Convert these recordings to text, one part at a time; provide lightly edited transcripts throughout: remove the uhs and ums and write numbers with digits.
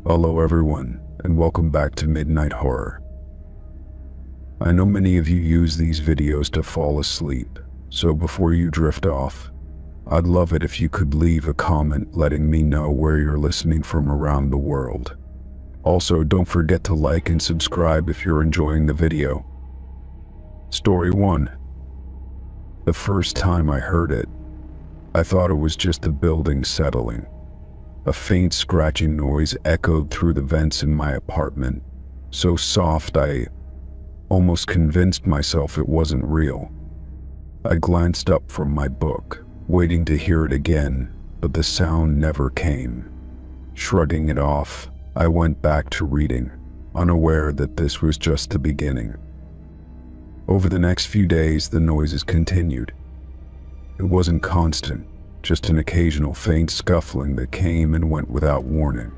Hello everyone, and welcome back to Midnight Horror. I know many of you use these videos to fall asleep, so before you drift off, I'd love it if you could leave a comment letting me know where you're listening from around the world. Also, don't forget to like and subscribe if you're enjoying the video. Story 1. The first time I heard it, I thought it was just the building settling. A faint scratching noise echoed through the vents in my apartment, so soft I almost convinced myself it wasn't real. I glanced up from my book, waiting to hear it again, but the sound never came. Shrugging it off, I went back to reading, unaware that this was just the beginning. Over the next few days, the noises continued. It wasn't constant, just an occasional faint scuffling that came and went without warning.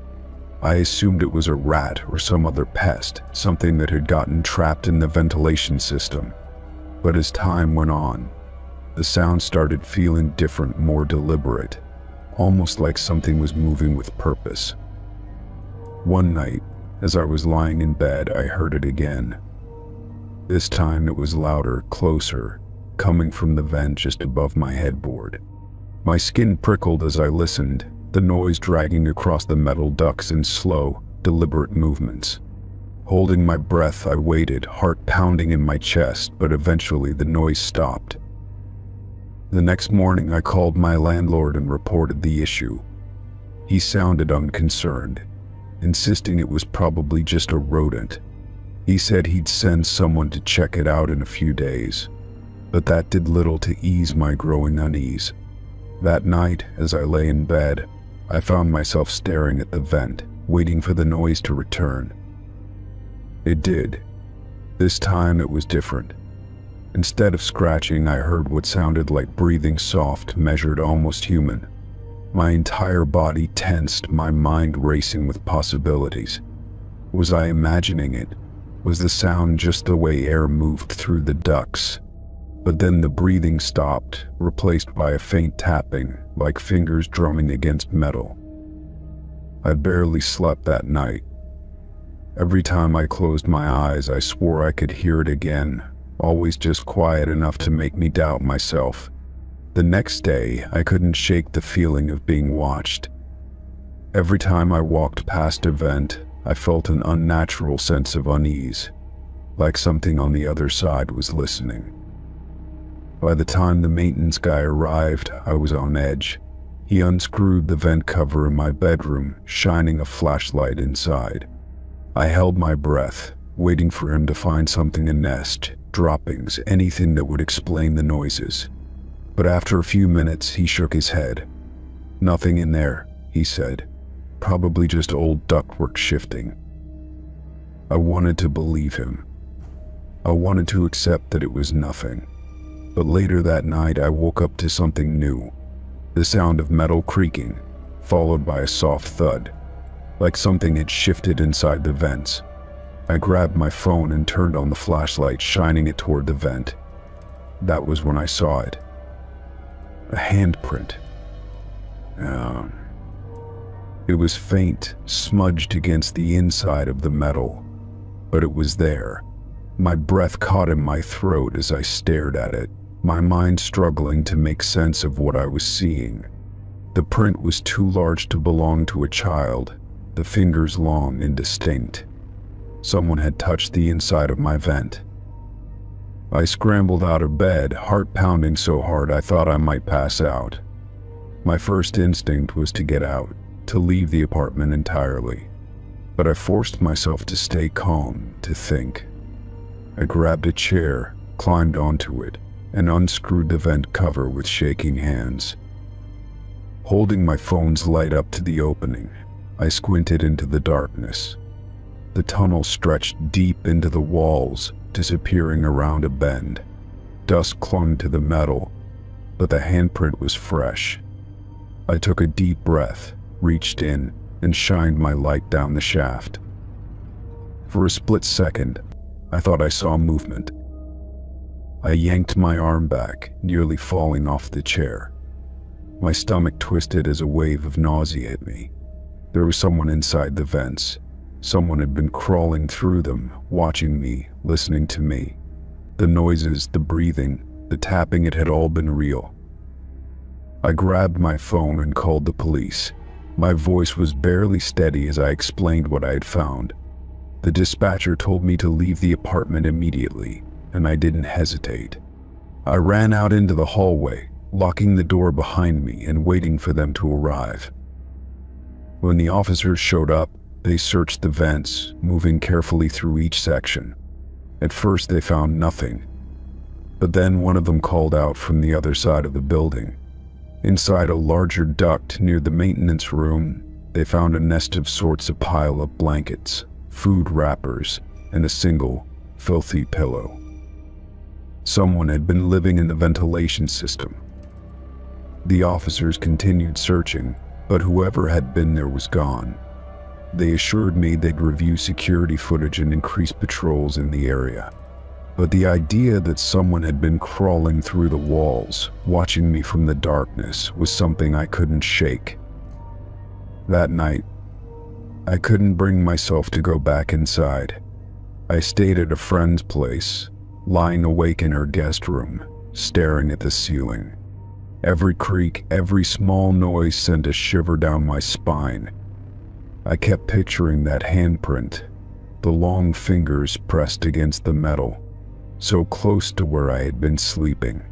I assumed it was a rat or some other pest, something that had gotten trapped in the ventilation system. But as time went on, the sound started feeling different, more deliberate, almost like something was moving with purpose. One night, as I was lying in bed, I heard it again. This time it was louder, closer, coming from the vent just above my headboard. My skin prickled as I listened, the noise dragging across the metal ducts in slow, deliberate movements. Holding my breath, I waited, heart pounding in my chest, but eventually the noise stopped. The next morning, I called my landlord and reported the issue. He sounded unconcerned, insisting it was probably just a rodent. He said he'd send someone to check it out in a few days, but that did little to ease my growing unease. That night, as I lay in bed, I found myself staring at the vent, waiting for the noise to return. It did. This time it was different. Instead of scratching, I heard what sounded like breathing, soft, measured, almost human. My entire body tensed, my mind racing with possibilities. Was I imagining it? Was the sound just the way air moved through the ducts? But then the breathing stopped, replaced by a faint tapping, like fingers drumming against metal. I barely slept that night. Every time I closed my eyes, I swore I could hear it again, always just quiet enough to make me doubt myself. The next day, I couldn't shake the feeling of being watched. Every time I walked past a vent, I felt an unnatural sense of unease, like something on the other side was listening. By the time the maintenance guy arrived, I was on edge. He unscrewed the vent cover in my bedroom, shining a flashlight inside. I held my breath, waiting for him to find something, a nest, droppings, anything that would explain the noises. But after a few minutes, he shook his head. "Nothing in there," he said. "Probably just old ductwork shifting." I wanted to believe him. I wanted to accept that it was nothing. But later that night, I woke up to something new. The sound of metal creaking, followed by a soft thud, like something had shifted inside the vents. I grabbed my phone and turned on the flashlight, shining it toward the vent. That was when I saw it. A handprint. It was faint, smudged against the inside of the metal, but it was there. My breath caught in my throat as I stared at it, my mind struggling to make sense of what I was seeing. The print was too large to belong to a child, the fingers long and distinct. Someone had touched the inside of my vent. I scrambled out of bed, heart pounding so hard I thought I might pass out. My first instinct was to get out, to leave the apartment entirely. But I forced myself to stay calm, to think. I grabbed a chair, climbed onto it, and unscrewed the vent cover with shaking hands. Holding my phone's light up to the opening, I squinted into the darkness. The tunnel stretched deep into the walls, disappearing around a bend. Dust clung to the metal, but the handprint was fresh. I took a deep breath, reached in, and shined my light down the shaft. For a split second, I thought I saw movement. I yanked my arm back, nearly falling off the chair. My stomach twisted as a wave of nausea hit me. There was someone inside the vents. Someone had been crawling through them, watching me, listening to me. The noises, the breathing, the tapping, it had all been real. I grabbed my phone and called the police. My voice was barely steady as I explained what I had found. The dispatcher told me to leave the apartment immediately, and I didn't hesitate. I ran out into the hallway, locking the door behind me and waiting for them to arrive. When the officers showed up, they searched the vents, moving carefully through each section. At first they found nothing, but then one of them called out from the other side of the building. Inside a larger duct near the maintenance room, they found a nest of sorts, a pile of blankets, food wrappers, and a single, filthy pillow. Someone had been living in the ventilation system. The officers continued searching, but whoever had been there was gone. They assured me they'd review security footage and increase patrols in the area. But the idea that someone had been crawling through the walls, watching me from the darkness, was something I couldn't shake. That night, I couldn't bring myself to go back inside. I stayed at a friend's place, lying awake in her guest room, staring at the ceiling. Every creak, every small noise sent a shiver down my spine. I kept picturing that handprint, the long fingers pressed against the metal, so close to where I had been sleeping.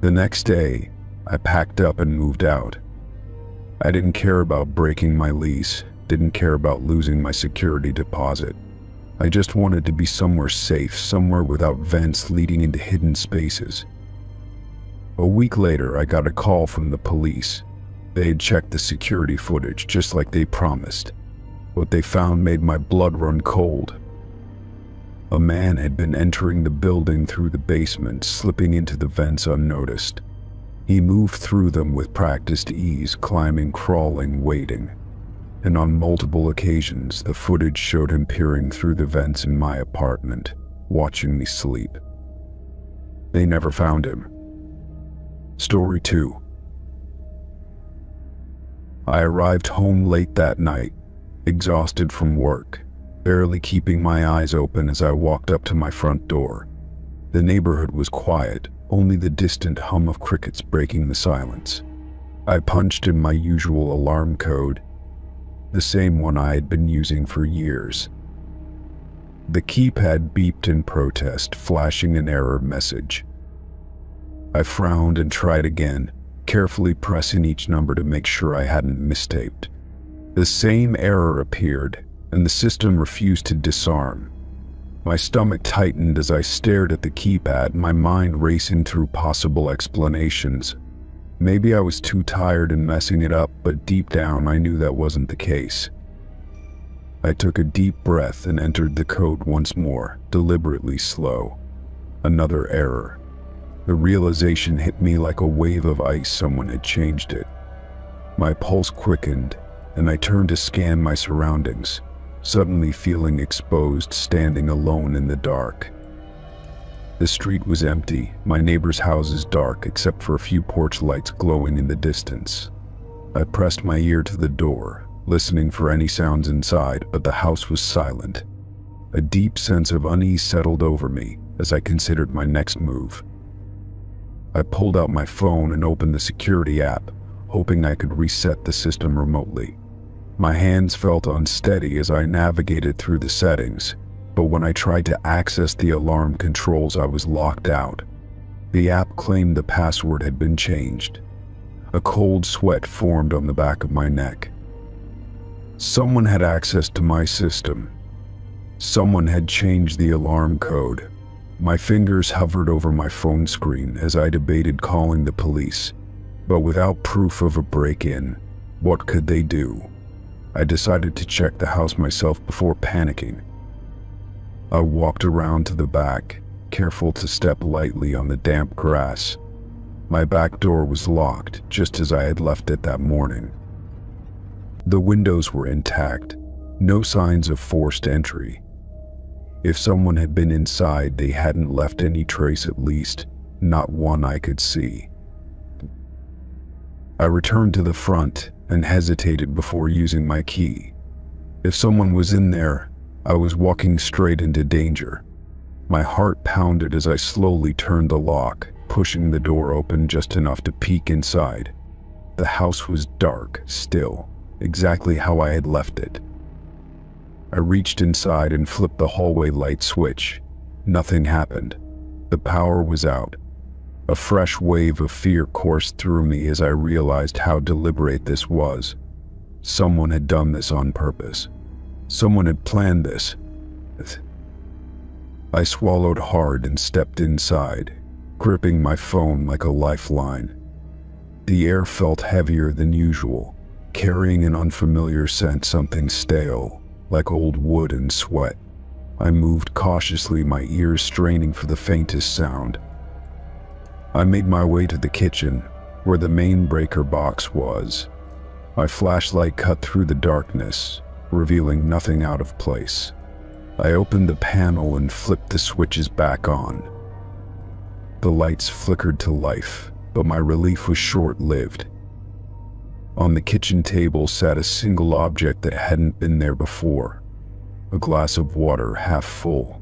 The next day, I packed up and moved out. I didn't care about breaking my lease, didn't care about losing my security deposit. I just wanted to be somewhere safe, somewhere without vents leading into hidden spaces. A week later, I got a call from the police. They had checked the security footage just like they promised. What they found made my blood run cold. A man had been entering the building through the basement, slipping into the vents unnoticed. He moved through them with practiced ease, climbing, crawling, waiting. And on multiple occasions, the footage showed him peering through the vents in my apartment, watching me sleep. They never found him. Story 2. I arrived home late that night, exhausted from work, barely keeping my eyes open as I walked up to my front door. The neighborhood was quiet, only the distant hum of crickets breaking the silence. I punched in my usual alarm code, the same one I had been using for years. The keypad beeped in protest, flashing an error message. I frowned and tried again, carefully pressing each number to make sure I hadn't mistaped. The same error appeared, and the system refused to disarm. My stomach tightened as I stared at the keypad, my mind racing through possible explanations. Maybe I was too tired and messing it up, but deep down I knew that wasn't the case. I took a deep breath and entered the code once more, deliberately slow. Another error. The realization hit me like a wave of ice. Someone had changed it. My pulse quickened, and I turned to scan my surroundings, suddenly feeling exposed, standing alone in the dark. The street was empty, my neighbors' houses dark except for a few porch lights glowing in the distance. I pressed my ear to the door, listening for any sounds inside, but the house was silent. A deep sense of unease settled over me as I considered my next move. I pulled out my phone and opened the security app, hoping I could reset the system remotely. My hands felt unsteady as I navigated through the settings, but when I tried to access the alarm controls, I was locked out. The app claimed the password had been changed. A cold sweat formed on the back of my neck. Someone had access to my system. Someone had changed the alarm code. My fingers hovered over my phone screen as I debated calling the police, but without proof of a break-in, what could they do? I decided to check the house myself before panicking. I walked around to the back, careful to step lightly on the damp grass. My back door was locked, just as I had left it that morning. The windows were intact, no signs of forced entry. If someone had been inside, they hadn't left any trace, at least, not one I could see. I returned to the front, and hesitated before using my key. If someone was in there, I was walking straight into danger. My heart pounded as I slowly turned the lock, pushing the door open just enough to peek inside. The house was dark, still, exactly how I had left it. I reached inside and flipped the hallway light switch. Nothing happened. The power was out. A fresh wave of fear coursed through me as I realized how deliberate this was. Someone had done this on purpose. Someone had planned this. I swallowed hard and stepped inside, gripping my phone like a lifeline. The air felt heavier than usual, carrying an unfamiliar scent, something stale, like old wood and sweat. I moved cautiously, my ears straining for the faintest sound. I made my way to the kitchen, where the main breaker box was. My flashlight cut through the darkness, revealing nothing out of place. I opened the panel and flipped the switches back on. The lights flickered to life, but my relief was short-lived. On the kitchen table sat a single object that hadn't been there before. A glass of water half full.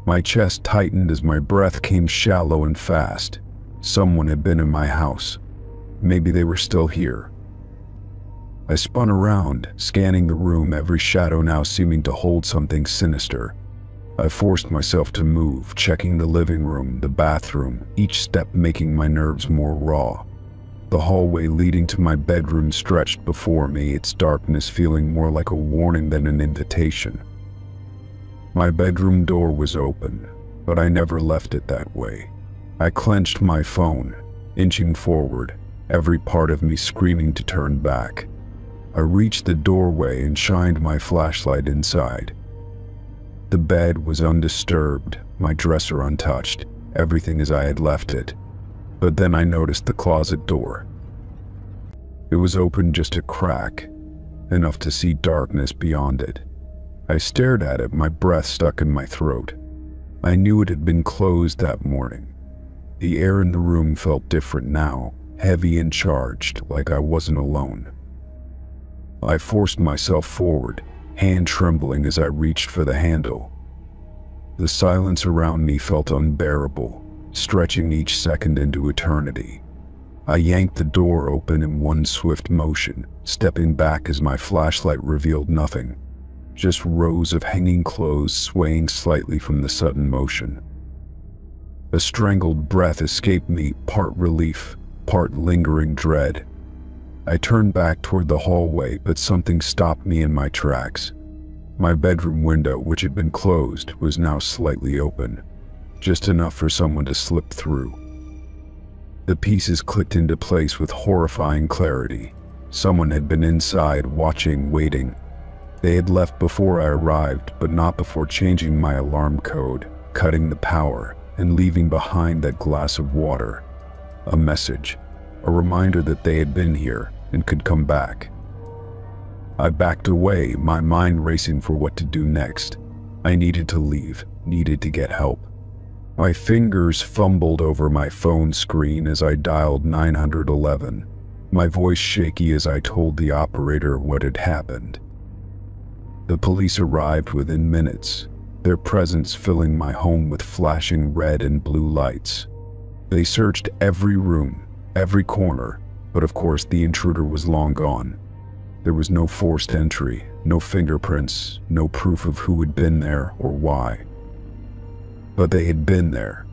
My chest tightened as my breath came shallow and fast. Someone had been in my house. Maybe they were still here. I spun around, scanning the room, every shadow now seeming to hold something sinister. I forced myself to move, checking the living room, the bathroom, each step making my nerves more raw. The hallway leading to my bedroom stretched before me, its darkness feeling more like a warning than an invitation. My bedroom door was open, but I never left it that way. I clenched my phone, inching forward, every part of me screaming to turn back. I reached the doorway and shined my flashlight inside. The bed was undisturbed, my dresser untouched, everything as I had left it. But then I noticed the closet door. It was open just a crack, enough to see darkness beyond it. I stared at it, my breath stuck in my throat. I knew it had been closed that morning. The air in the room felt different now, heavy and charged, like I wasn't alone. I forced myself forward, hand trembling as I reached for the handle. The silence around me felt unbearable, stretching each second into eternity. I yanked the door open in one swift motion, stepping back as my flashlight revealed nothing. Just rows of hanging clothes swaying slightly from the sudden motion. A strangled breath escaped me, part relief, part lingering dread. I turned back toward the hallway, but something stopped me in my tracks. My bedroom window, which had been closed, was now slightly open, just enough for someone to slip through. The pieces clicked into place with horrifying clarity. Someone had been inside, watching, waiting. They had left before I arrived, but not before changing my alarm code, cutting the power, and leaving behind that glass of water. A message, a reminder that they had been here and could come back. I backed away, my mind racing for what to do next. I needed to leave, needed to get help. My fingers fumbled over my phone screen as I dialed 911, my voice shaky as I told the operator what had happened. The police arrived within minutes, their presence filling my home with flashing red and blue lights. They searched every room, every corner, but of course the intruder was long gone. There was no forced entry, no fingerprints, no proof of who had been there or why. But they had been there.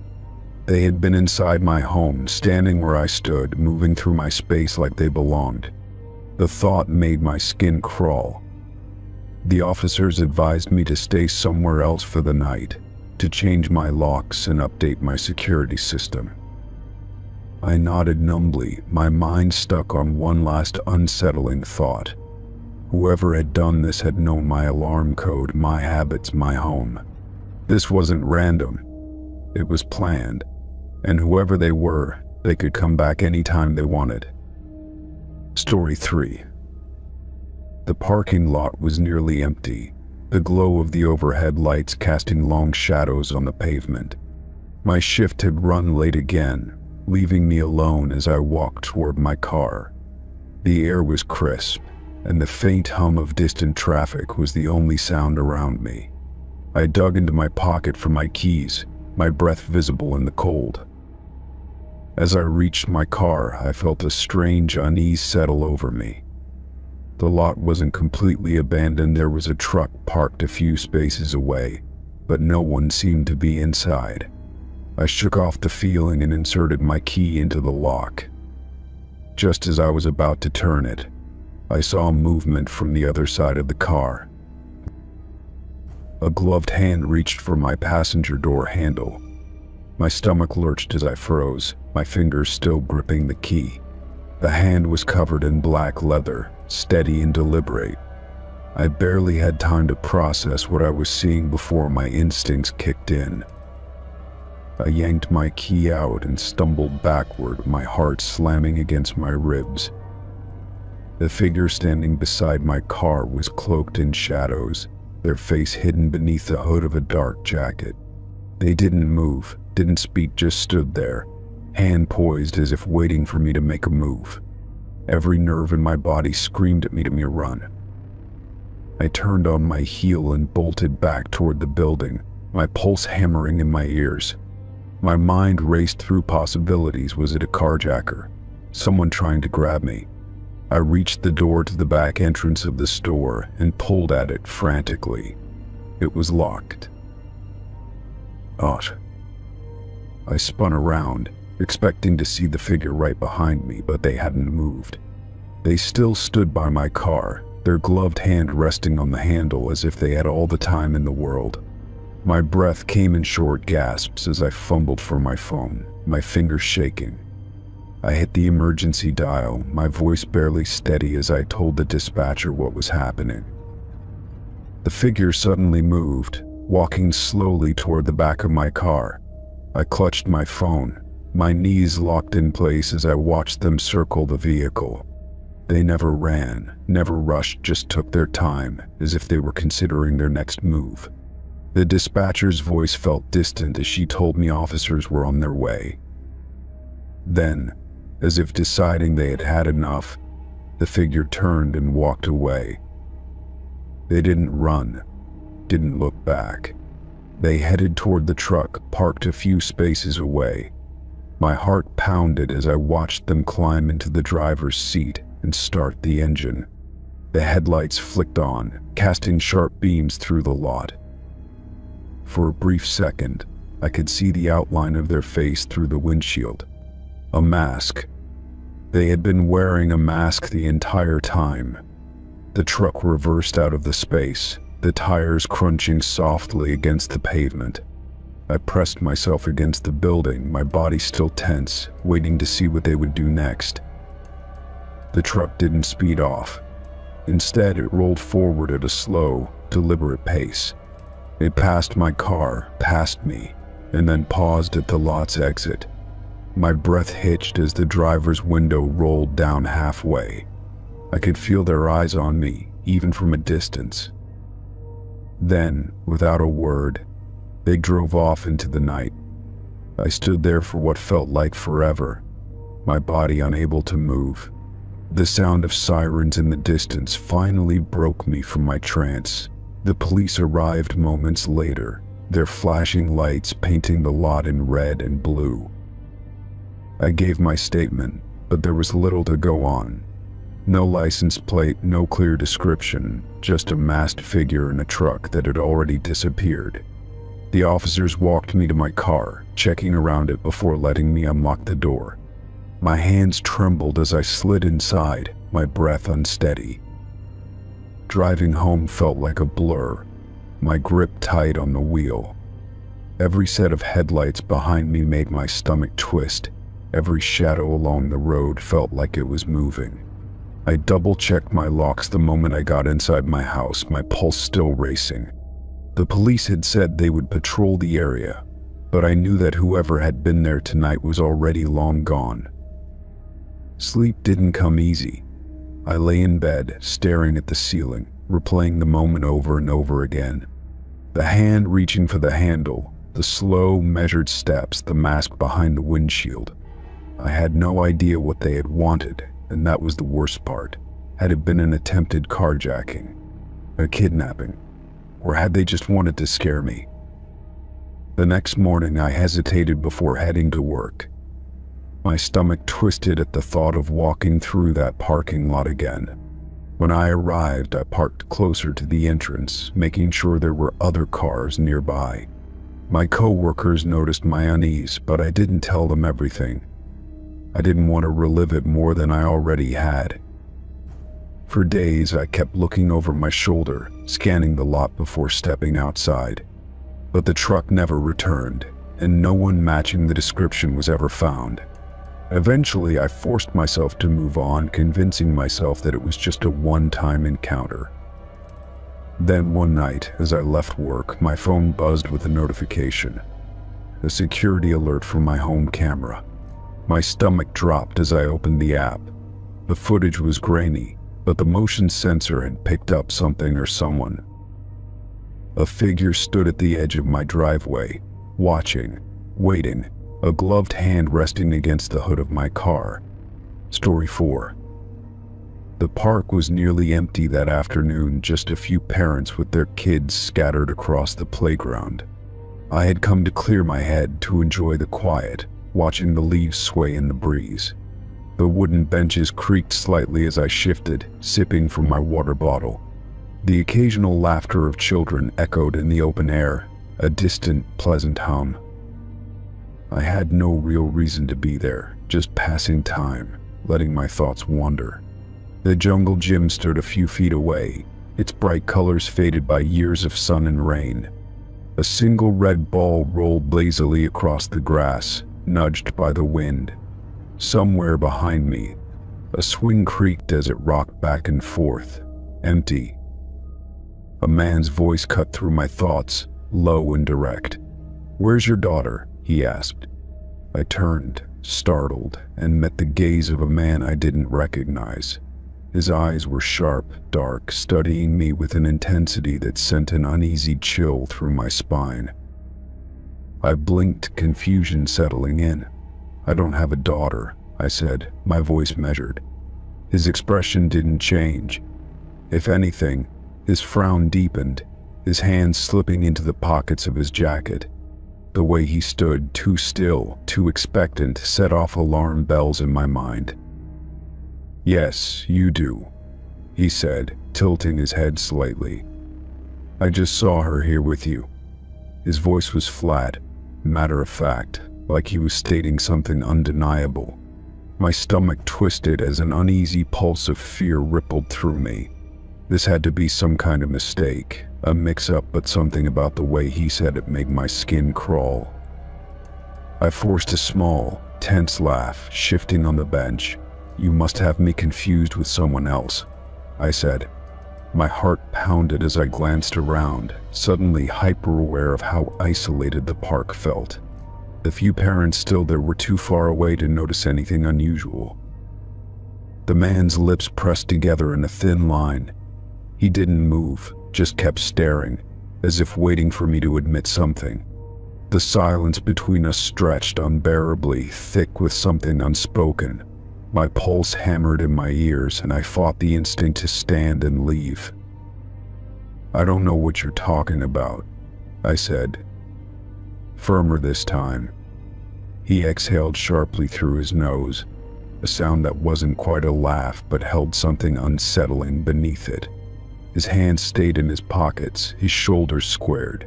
They had been inside my home, standing where I stood, moving through my space like they belonged. The thought made my skin crawl. The officers advised me to stay somewhere else for the night, to change my locks and update my security system. I nodded numbly, my mind stuck on one last unsettling thought. Whoever had done this had known my alarm code, my habits, my home. This wasn't random. It was planned. And whoever they were, they could come back anytime they wanted. Story 3. The parking lot was nearly empty, the glow of the overhead lights casting long shadows on the pavement. My shift had run late again, leaving me alone as I walked toward my car. The air was crisp, and the faint hum of distant traffic was the only sound around me. I dug into my pocket for my keys, my breath visible in the cold. As I reached my car, I felt a strange unease settle over me. The lot wasn't completely abandoned. There was a truck parked a few spaces away, but no one seemed to be inside. I shook off the feeling and inserted my key into the lock. Just as I was about to turn it, I saw movement from the other side of the car. A gloved hand reached for my passenger door handle. My stomach lurched as I froze, my fingers still gripping the key. The hand was covered in black leather, steady and deliberate. I barely had time to process what I was seeing before my instincts kicked in. I yanked my key out and stumbled backward, my heart slamming against my ribs. The figure standing beside my car was cloaked in shadows, their face hidden beneath the hood of a dark jacket. They didn't move, didn't speak, just stood there, hand poised as if waiting for me to make a move. Every nerve in my body screamed at me to run. I turned on my heel and bolted back toward the building, my pulse hammering in my ears. My mind raced through possibilities. Was it a carjacker? Someone trying to grab me? I reached the door to the back entrance of the store and pulled at it frantically. It was locked. Odd. I spun around, expecting to see the figure right behind me, but they hadn't moved. They still stood by my car, their gloved hand resting on the handle as if they had all the time in the world. My breath came in short gasps as I fumbled for my phone, my fingers shaking. I hit the emergency dial, my voice barely steady as I told the dispatcher what was happening. The figure suddenly moved, walking slowly toward the back of my car. I clutched my phone, my knees locked in place as I watched them circle the vehicle. They never ran, never rushed, just took their time, as if they were considering their next move. The dispatcher's voice felt distant as she told me officers were on their way. Then, as if deciding they had had enough, the figure turned and walked away. They didn't run, didn't look back. They headed toward the truck, parked a few spaces away. My heart pounded as I watched them climb into the driver's seat and start the engine. The headlights flicked on, casting sharp beams through the lot. For a brief second, I could see the outline of their face through the windshield. A mask. They had been wearing a mask the entire time. The truck reversed out of the space, the tires crunching softly against the pavement. I pressed myself against the building, my body still tense, waiting to see what they would do next. The truck didn't speed off. Instead, it rolled forward at a slow, deliberate pace. It passed my car, past me, and then paused at the lot's exit. My breath hitched as the driver's window rolled down halfway. I could feel their eyes on me, even from a distance. Then, without a word, they drove off into the night. I stood there for what felt like forever, my body unable to move. The sound of sirens in the distance finally broke me from my trance. The police arrived moments later, their flashing lights painting the lot in red and blue. I gave my statement, but there was little to go on. No license plate, no clear description, just a masked figure in a truck that had already disappeared. The officers walked me to my car, checking around it before letting me unlock the door. My hands trembled as I slid inside, my breath unsteady. Driving home felt like a blur, my grip tight on the wheel. Every set of headlights behind me made my stomach twist. Every shadow along the road felt like it was moving. I double-checked my locks the moment I got inside my house, my pulse still racing. The police had said they would patrol the area, but I knew that whoever had been there tonight was already long gone. Sleep didn't come easy. I lay in bed, staring at the ceiling, replaying the moment over and over again. The hand reaching for the handle, the slow, measured steps, the mask behind the windshield. I had no idea what they had wanted, and that was the worst part. Had it been an attempted carjacking, a kidnapping, or had they just wanted to scare me? The next morning, I hesitated before heading to work. My stomach twisted at the thought of walking through that parking lot again. When I arrived, I parked closer to the entrance, making sure there were other cars nearby. My co-workers noticed my unease, but I didn't tell them everything. I didn't want to relive it more than I already had. For days, I kept looking over my shoulder, scanning the lot before stepping outside. But the truck never returned, and no one matching the description was ever found. Eventually, I forced myself to move on, convincing myself that it was just a one-time encounter. Then one night, as I left work, my phone buzzed with a notification. A security alert from my home camera. My stomach dropped as I opened the app. The footage was grainy, but the motion sensor had picked up something or someone. A figure stood at the edge of my driveway, watching, waiting, a gloved hand resting against the hood of my car. Story 4. The park was nearly empty that afternoon, just a few parents with their kids scattered across the playground. I had come to clear my head to enjoy the quiet, watching the leaves sway in the breeze. The wooden benches creaked slightly as I shifted, sipping from my water bottle. The occasional laughter of children echoed in the open air, a distant, pleasant hum. I had no real reason to be there, just passing time, letting my thoughts wander. The jungle gym stood a few feet away, its bright colors faded by years of sun and rain. A single red ball rolled lazily across the grass, nudged by the wind. Somewhere behind me, a swing creaked as it rocked back and forth, empty. A man's voice cut through my thoughts, low and direct. "Where's your daughter?" he asked. I turned, startled, and met the gaze of a man I didn't recognize. His eyes were sharp, dark, studying me with an intensity that sent an uneasy chill through my spine. I blinked, confusion settling in. "I don't have a daughter," I said, my voice measured. His expression didn't change. If anything, his frown deepened, his hands slipping into the pockets of his jacket. The way he stood, too still, too expectant, set off alarm bells in my mind. "Yes, you do," he said, tilting his head slightly. "I just saw her here with you." His voice was flat, matter-of-fact, like he was stating something undeniable. My stomach twisted as an uneasy pulse of fear rippled through me. This had to be some kind of mistake, a mix-up, but something about the way he said it made my skin crawl. I forced a small, tense laugh, shifting on the bench. "You must have me confused with someone else," I said. My heart pounded as I glanced around, suddenly hyper-aware of how isolated the park felt. The few parents still there were too far away to notice anything unusual. The man's lips pressed together in a thin line. He didn't move, just kept staring, as if waiting for me to admit something. The silence between us stretched unbearably, thick with something unspoken. My pulse hammered in my ears, and I fought the instinct to stand and leave. "I don't know what you're talking about," I said, firmer this time. He exhaled sharply through his nose, a sound that wasn't quite a laugh but held something unsettling beneath it. His hands stayed in his pockets, his shoulders squared.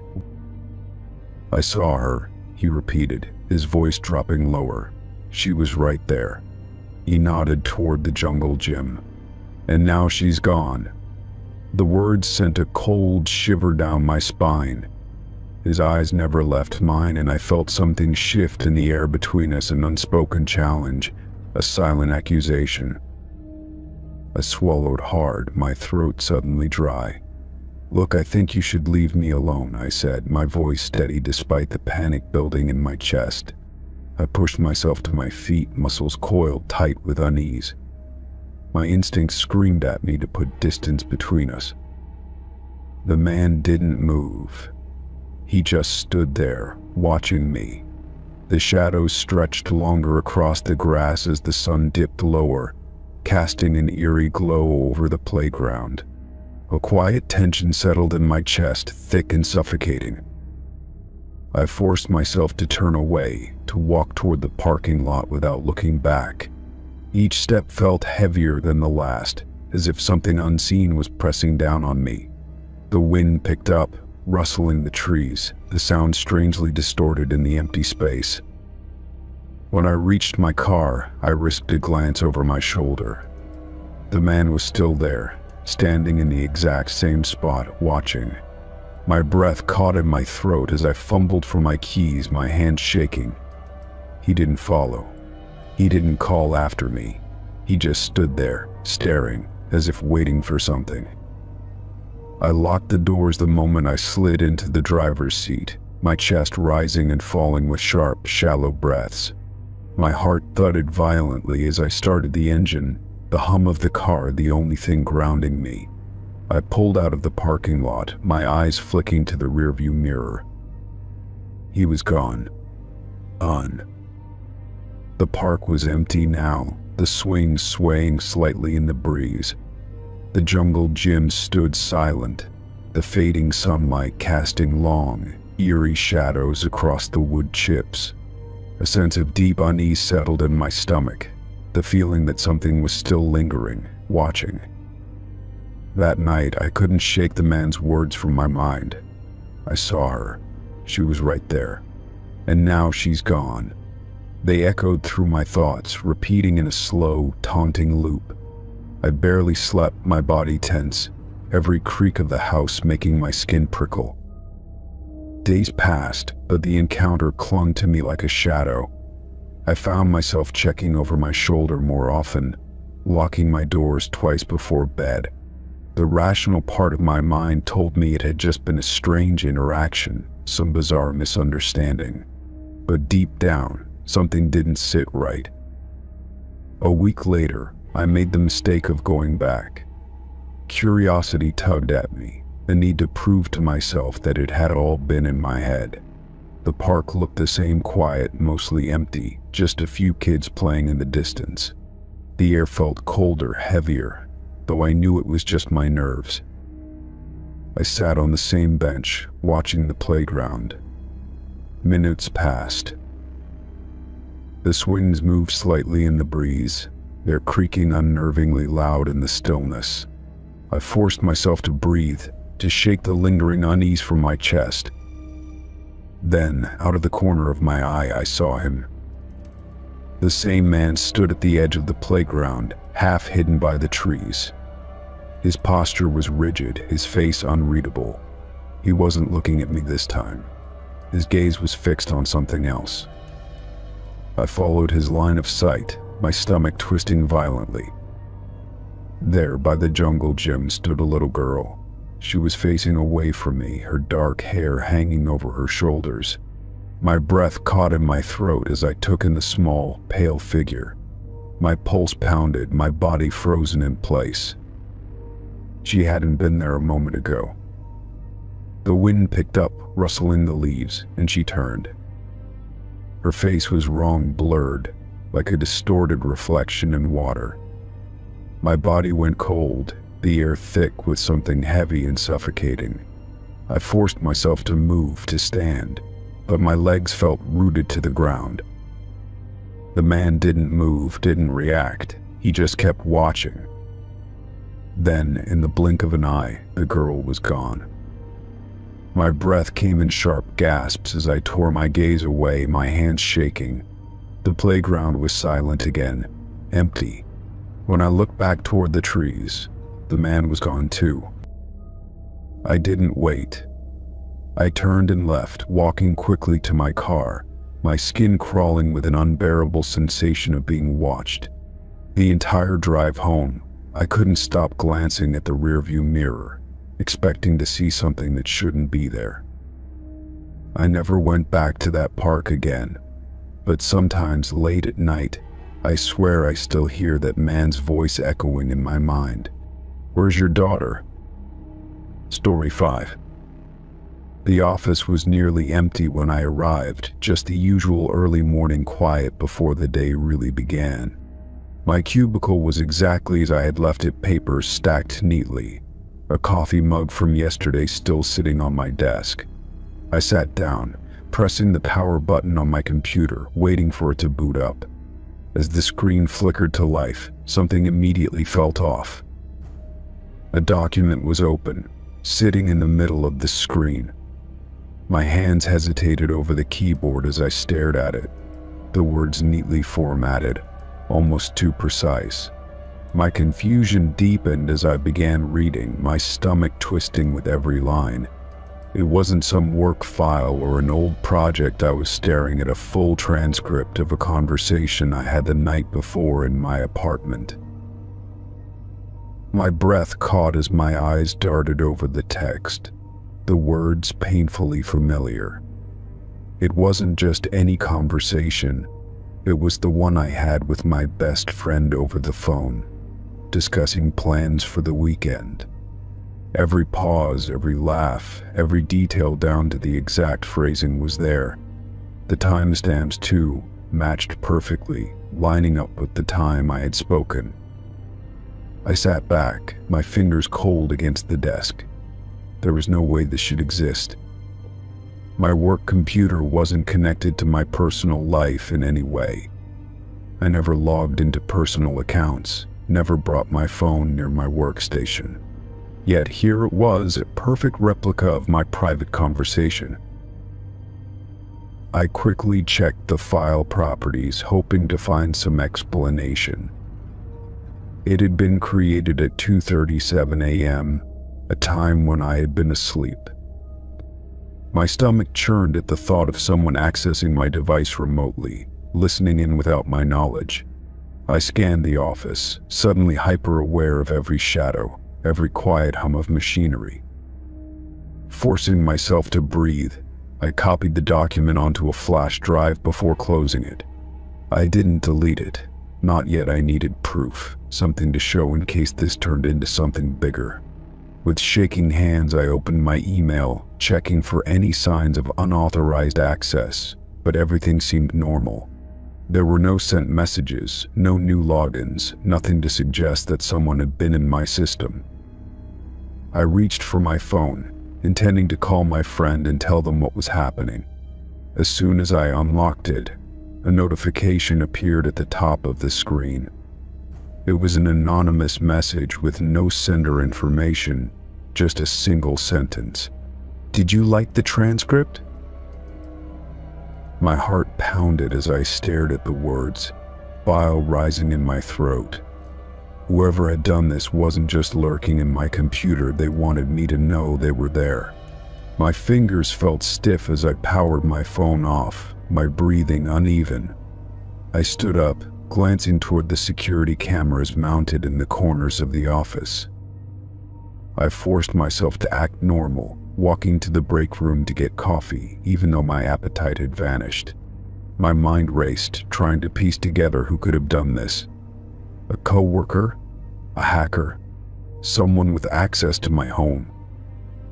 "I saw her," he repeated, his voice dropping lower. "She was right there." He nodded toward the jungle gym. "And now she's gone." The words sent a cold shiver down my spine. His eyes never left mine, and I felt something shift in the air between us, an unspoken challenge, a silent accusation. I swallowed hard, my throat suddenly dry. "Look, I think you should leave me alone," I said, my voice steady despite the panic building in my chest. I pushed myself to my feet, muscles coiled tight with unease. My instincts screamed at me to put distance between us. The man didn't move. He just stood there, watching me. The shadows stretched longer across the grass as the sun dipped lower, casting an eerie glow over the playground. A quiet tension settled in my chest, thick and suffocating. I forced myself to turn away, to walk toward the parking lot without looking back. Each step felt heavier than the last, as if something unseen was pressing down on me. The wind picked up, rustling the trees, the sound strangely distorted in the empty space. When I reached my car, I risked a glance over my shoulder. The man was still there, standing in the exact same spot, watching. My breath caught in my throat as I fumbled for my keys, my hands shaking. He didn't follow. He didn't call after me. He just stood there, staring, as if waiting for something. I locked the doors the moment I slid into the driver's seat, my chest rising and falling with sharp, shallow breaths. My heart thudded violently as I started the engine, the hum of the car the only thing grounding me. I pulled out of the parking lot, my eyes flicking to the rearview mirror. He was gone. Gone. The park was empty now, the swings swaying slightly in the breeze. The jungle gym stood silent, the fading sunlight casting long, eerie shadows across the wood chips. A sense of deep unease settled in my stomach, the feeling that something was still lingering, watching. That night, I couldn't shake the man's words from my mind. I saw her. She was right there. And now she's gone. They echoed through my thoughts, repeating in a slow, taunting loop. I barely slept, my body tense, every creak of the house making my skin prickle. Days passed, but the encounter clung to me like a shadow. I found myself checking over my shoulder more often, locking my doors twice before bed. The rational part of my mind told me it had just been a strange interaction, some bizarre misunderstanding. But deep down, something didn't sit right. A week later, I made the mistake of going back. Curiosity tugged at me, the need to prove to myself that it had all been in my head. The park looked the same, quiet, mostly empty, just a few kids playing in the distance. The air felt colder, heavier, though I knew it was just my nerves. I sat on the same bench, watching the playground. Minutes passed. The swings moved slightly in the breeze, their creaking unnervingly loud in the stillness. I forced myself to breathe, to shake the lingering unease from my chest. Then, out of the corner of my eye, I saw him. The same man stood at the edge of the playground, half hidden by the trees. His posture was rigid, his face unreadable. He wasn't looking at me this time. His gaze was fixed on something else. I followed his line of sight, my stomach twisting violently. There, by the jungle gym, stood a little girl. She was facing away from me, her dark hair hanging over her shoulders. My breath caught in my throat as I took in the small, pale figure. My pulse pounded, my body frozen in place. She hadn't been there a moment ago. The wind picked up, rustling the leaves, and she turned. Her face was wrong, blurred, like a distorted reflection in water. My body went cold, the air thick with something heavy and suffocating. I forced myself to move, to stand, but my legs felt rooted to the ground. The man didn't move, didn't react. He just kept watching. Then, in the blink of an eye, the girl was gone. My breath came in sharp gasps as I tore my gaze away, my hands shaking. The playground was silent again, empty. When I looked back toward the trees, the man was gone too. I didn't wait. I turned and left, walking quickly to my car, my skin crawling with an unbearable sensation of being watched. The entire drive home, I couldn't stop glancing at the rearview mirror, expecting to see something that shouldn't be there. I never went back to that park again, but sometimes late at night, I swear I still hear that man's voice echoing in my mind. "Where's your daughter?" Story 5. The office was nearly empty when I arrived, just the usual early morning quiet before the day really began. My cubicle was exactly as I had left it, papers stacked neatly, a coffee mug from yesterday still sitting on my desk. I sat down, pressing the power button on my computer, waiting for it to boot up. As the screen flickered to life, something immediately felt off. A document was open, sitting in the middle of the screen. My hands hesitated over the keyboard as I stared at it, the words neatly formatted, almost too precise. My confusion deepened as I began reading, my stomach twisting with every line. It wasn't some work file or an old project. I was staring at a full transcript of a conversation I had the night before in my apartment. My breath caught as my eyes darted over the text, the words painfully familiar. It wasn't just any conversation. It was the one I had with my best friend over the phone, discussing plans for the weekend. Every pause, every laugh, every detail down to the exact phrasing was there. The timestamps, too, matched perfectly, lining up with the time I had spoken. I sat back, my fingers cold against the desk. There was no way this should exist. My work computer wasn't connected to my personal life in any way. I never logged into personal accounts, never brought my phone near my workstation. Yet here it was, a perfect replica of my private conversation. I quickly checked the file properties, hoping to find some explanation. It had been created at 2:37 a.m., a time when I had been asleep. My stomach churned at the thought of someone accessing my device remotely, listening in without my knowledge. I scanned the office, suddenly hyper-aware of every shadow, every quiet hum of machinery. Forcing myself to breathe, I copied the document onto a flash drive before closing it. I didn't delete it. Not yet. I needed proof, something to show in case this turned into something bigger. With shaking hands, I opened my email, checking for any signs of unauthorized access, but everything seemed normal. There were no sent messages, no new logins, nothing to suggest that someone had been in my system. I reached for my phone, intending to call my friend and tell them what was happening. As soon as I unlocked it, a notification appeared at the top of the screen. It was an anonymous message with no sender information, just a single sentence. "Did you like the transcript?" My heart pounded as I stared at the words, bile rising in my throat. Whoever had done this wasn't just lurking in my computer, they wanted me to know they were there. My fingers felt stiff as I powered my phone off, my breathing uneven. I stood up, glancing toward the security cameras mounted in the corners of the office. I forced myself to act normal, walking to the break room to get coffee, even though my appetite had vanished. My mind raced, trying to piece together who could have done this. A coworker? A hacker? Someone with access to my home?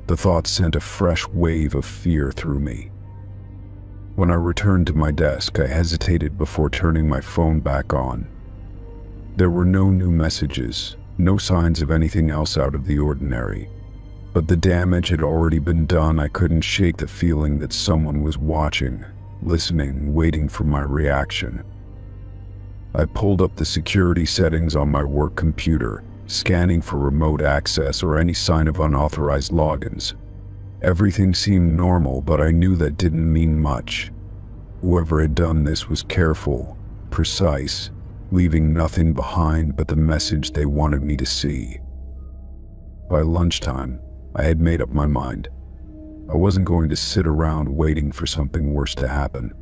The thought sent a fresh wave of fear through me. When I returned to my desk, I hesitated before turning my phone back on. There were no new messages, no signs of anything else out of the ordinary. But the damage had already been done. I couldn't shake the feeling that someone was watching, listening, waiting for my reaction. I pulled up the security settings on my work computer, scanning for remote access or any sign of unauthorized logins. Everything seemed normal, but I knew that didn't mean much. Whoever had done this was careful, precise, leaving nothing behind but the message they wanted me to see. By lunchtime, I had made up my mind. I wasn't going to sit around waiting for something worse to happen.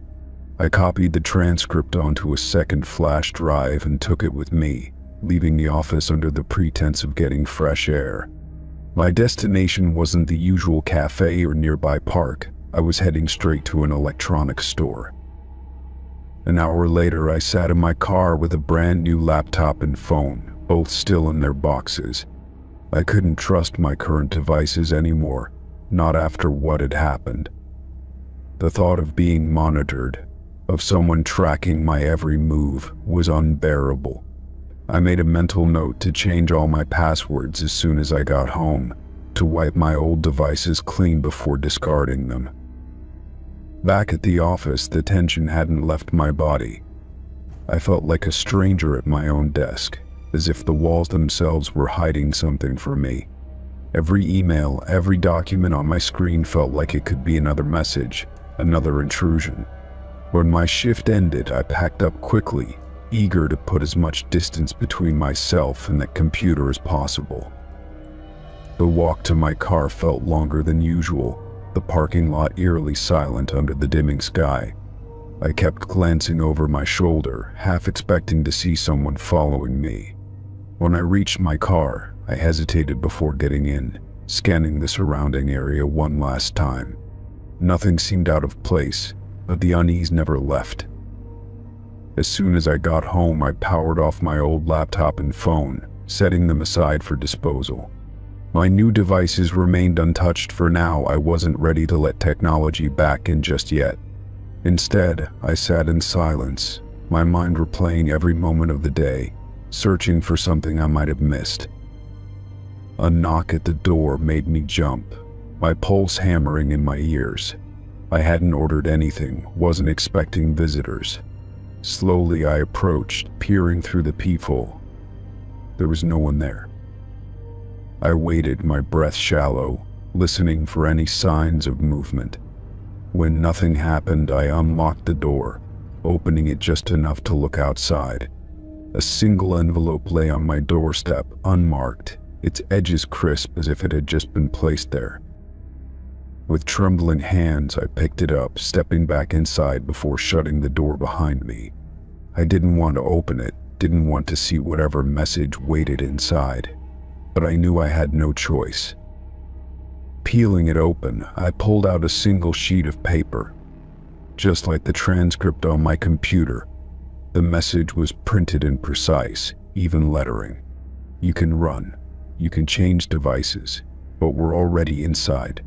I copied the transcript onto a second flash drive and took it with me, leaving the office under the pretense of getting fresh air. My destination wasn't the usual cafe or nearby park. I was heading straight to an electronics store. An hour later, I sat in my car with a brand new laptop and phone, both still in their boxes. I couldn't trust my current devices anymore, not after what had happened. The thought of being monitored, of someone tracking my every move, was unbearable. I made a mental note to change all my passwords as soon as I got home, to wipe my old devices clean before discarding them. Back at the office, the tension hadn't left my body. I felt like a stranger at my own desk, as if the walls themselves were hiding something from me. Every email, every document on my screen felt like it could be another message, another intrusion. When my shift ended, I packed up quickly, eager to put as much distance between myself and that computer as possible. The walk to my car felt longer than usual, the parking lot eerily silent under the dimming sky. I kept glancing over my shoulder, half expecting to see someone following me. When I reached my car, I hesitated before getting in, scanning the surrounding area one last time. Nothing seemed out of place, but the unease never left. As soon as I got home, I powered off my old laptop and phone, setting them aside for disposal. My new devices remained untouched for now. I wasn't ready to let technology back in just yet. Instead, I sat in silence, my mind replaying every moment of the day, searching for something I might have missed. A knock at the door made me jump, my pulse hammering in my ears. I hadn't ordered anything, wasn't expecting visitors. Slowly I approached, peering through the peephole. There was no one there. I waited, my breath shallow, listening for any signs of movement. When nothing happened, I unlocked the door, opening it just enough to look outside. A single envelope lay on my doorstep, unmarked, its edges crisp as if it had just been placed there. With trembling hands, I picked it up, stepping back inside before shutting the door behind me. I didn't want to open it, didn't want to see whatever message waited inside, but I knew I had no choice. Peeling it open, I pulled out a single sheet of paper. Just like the transcript on my computer, the message was printed in precise, even lettering. You can run, you can change devices, but we're already inside.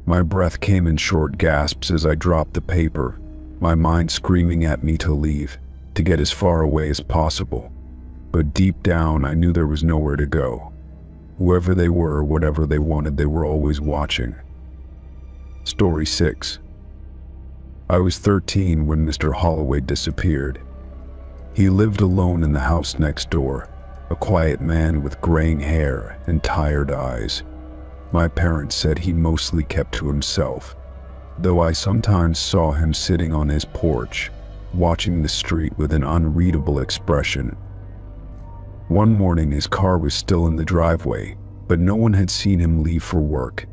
My breath came in short gasps as I dropped the paper, my mind screaming at me to leave, to get as far away as possible. But deep down, I knew there was nowhere to go. Whoever they were, whatever they wanted, they were always watching. Story 6. I was 13 when Mr. Holloway disappeared. He lived alone in the house next door, a quiet man with graying hair and tired eyes. My parents said he mostly kept to himself, though I sometimes saw him sitting on his porch, watching the street with an unreadable expression. One morning his car was still in the driveway, but no one had seen him leave for work.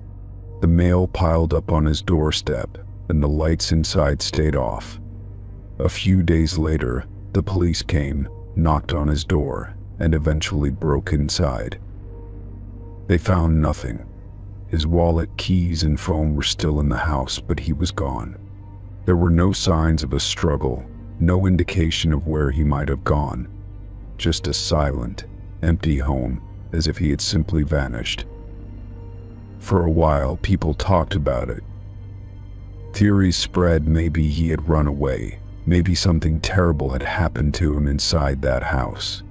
The mail piled up on his doorstep, and the lights inside stayed off. A few days later, the police came, knocked on his door, and eventually broke inside. They found nothing. His wallet, keys, and phone were still in the house, but he was gone. There were no signs of a struggle, no indication of where he might have gone. Just a silent, empty home, as if he had simply vanished. For a while, people talked about it. Theories spread. Maybe he had run away. Maybe something terrible had happened to him inside that house.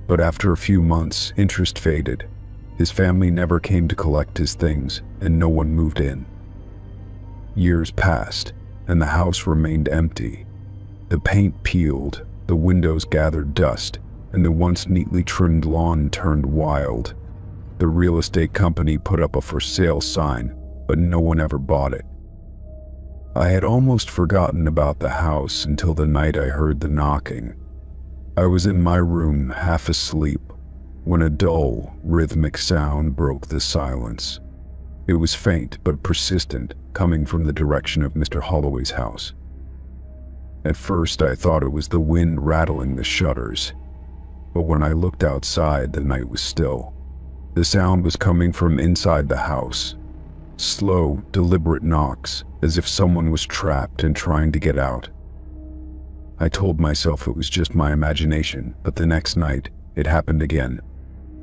But after a few months, interest faded. His family never came to collect his things, and no one moved in. Years passed, and the house remained empty. The paint peeled, the windows gathered dust, and the once neatly trimmed lawn turned wild. The real estate company put up a for sale sign, but no one ever bought it. I had almost forgotten about the house until the night I heard the knocking. I was in my room, half asleep, when a dull, rhythmic sound broke the silence. It was faint but persistent, coming from the direction of Mr. Holloway's house. At first, I thought it was the wind rattling the shutters, but when I looked outside, the night was still. The sound was coming from inside the house. Slow, deliberate knocks, as if someone was trapped and trying to get out. I told myself it was just my imagination, but the next night, it happened again.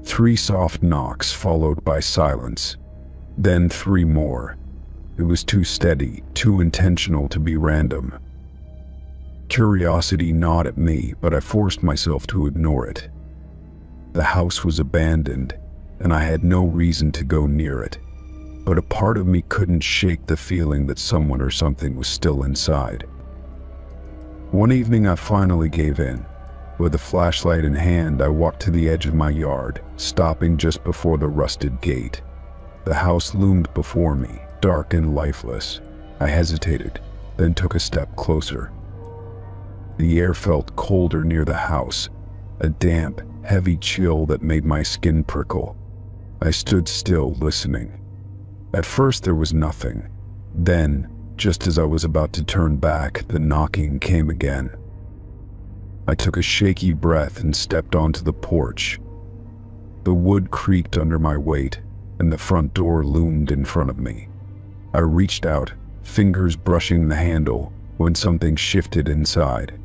3 soft knocks followed by silence. Then 3 more. It was too steady, too intentional to be random. Curiosity gnawed at me, but I forced myself to ignore it. The house was abandoned, and I had no reason to go near it, but a part of me couldn't shake the feeling that someone or something was still inside. One evening I finally gave in. With a flashlight in hand, I walked to the edge of my yard, stopping just before the rusted gate. The house loomed before me, dark and lifeless. I hesitated, then took a step closer. The air felt colder near the house, a damp, heavy chill that made my skin prickle. I stood still, listening. At first there was nothing. Then, just as I was about to turn back, the knocking came again. I took a shaky breath and stepped onto the porch. The wood creaked under my weight, and the front door loomed in front of me. I reached out, fingers brushing the handle, when something shifted inside.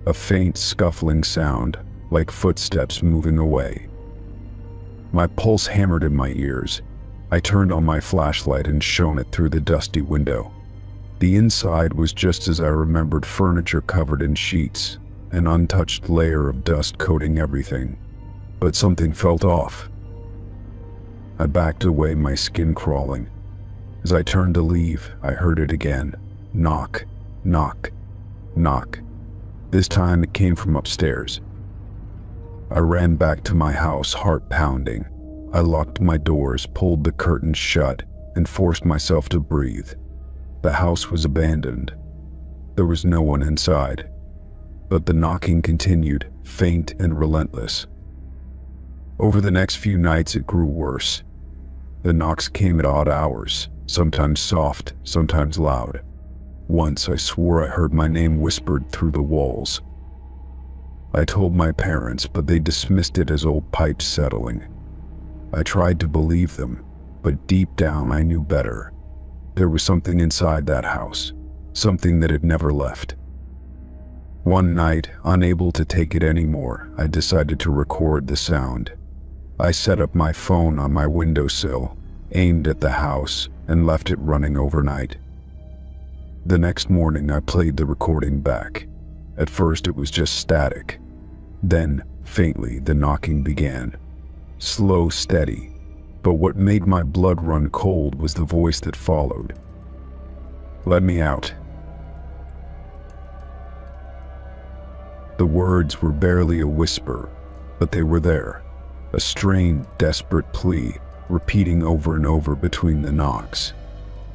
A faint scuffling sound, like footsteps moving away. My pulse hammered in my ears. I turned on my flashlight and shone it through the dusty window. The inside was just as I remembered, furniture covered in sheets, an untouched layer of dust coating everything. But something felt off. I backed away, my skin crawling. As I turned to leave, I heard it again. Knock, knock, knock. This time it came from upstairs. I ran back to my house, heart pounding. I locked my doors, pulled the curtains shut, and forced myself to breathe. The house was abandoned. There was no one inside. But the knocking continued, faint and relentless. Over the next few nights it grew worse. The knocks came at odd hours, sometimes soft, sometimes loud. Once I swore I heard my name whispered through the walls. I told my parents, but they dismissed it as old pipes settling. I tried to believe them, but deep down I knew better. There was something inside that house, something that had never left. One night, unable to take it anymore, I decided to record the sound. I set up my phone on my windowsill, aimed at the house, and left it running overnight. The next morning I played the recording back. At first it was just static. Then, faintly, the knocking began. Slow, steady. But what made my blood run cold was the voice that followed. "Let me out." The words were barely a whisper, but they were there. A strained, desperate plea, repeating over and over between the knocks.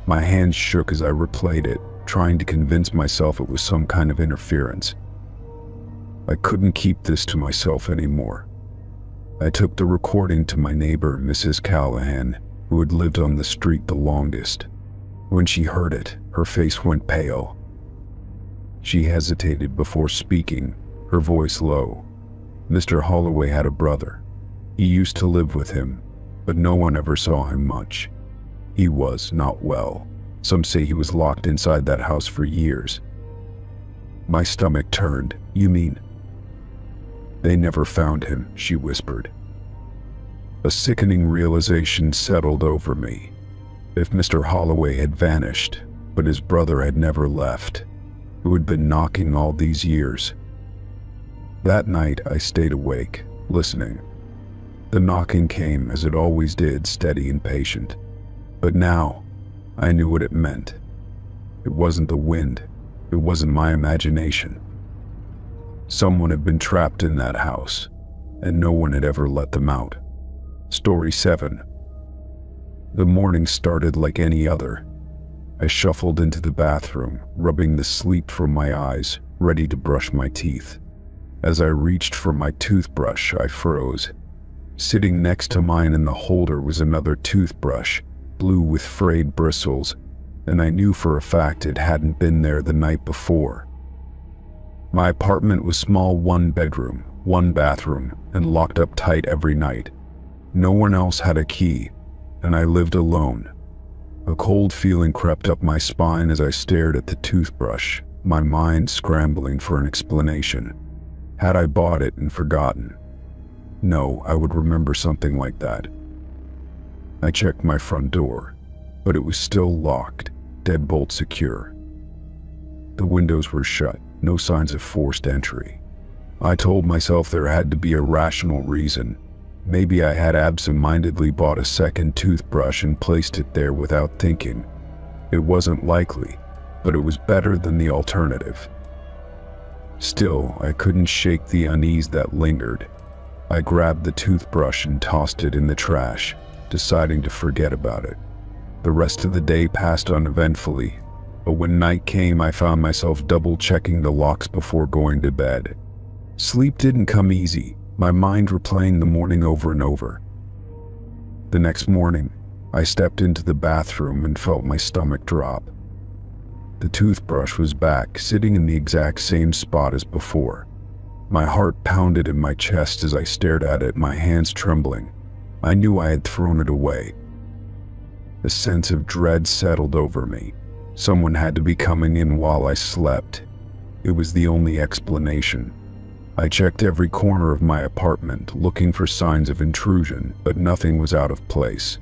My hands shook as I replayed it, trying to convince myself it was some kind of interference. I couldn't keep this to myself anymore. I took the recording to my neighbor, Mrs. Callahan, who had lived on the street the longest. When she heard it, her face went pale. She hesitated before speaking, her voice low. Mr. Holloway had a brother. He used to live with him, but no one ever saw him much. He was not well. Some say he was locked inside that house for years. My stomach turned. "You mean?" "They never found him," she whispered. A sickening realization settled over me. If Mr. Holloway had vanished, but his brother had never left, who had been knocking all these years. That night I stayed awake, listening. The knocking came as it always did, steady and patient. But now, I knew what it meant. It wasn't the wind. It wasn't my imagination. Someone had been trapped in that house, and no one had ever let them out. Story 7. The morning started like any other. I shuffled into the bathroom, rubbing the sleep from my eyes, ready to brush my teeth. As I reached for my toothbrush, I froze. Sitting next to mine in the holder was another toothbrush, blue with frayed bristles, and I knew for a fact it hadn't been there the night before. My apartment was small, 1 bedroom, 1 bathroom, and locked up tight every night. No one else had a key, and I lived alone. A cold feeling crept up my spine as I stared at the toothbrush, my mind scrambling for an explanation. Had I bought it and forgotten? No, I would remember something like that. I checked my front door, but it was still locked, deadbolt secure. The windows were shut, no signs of forced entry. I told myself there had to be a rational reason. Maybe I had absent-mindedly bought a second toothbrush and placed it there without thinking. It wasn't likely, but it was better than the alternative. Still, I couldn't shake the unease that lingered. I grabbed the toothbrush and tossed it in the trash, deciding to forget about it. The rest of the day passed uneventfully, but when night came, I found myself double-checking the locks before going to bed. Sleep didn't come easy, my mind replaying the morning over and over. The next morning, I stepped into the bathroom and felt my stomach drop. The toothbrush was back, sitting in the exact same spot as before. My heart pounded in my chest as I stared at it, my hands trembling. I knew I had thrown it away. A sense of dread settled over me. Someone had to be coming in while I slept. It was the only explanation. I checked every corner of my apartment, looking for signs of intrusion, but nothing was out of place.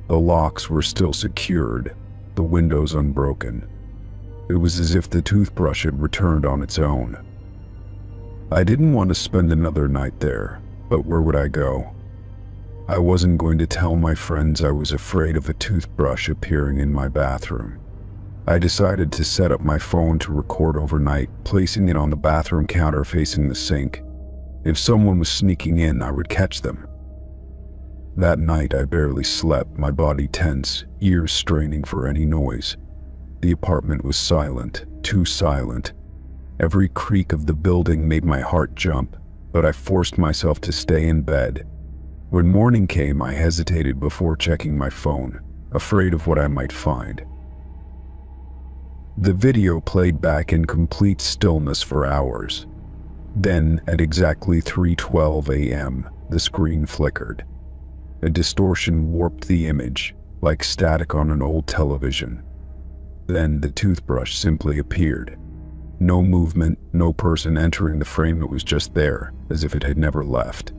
The locks were still secured, the windows unbroken. It was as if the toothbrush had returned on its own. I didn't want to spend another night there, but where would I go? I wasn't going to tell my friends I was afraid of a toothbrush appearing in my bathroom. I decided to set up my phone to record overnight, placing it on the bathroom counter facing the sink. If someone was sneaking in, I would catch them. That night I barely slept, my body tense, ears straining for any noise. The apartment was silent, too silent. Every creak of the building made my heart jump, but I forced myself to stay in bed. When morning came, I hesitated before checking my phone, afraid of what I might find. The video played back in complete stillness for hours. Then, at exactly 3:12 a.m., the screen flickered. A distortion warped the image, like static on an old television. Then the toothbrush simply appeared. No movement, no person entering the frame, it was just there, as if it had never left.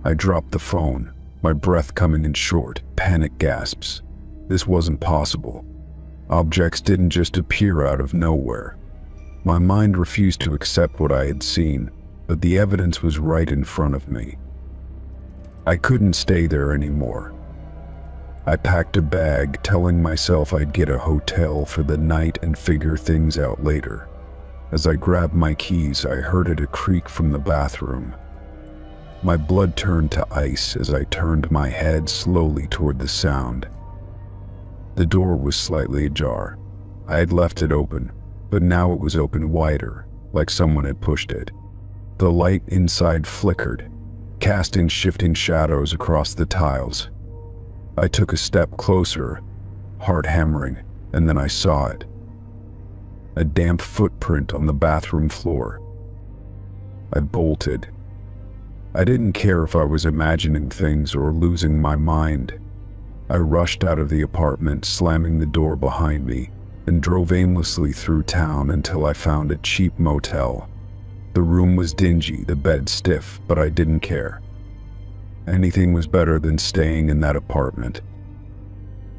I dropped the phone, my breath coming in short, panic gasps. This wasn't possible. Objects didn't just appear out of nowhere. My mind refused to accept what I had seen, but the evidence was right in front of me. I couldn't stay there anymore. I packed a bag, telling myself I'd get a hotel for the night and figure things out later. As I grabbed my keys, I heard it creak from the bathroom. My blood turned to ice as I turned my head slowly toward the sound. The door was slightly ajar. I had left it open, but now it was open wider, like someone had pushed it. The light inside flickered, casting shifting shadows across the tiles. I took a step closer, heart hammering, and then I saw it. A damp footprint on the bathroom floor. I bolted. I didn't care if I was imagining things or losing my mind. I rushed out of the apartment, slamming the door behind me, and drove aimlessly through town until I found a cheap motel. The room was dingy, the bed stiff, but I didn't care. Anything was better than staying in that apartment.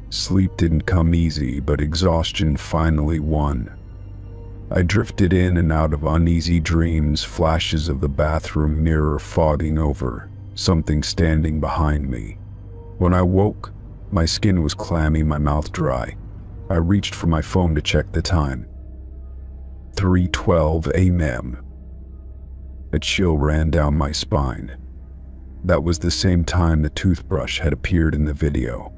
Sleep didn't come easy, but exhaustion finally won. I drifted in and out of uneasy dreams, flashes of the bathroom mirror fogging over, something standing behind me. When I woke, my skin was clammy, my mouth dry. I reached for my phone to check the time. 3:12 a.m. A chill ran down my spine. That was the same time the toothbrush had appeared in the video.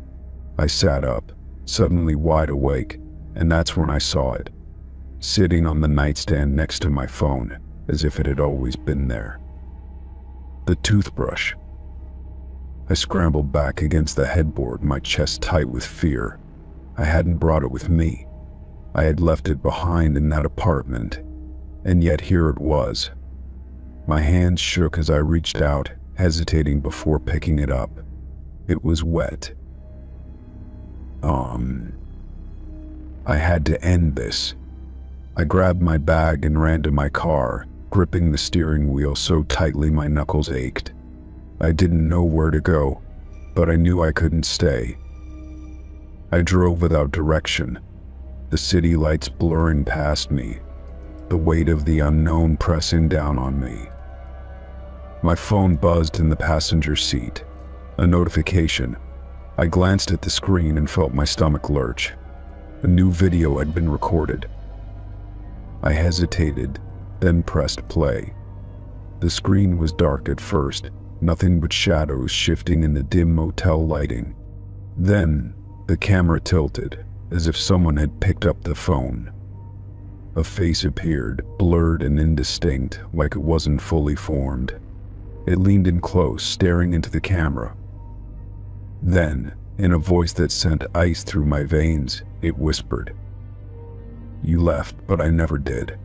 I sat up, suddenly wide awake, and that's when I saw it, sitting on the nightstand next to my phone, as if it had always been there. The toothbrush. I scrambled back against the headboard, my chest tight with fear. I hadn't brought it with me. I had left it behind in that apartment, and yet here it was. My hands shook as I reached out, hesitating before picking it up. It was wet. I had to end this. I grabbed my bag and ran to my car, gripping the steering wheel so tightly my knuckles ached. I didn't know where to go, but I knew I couldn't stay. I drove without direction, the city lights blurring past me. the weight of the unknown pressing down on me. My phone buzzed in the passenger seat. A notification. I glanced at the screen and felt my stomach lurch. A new video had been recorded. I hesitated, then pressed play. The screen was dark at first, nothing but shadows shifting in the dim motel lighting. Then, the camera tilted, as if someone had picked up the phone. A face appeared, blurred and indistinct, like it wasn't fully formed. It leaned in close, staring into the camera. Then, in a voice that sent ice through my veins, it whispered, "You left, but I never did."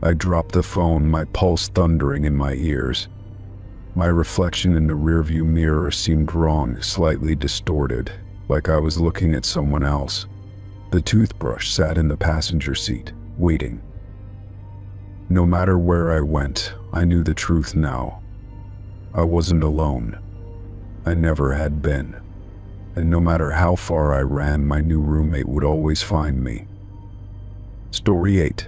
I dropped the phone, my pulse thundering in my ears. My reflection in the rearview mirror seemed wrong, slightly distorted, like I was looking at someone else. The toothbrush sat in the passenger seat, waiting. No matter where I went, I knew the truth now. I wasn't alone. I never had been. And no matter how far I ran, my new roommate would always find me. Story 8.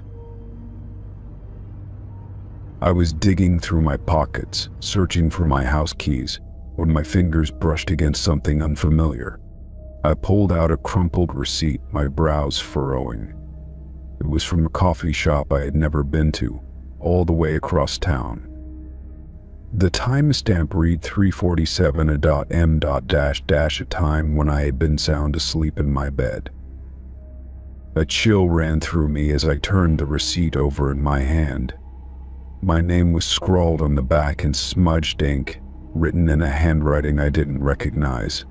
I was digging through my pockets, searching for my house keys, when my fingers brushed against something unfamiliar. I pulled out a crumpled receipt, my brows furrowing. It was from a coffee shop I had never been to, all the way across town. The timestamp read 3:47 a time when I had been sound asleep in my bed. A chill ran through me as I turned the receipt over in my hand. My name was scrawled on the back in smudged ink, written in a handwriting I didn't recognize.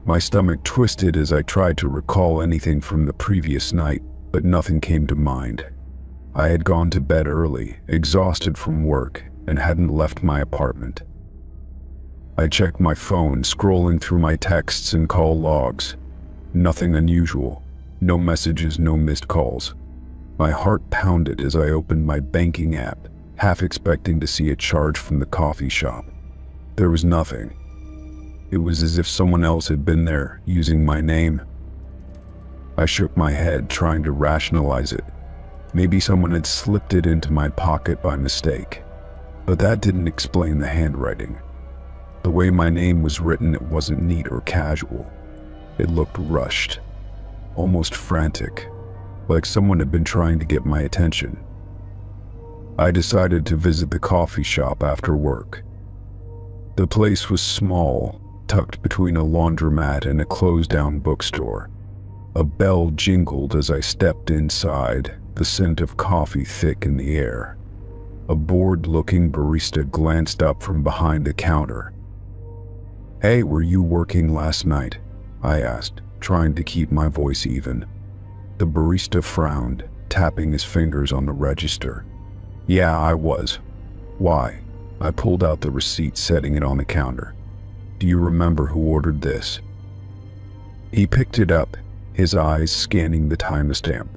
My stomach twisted as I tried to recall anything from the previous night, but nothing came to mind. I had gone to bed early, exhausted from work, and hadn't left my apartment. I checked my phone, scrolling through my texts and call logs. Nothing unusual. No messages, no missed calls. My heart pounded as I opened my banking app, half expecting to see a charge from the coffee shop. There was nothing. It was as if someone else had been there, using my name. I shook my head, trying to rationalize it. Maybe someone had slipped it into my pocket by mistake. But that didn't explain the handwriting. The way my name was written, it wasn't neat or casual. It looked rushed, almost frantic, like someone had been trying to get my attention. I decided to visit the coffee shop after work. The place was small, tucked between a laundromat and a closed-down bookstore. A bell jingled as I stepped inside, the scent of coffee thick in the air. A bored-looking barista glanced up from behind the counter. "Hey, were you working last night?" I asked, trying to keep my voice even. The barista frowned, tapping his fingers on the register. "Yeah, I was." "Why?" I pulled out the receipt, setting it on the counter. "Do you remember who ordered this?" He picked it up, his eyes scanning the timestamp.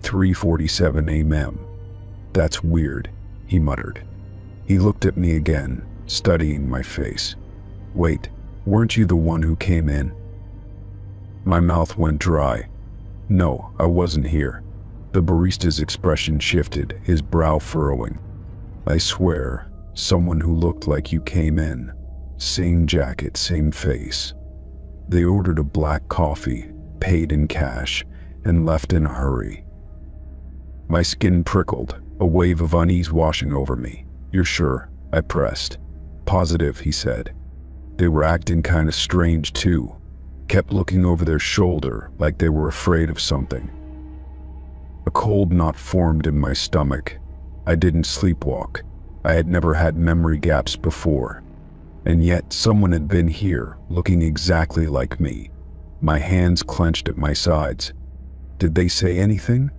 3:47 a.m. "That's weird," he muttered. He looked at me again, studying my face. "Wait, weren't you the one who came in?" My mouth went dry. "No, I wasn't here." The barista's expression shifted, his brow furrowing. "I swear, someone who looked like you came in. Same jacket, same face. They ordered a black coffee, paid in cash, and left in a hurry." My skin prickled, a wave of unease washing over me. "You're sure?" I pressed. "Positive," he said. "They were acting kind of strange too. Kept looking over their shoulder like they were afraid of something." A cold knot formed in my stomach. I didn't sleepwalk. I had never had memory gaps before. And yet someone had been here, looking exactly like me. My hands clenched at my sides. Did they say anything?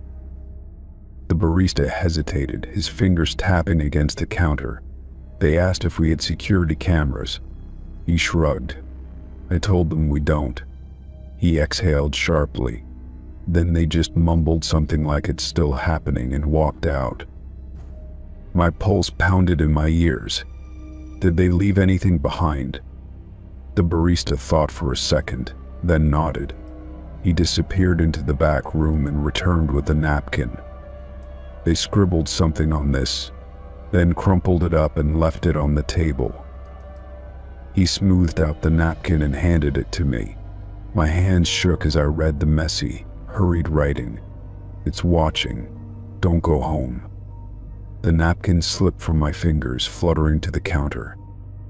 The barista hesitated, his fingers tapping against the counter. They asked if we had security cameras. He shrugged. I told them we don't. He exhaled sharply. Then they just mumbled something like it's still happening and walked out. My pulse pounded in my ears. Did they leave anything behind? The barista thought for a second, then nodded. He disappeared into the back room and returned with a napkin. They scribbled something on this, then crumpled it up and left it on the table. He smoothed out the napkin and handed it to me. My hands shook as I read the messy, hurried writing. "It's watching. Don't go home." The napkin slipped from my fingers, fluttering to the counter.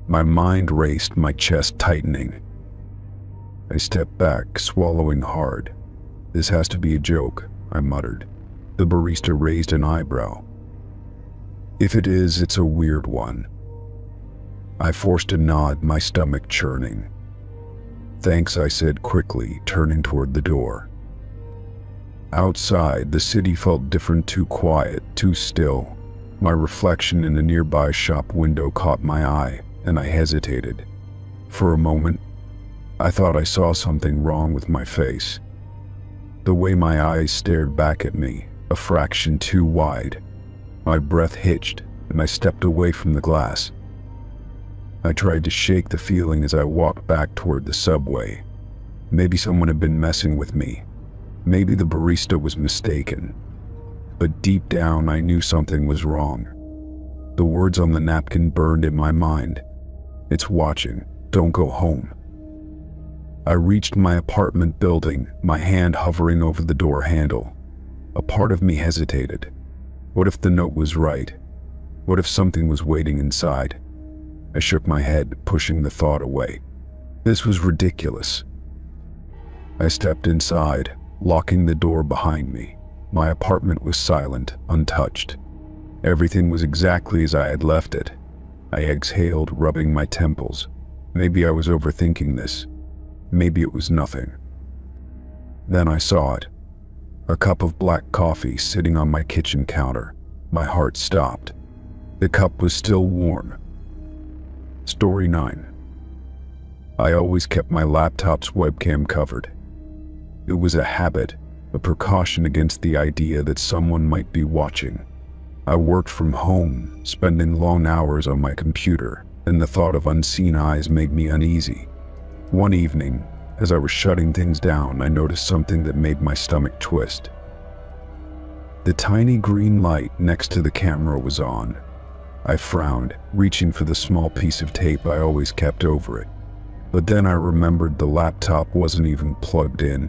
My mind raced, my chest tightening. I stepped back, swallowing hard. "This has to be a joke," I muttered. The barista raised an eyebrow. "If it is, it's a weird one." I forced a nod, my stomach churning. "Thanks," I said quickly, turning toward the door. Outside, the city felt different, too quiet, too still. My reflection in a nearby shop window caught my eye, and I hesitated. For a moment, I thought I saw something wrong with my face. The way my eyes stared back at me, a fraction too wide. My breath hitched, and I stepped away from the glass. I tried to shake the feeling as I walked back toward the subway. Maybe someone had been messing with me. Maybe the barista was mistaken. But deep down, I knew something was wrong. The words on the napkin burned in my mind. "It's watching. Don't go home." I reached my apartment building, my hand hovering over the door handle. A part of me hesitated. What if the note was right? What if something was waiting inside? I shook my head, pushing the thought away. This was ridiculous. I stepped inside, locking the door behind me. My apartment was silent, untouched. Everything was exactly as I had left it. I exhaled, rubbing my temples. Maybe I was overthinking this. Maybe it was nothing. Then I saw it. A cup of black coffee sitting on my kitchen counter. My heart stopped. The cup was still warm. Story 9. I always kept my laptop's webcam covered. It was a habit, a precaution against the idea that someone might be watching. I worked from home, spending long hours on my computer, and the thought of unseen eyes made me uneasy. One evening, as I was shutting things down, I noticed something that made my stomach twist. The tiny green light next to the camera was on. I frowned, reaching for the small piece of tape I always kept over it. But then I remembered the laptop wasn't even plugged in.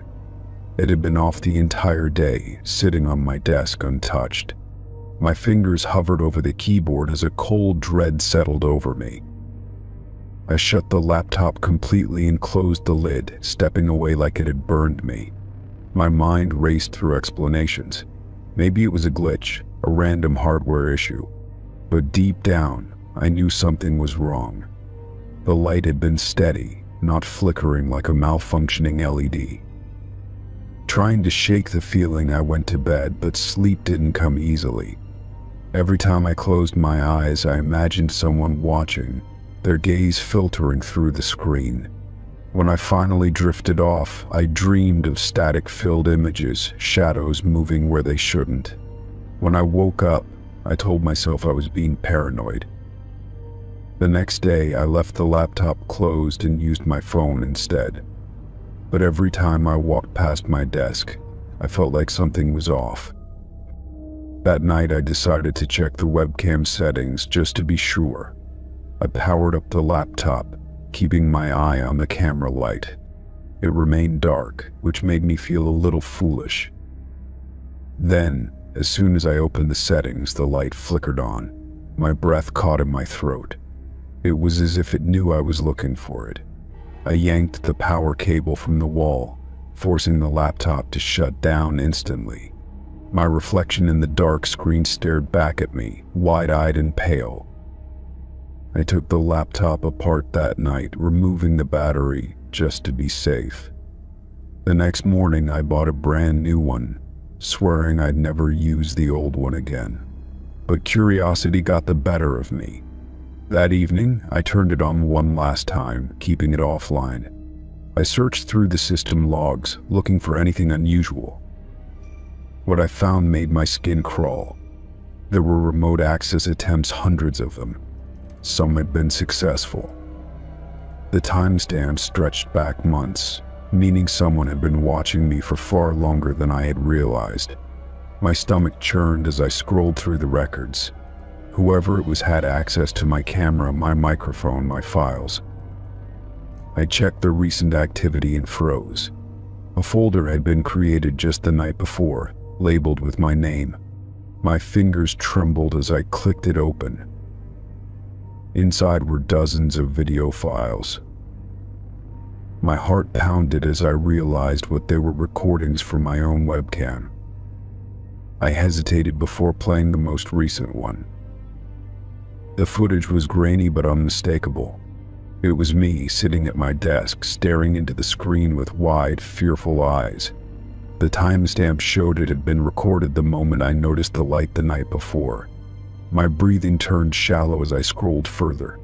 It had been off the entire day, sitting on my desk untouched. My fingers hovered over the keyboard as a cold dread settled over me. I shut the laptop completely and closed the lid, stepping away like it had burned me. My mind raced through explanations. Maybe it was a glitch, a random hardware issue. But deep down, I knew something was wrong. The light had been steady, not flickering like a malfunctioning LED. Trying to shake the feeling, I went to bed, but sleep didn't come easily. Every time I closed my eyes, I imagined someone watching, their gaze filtering through the screen. When I finally drifted off, I dreamed of static-filled images, shadows moving where they shouldn't. When I woke up, I told myself I was being paranoid. The next day, I left the laptop closed and used my phone instead. But every time I walked past my desk, I felt like something was off. That night, I decided to check the webcam settings just to be sure. I powered up the laptop, keeping my eye on the camera light. It remained dark, which made me feel a little foolish. Then, as soon as I opened the settings, the light flickered on. My breath caught in my throat. It was as if it knew I was looking for it. I yanked the power cable from the wall, forcing the laptop to shut down instantly. My reflection in the dark screen stared back at me, wide-eyed and pale. I took the laptop apart that night, removing the battery just to be safe. The next morning, I bought a brand new one, swearing I'd never use the old one again. But curiosity got the better of me. That evening, I turned it on one last time, keeping it offline. I searched through the system logs, looking for anything unusual. What I found made my skin crawl. There were remote access attempts, hundreds of them. Some had been successful. The timestamp stretched back months, meaning someone had been watching me for far longer than I had realized. My stomach churned as I scrolled through the records. Whoever it was had access to my camera, my microphone, my files. I checked the recent activity and froze. A folder had been created just the night before, labeled with my name. My fingers trembled as I clicked it open. Inside were dozens of video files. My heart pounded as I realized what they were recordings from my own webcam. I hesitated before playing the most recent one. The footage was grainy but unmistakable. It was me sitting at my desk, staring into the screen with wide, fearful eyes. The timestamp showed it had been recorded the moment I noticed the light the night before. My breathing turned shallow as I scrolled further.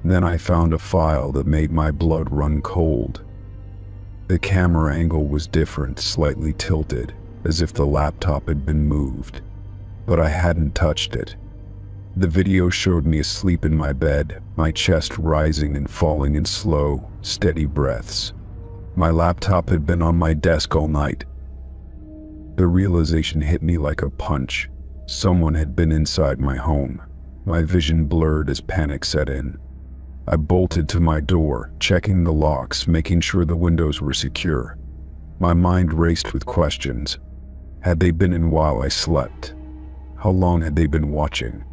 Then I found a file that made my blood run cold. The camera angle was different, slightly tilted, as if the laptop had been moved. But I hadn't touched it. The video showed me asleep in my bed, my chest rising and falling in slow, steady breaths. My laptop had been on my desk all night. The realization hit me like a punch. Someone had been inside my home. My vision blurred as panic set in. I bolted to my door, checking the locks, making sure the windows were secure. My mind raced with questions. Had they been in while I slept? How long had they been watching?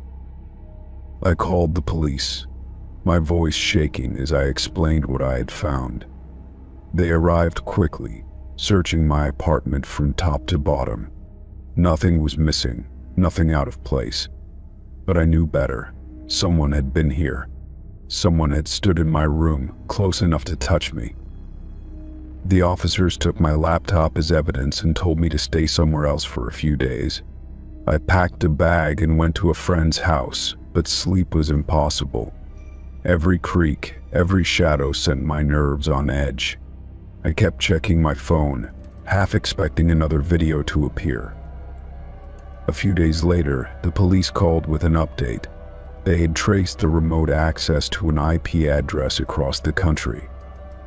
I called the police, my voice shaking as I explained what I had found. They arrived quickly, searching my apartment from top to bottom. Nothing was missing, nothing out of place. But I knew better. Someone had been here. Someone had stood in my room, close enough to touch me. The officers took my laptop as evidence and told me to stay somewhere else for a few days. I packed a bag and went to a friend's house, but sleep was impossible. Every creak, every shadow sent my nerves on edge. I kept checking my phone, half expecting another video to appear. A few days later, the police called with an update. They had traced the remote access to an IP address across the country.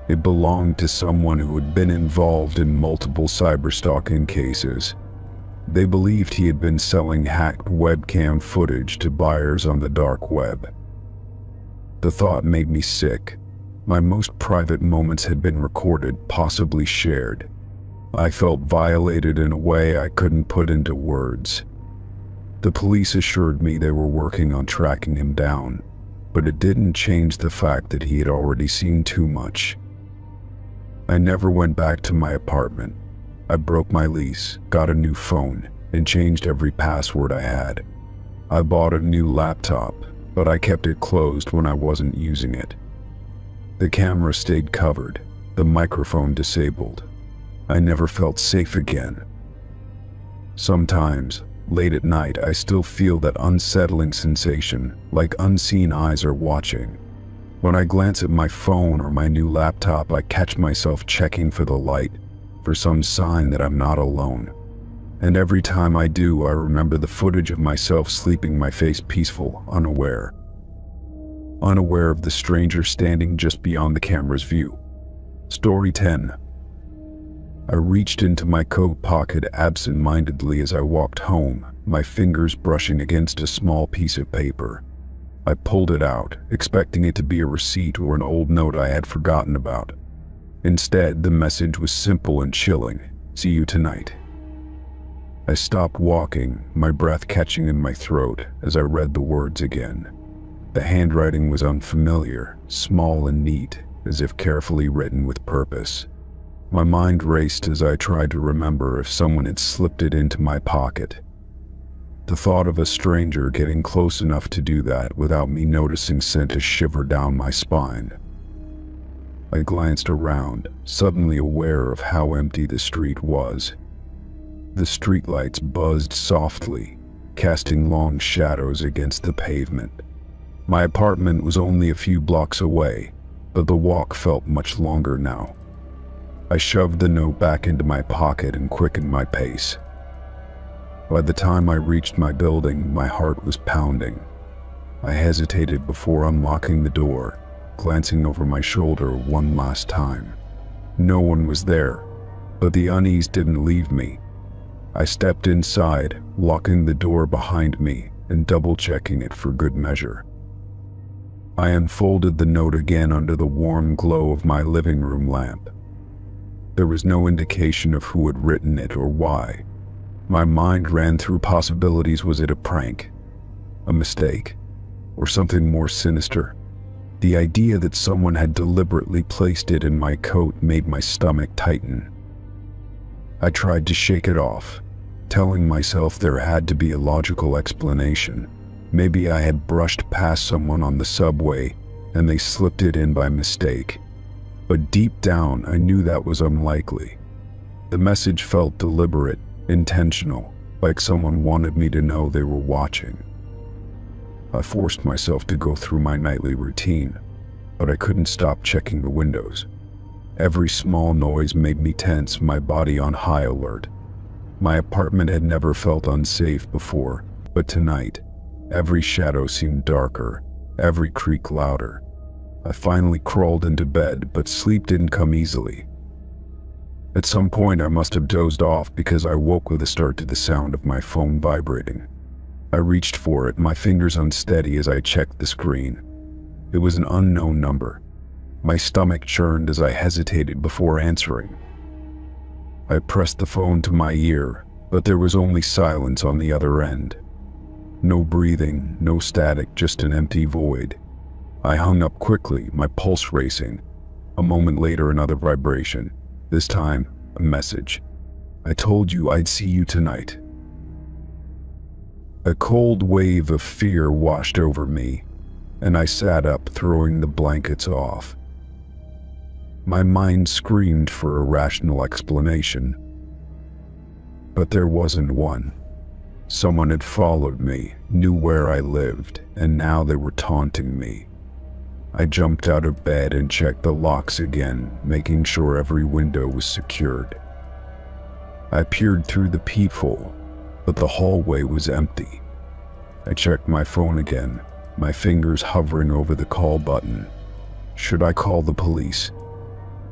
It belonged to someone who had been involved in multiple cyberstalking cases. They believed he had been selling hacked webcam footage to buyers on the dark web. The thought made me sick. My most private moments had been recorded, possibly shared. I felt violated in a way I couldn't put into words. The police assured me they were working on tracking him down, but it didn't change the fact that he had already seen too much. I never went back to my apartment. I broke my lease, got a new phone, and changed every password I had. I bought a new laptop, but I kept it closed when I wasn't using it. The camera stayed covered, the microphone disabled. I never felt safe again. Sometimes, late at night, I still feel that unsettling sensation, like unseen eyes are watching. When I glance at my phone or my new laptop, I catch myself checking for the light, for some sign that I'm not alone. And every time I do, I remember the footage of myself sleeping, my face peaceful, unaware. Unaware of the stranger standing just beyond the camera's view. Story 10. I reached into my coat pocket absent-mindedly as I walked home, my fingers brushing against a small piece of paper. I pulled it out, expecting it to be a receipt or an old note I had forgotten about. Instead, the message was simple and chilling. See you tonight. I stopped walking, my breath catching in my throat as I read the words again. The handwriting was unfamiliar, small and neat, as if carefully written with purpose. My mind raced as I tried to remember if someone had slipped it into my pocket. The thought of a stranger getting close enough to do that without me noticing sent a shiver down my spine. I glanced around, suddenly aware of how empty the street was. The streetlights buzzed softly, casting long shadows against the pavement. My apartment was only a few blocks away, but the walk felt much longer now. I shoved the note back into my pocket and quickened my pace. By the time I reached my building, my heart was pounding. I hesitated before unlocking the door, glancing over my shoulder one last time. No one was there, but the unease didn't leave me. I stepped inside, locking the door behind me and double-checking it for good measure. I unfolded the note again under the warm glow of my living room lamp. There was no indication of who had written it or why. My mind ran through possibilities. Was it a prank, a mistake, or something more sinister? The idea that someone had deliberately placed it in my coat made my stomach tighten. I tried to shake it off, telling myself there had to be a logical explanation. Maybe I had brushed past someone on the subway and they slipped it in by mistake. But deep down, I knew that was unlikely. The message felt deliberate, intentional, like someone wanted me to know they were watching. I forced myself to go through my nightly routine, but I couldn't stop checking the windows. Every small noise made me tense, my body on high alert. My apartment had never felt unsafe before, but tonight, every shadow seemed darker, every creak louder. I finally crawled into bed, but sleep didn't come easily. At some point, I must have dozed off because I woke with a start to the sound of my phone vibrating. I reached for it, my fingers unsteady as I checked the screen. It was an unknown number. My stomach churned as I hesitated before answering. I pressed the phone to my ear, but there was only silence on the other end. No breathing, no static, just an empty void. I hung up quickly, my pulse racing. A moment later, another vibration. This time, a message. I told you I'd see you tonight. A cold wave of fear washed over me, and I sat up, throwing the blankets off. My mind screamed for a rational explanation, but there wasn't one. Someone had followed me, knew where I lived, and now they were taunting me. I jumped out of bed and checked the locks again, making sure every window was secured. I peered through the peephole, but the hallway was empty. I checked my phone again, my fingers hovering over the call button. Should I call the police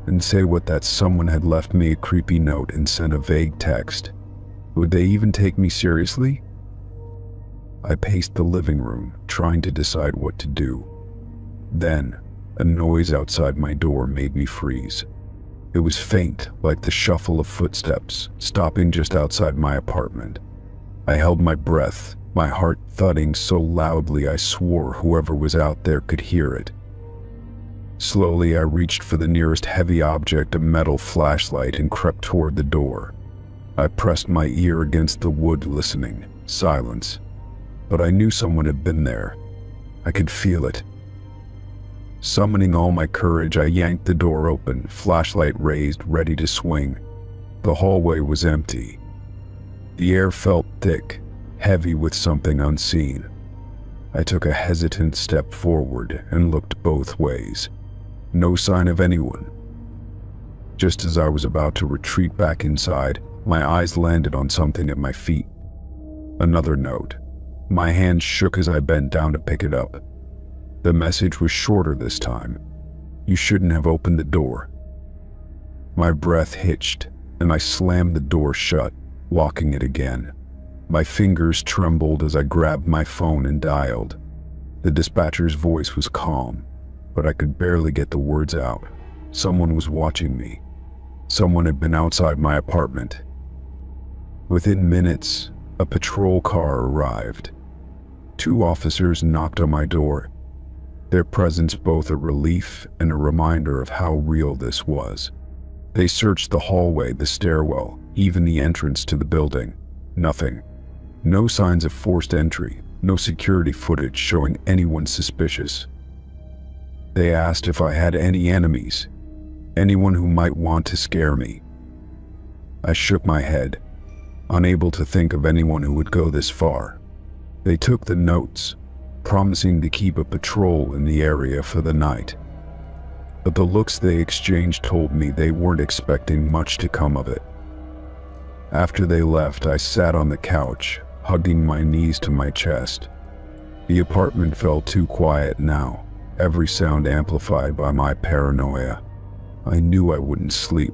and say what that someone had left me a creepy note and sent a vague text? Would they even take me seriously? I paced the living room, trying to decide what to do. Then, a noise outside my door made me freeze. It was faint, like the shuffle of footsteps, stopping just outside my apartment. I held my breath, my heart thudding so loudly I swore whoever was out there could hear it. Slowly, I reached for the nearest heavy object, a metal flashlight, and crept toward the door. I pressed my ear against the wood, listening. Silence. But I knew someone had been there. I could feel it. Summoning all my courage, I yanked the door open, flashlight raised, ready to swing. The hallway was empty. The air felt thick, heavy with something unseen. I took a hesitant step forward and looked both ways. No sign of anyone. Just as I was about to retreat back inside, my eyes landed on something at my feet. Another note. My hand shook as I bent down to pick it up. The message was shorter this time. You shouldn't have opened the door. My breath hitched, and I slammed the door shut, locking it again. My fingers trembled as I grabbed my phone and dialed. The dispatcher's voice was calm, but I could barely get the words out. Someone was watching me. Someone had been outside my apartment. Within minutes, a patrol car arrived. 2 officers knocked on my door. Their presence both a relief and a reminder of how real this was. They searched the hallway, the stairwell, even the entrance to the building. Nothing. No signs of forced entry, no security footage showing anyone suspicious. They asked if I had any enemies, anyone who might want to scare me. I shook my head, unable to think of anyone who would go this far. They took the notes, promising to keep a patrol in the area for the night. But the looks they exchanged told me they weren't expecting much to come of it. After they left, I sat on the couch, hugging my knees to my chest. The apartment felt too quiet now, every sound amplified by my paranoia. I knew I wouldn't sleep.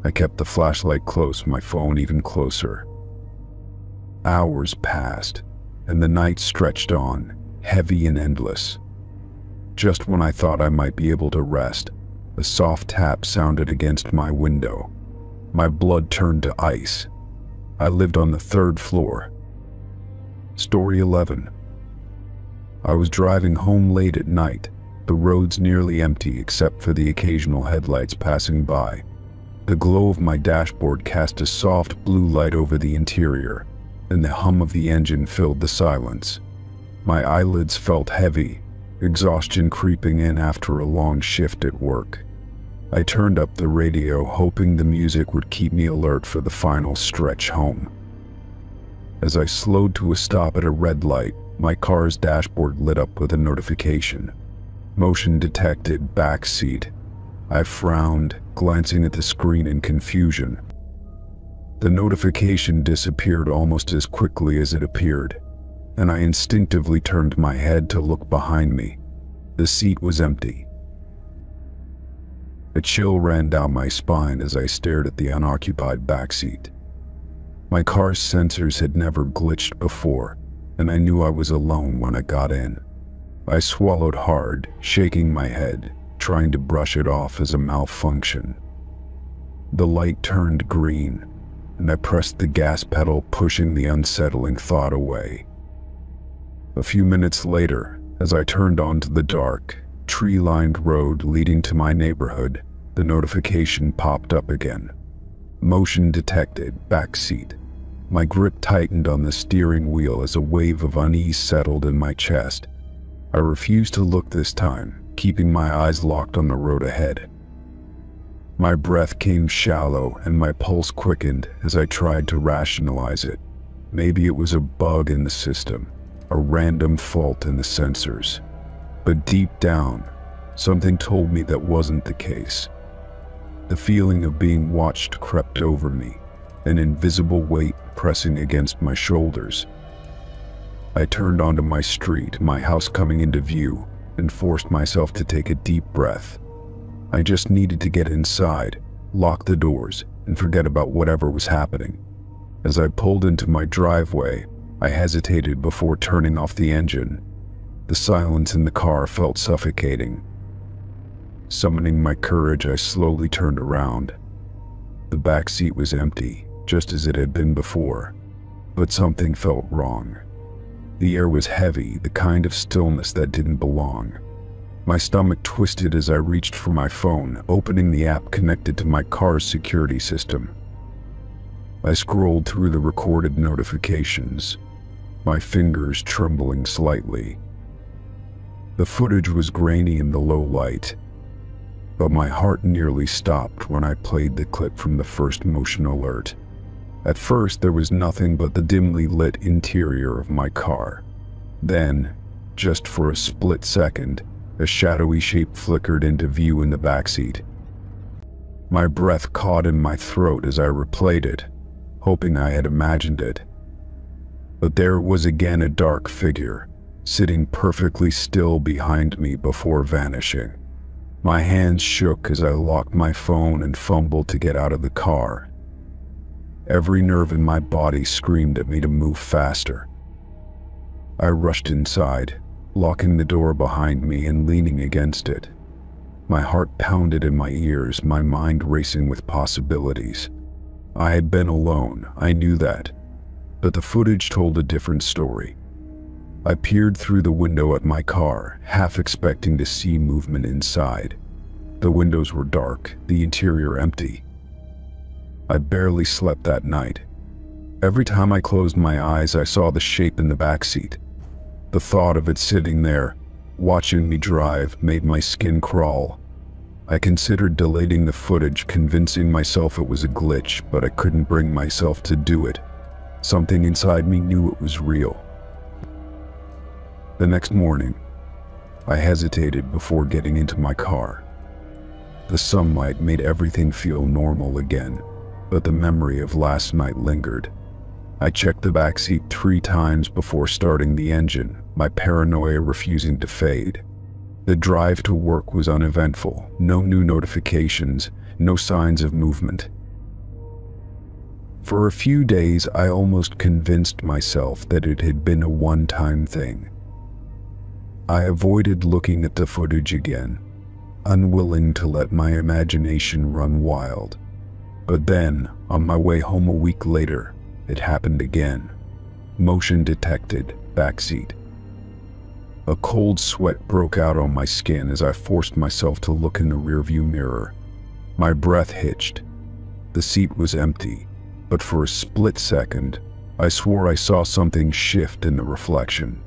I kept the flashlight close, my phone even closer. Hours passed, and the night stretched on, heavy and endless. Just when I thought I might be able to rest, a soft tap sounded against my window. My blood turned to ice. I lived on the 3rd floor. Story 11. I was driving home late at night, the roads nearly empty except for the occasional headlights passing by. The glow of my dashboard cast a soft blue light over the interior, and the hum of the engine filled the silence. My eyelids felt heavy, exhaustion creeping in after a long shift at work. I turned up the radio, hoping the music would keep me alert for the final stretch home. As I slowed to a stop at a red light, my car's dashboard lit up with a notification. Motion detected, back seat. I frowned, glancing at the screen in confusion. The notification disappeared almost as quickly as it appeared, and I instinctively turned my head to look behind me. The seat was empty. A chill ran down my spine as I stared at the unoccupied backseat. My car's sensors had never glitched before, and I knew I was alone when I got in. I swallowed hard, shaking my head, trying to brush it off as a malfunction. The light turned green, and I pressed the gas pedal, pushing the unsettling thought away. A few minutes later, as I turned onto the dark, tree-lined road leading to my neighborhood, the notification popped up again. Motion detected, backseat. My grip tightened on the steering wheel as a wave of unease settled in my chest. I refused to look this time, keeping my eyes locked on the road ahead. My breath came shallow and my pulse quickened as I tried to rationalize it. Maybe it was a bug in the system, a random fault in the sensors. But deep down, something told me that wasn't the case. The feeling of being watched crept over me, an invisible weight pressing against my shoulders. I turned onto my street, my house coming into view, and forced myself to take a deep breath. I just needed to get inside, lock the doors, and forget about whatever was happening. As I pulled into my driveway, I hesitated before turning off the engine. The silence in the car felt suffocating. Summoning my courage, I slowly turned around. The back seat was empty, just as it had been before, but something felt wrong. The air was heavy, the kind of stillness that didn't belong. My stomach twisted as I reached for my phone, opening the app connected to my car's security system. I scrolled through the recorded notifications, my fingers trembling slightly. The footage was grainy in the low light, but my heart nearly stopped when I played the clip from the first motion alert. At first, there was nothing but the dimly lit interior of my car. Then, just for a split second, a shadowy shape flickered into view in the backseat. My breath caught in my throat as I replayed it, hoping I had imagined it. But there was again a dark figure, sitting perfectly still behind me before vanishing. My hands shook as I locked my phone and fumbled to get out of the car. Every nerve in my body screamed at me to move faster. I rushed inside, locking the door behind me and leaning against it. My heart pounded in my ears, my mind racing with possibilities. I had been alone, I knew that, but the footage told a different story. I peered through the window at my car, half expecting to see movement inside. The windows were dark, the interior empty. I barely slept that night. Every time I closed my eyes, I saw the shape in the backseat. The thought of it sitting there, watching me drive, made my skin crawl. I considered deleting the footage, convincing myself it was a glitch, but I couldn't bring myself to do it. Something inside me knew it was real. The next morning, I hesitated before getting into my car. The sunlight made everything feel normal again, but the memory of last night lingered. I checked the backseat 3 times before starting the engine, my paranoia refusing to fade. The drive to work was uneventful, no new notifications, no signs of movement. For a few days, I almost convinced myself that it had been a one-time thing. I avoided looking at the footage again, unwilling to let my imagination run wild. But then, on my way home a week later, it happened again. Motion detected, backseat. A cold sweat broke out on my skin as I forced myself to look in the rearview mirror. My breath hitched. The seat was empty, but for a split second, I swore I saw something shift in the reflection.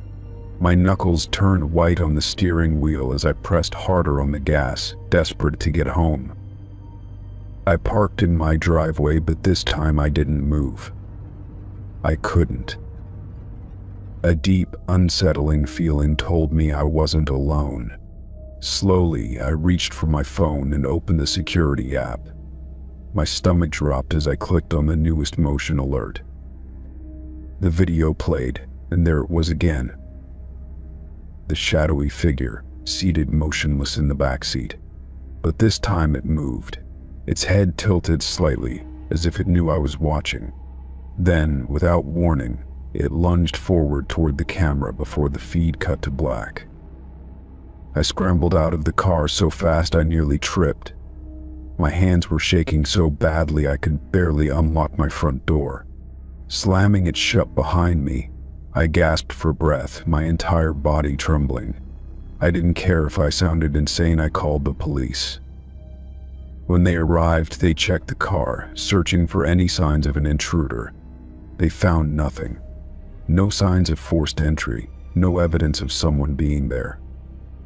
My knuckles turned white on the steering wheel as I pressed harder on the gas, desperate to get home. I parked in my driveway, but this time I didn't move. I couldn't. A deep, unsettling feeling told me I wasn't alone. Slowly, I reached for my phone and opened the security app. My stomach dropped as I clicked on the newest motion alert. The video played, and there it was again. The shadowy figure, seated motionless in the backseat. But this time it moved, its head tilted slightly, as if it knew I was watching. Then, without warning, it lunged forward toward the camera before the feed cut to black. I scrambled out of the car so fast I nearly tripped. My hands were shaking so badly I could barely unlock my front door. Slamming it shut behind me, I gasped for breath, my entire body trembling. I didn't care if I sounded insane. I called the police. When they arrived, they checked the car, searching for any signs of an intruder. They found nothing. No signs of forced entry, no evidence of someone being there.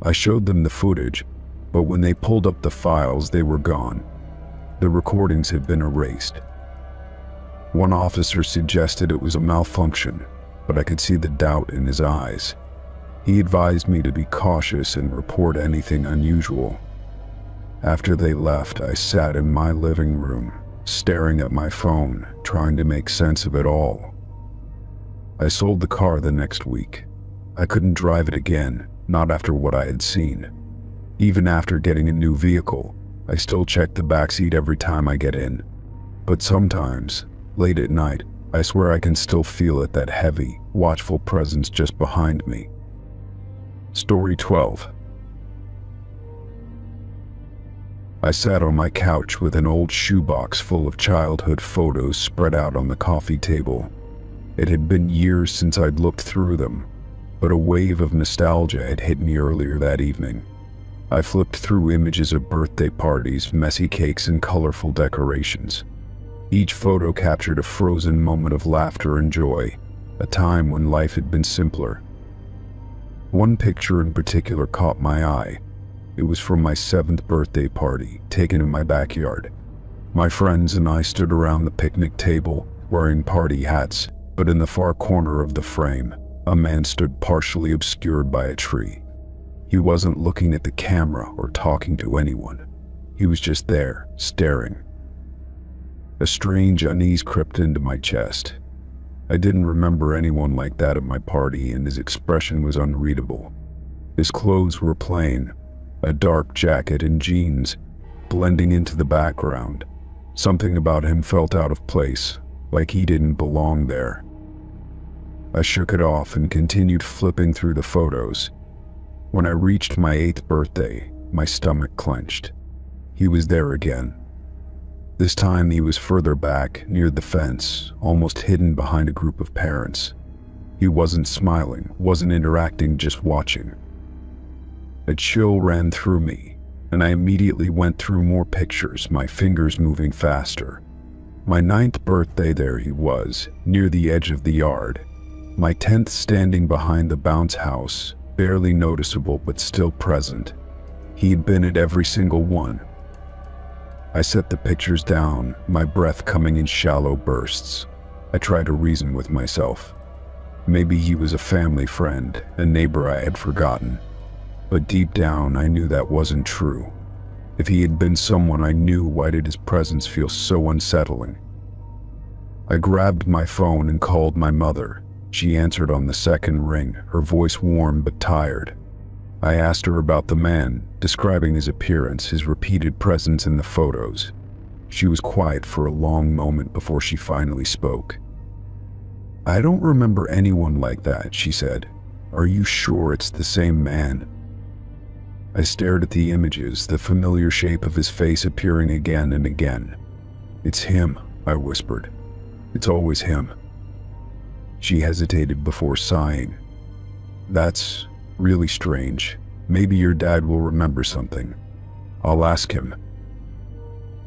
I showed them the footage, but when they pulled up the files, they were gone. The recordings had been erased. One officer suggested it was a malfunction, but I could see the doubt in his eyes. He advised me to be cautious and report anything unusual. After they left, I sat in my living room, staring at my phone, trying to make sense of it all. I sold the car the next week. I couldn't drive it again, not after what I had seen. Even after getting a new vehicle, I still check the backseat every time I get in. But sometimes, late at night, I swear I can still feel it, that heavy, watchful presence just behind me. Story 12. I sat on my couch with an old shoebox full of childhood photos spread out on the coffee table. It had been years since I'd looked through them, but a wave of nostalgia had hit me earlier that evening. I flipped through images of birthday parties, messy cakes, and colorful decorations. Each photo captured a frozen moment of laughter and joy, a time when life had been simpler. One picture in particular caught my eye. It was from my 7th birthday party, taken in my backyard. My friends and I stood around the picnic table, wearing party hats, but in the far corner of the frame, a man stood partially obscured by a tree. He wasn't looking at the camera or talking to anyone. He was just there, staring. A strange unease crept into my chest. I didn't remember anyone like that at my party, and his expression was unreadable. His clothes were plain, a dark jacket and jeans, blending into the background. Something about him felt out of place, like he didn't belong there. I shook it off and continued flipping through the photos. When I reached my 8th birthday, my stomach clenched. He was there again. This time he was further back, near the fence, almost hidden behind a group of parents. He wasn't smiling, wasn't interacting, just watching. A chill ran through me, and I immediately went through more pictures, my fingers moving faster. My 9th birthday, there he was, near the edge of the yard. My 10th standing behind the bounce house, barely noticeable but still present. He had been at every single one. I set the pictures down, my breath coming in shallow bursts. I tried to reason with myself. Maybe he was a family friend, a neighbor I had forgotten. But deep down, I knew that wasn't true. If he had been someone I knew, why did his presence feel so unsettling? I grabbed my phone and called my mother. She answered on the second ring, her voice warm but tired. I asked her about the man, describing his appearance, his repeated presence in the photos. She was quiet for a long moment before she finally spoke. "I don't remember anyone like that," she said. "Are you sure it's the same man?" I stared at the images, the familiar shape of his face appearing again and again. "It's him," I whispered. "It's always him." She hesitated before sighing. "That's really strange. Maybe your dad will remember something. I'll ask him."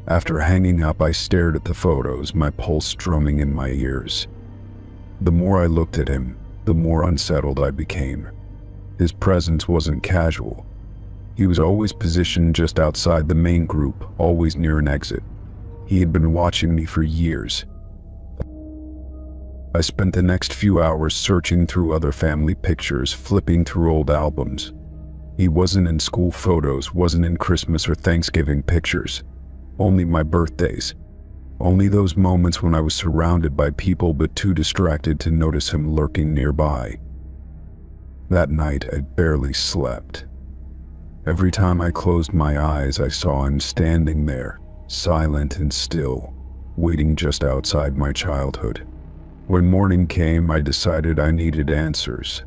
After hanging up, I stared at the photos, my pulse drumming in my ears. The more I looked at him, the more unsettled I became. His presence wasn't casual. He was always positioned just outside the main group, always near an exit. He had been watching me for years. I spent the next few hours searching through other family pictures, flipping through old albums. He wasn't in school photos, wasn't in Christmas or Thanksgiving pictures. Only my birthdays. Only those moments when I was surrounded by people but too distracted to notice him lurking nearby. That night, I barely slept. Every time I closed my eyes, I saw him standing there, silent and still, waiting just outside my childhood. When morning came, I decided I needed answers.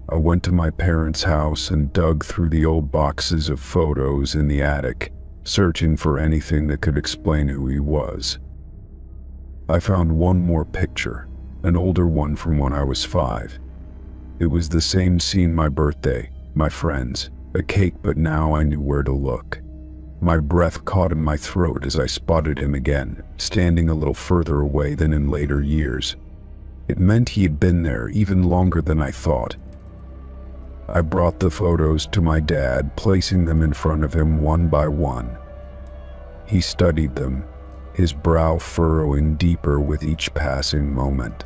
I went to my parents' house and dug through the old boxes of photos in the attic, searching for anything that could explain who he was. I found one more picture, an older one from when I was 5. It was the same scene: my birthday, my friends, a cake, but now I knew where to look. My breath caught in my throat as I spotted him again, standing a little further away than in later years. It meant he had been there even longer than I thought. I brought the photos to my dad, placing them in front of him one by one. He studied them, his brow furrowing deeper with each passing moment.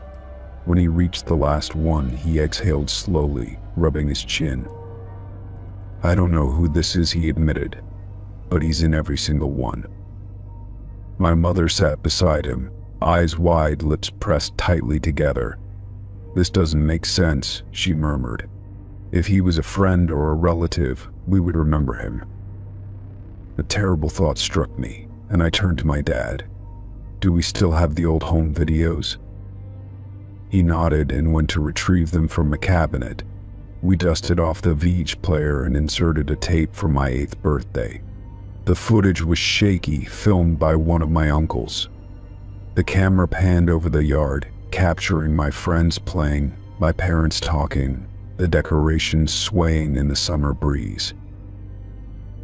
When he reached the last one, he exhaled slowly, rubbing his chin. "I don't know who this is," he admitted, "but he's in every single one." My mother sat beside him, eyes wide, lips pressed tightly together. "This doesn't make sense," she murmured. "If he was a friend or a relative, we would remember him." A terrible thought struck me, and I turned to my dad. "Do we still have the old home videos?" He nodded and went to retrieve them from a cabinet. We dusted off the VH player and inserted a tape for my 8th birthday. The footage was shaky, filmed by one of my uncles. The camera panned over the yard, capturing my friends playing, my parents talking, the decorations swaying in the summer breeze.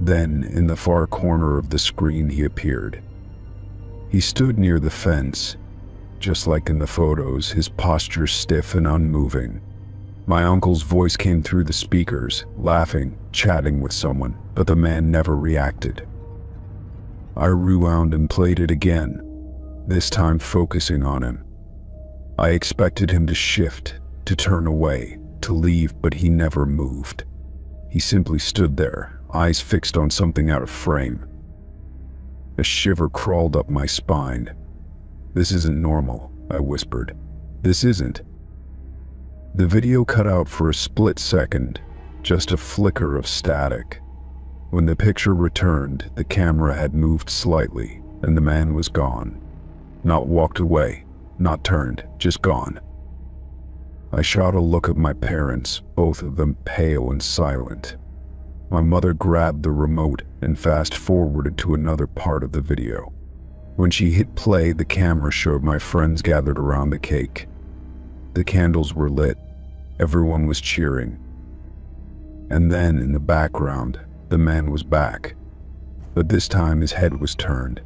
Then, in the far corner of the screen, he appeared. He stood near the fence. Just like in the photos, his posture stiff and unmoving. My uncle's voice came through the speakers, laughing, chatting with someone, but the man never reacted. I rewound and played it again, this time focusing on him. I expected him to shift, to turn away, to leave, but he never moved. He simply stood there, eyes fixed on something out of frame. A shiver crawled up my spine. "This isn't normal," I whispered. "This isn't." The video cut out for a split second, just a flicker of static. When the picture returned, the camera had moved slightly, and the man was gone. Not walked away, not turned, just gone. I shot a look at my parents, both of them pale and silent. My mother grabbed the remote and fast-forwarded to another part of the video. When she hit play, the camera showed my friends gathered around the cake. The candles were lit. Everyone was cheering. And then, in the background, the man was back. But this time his head was turned.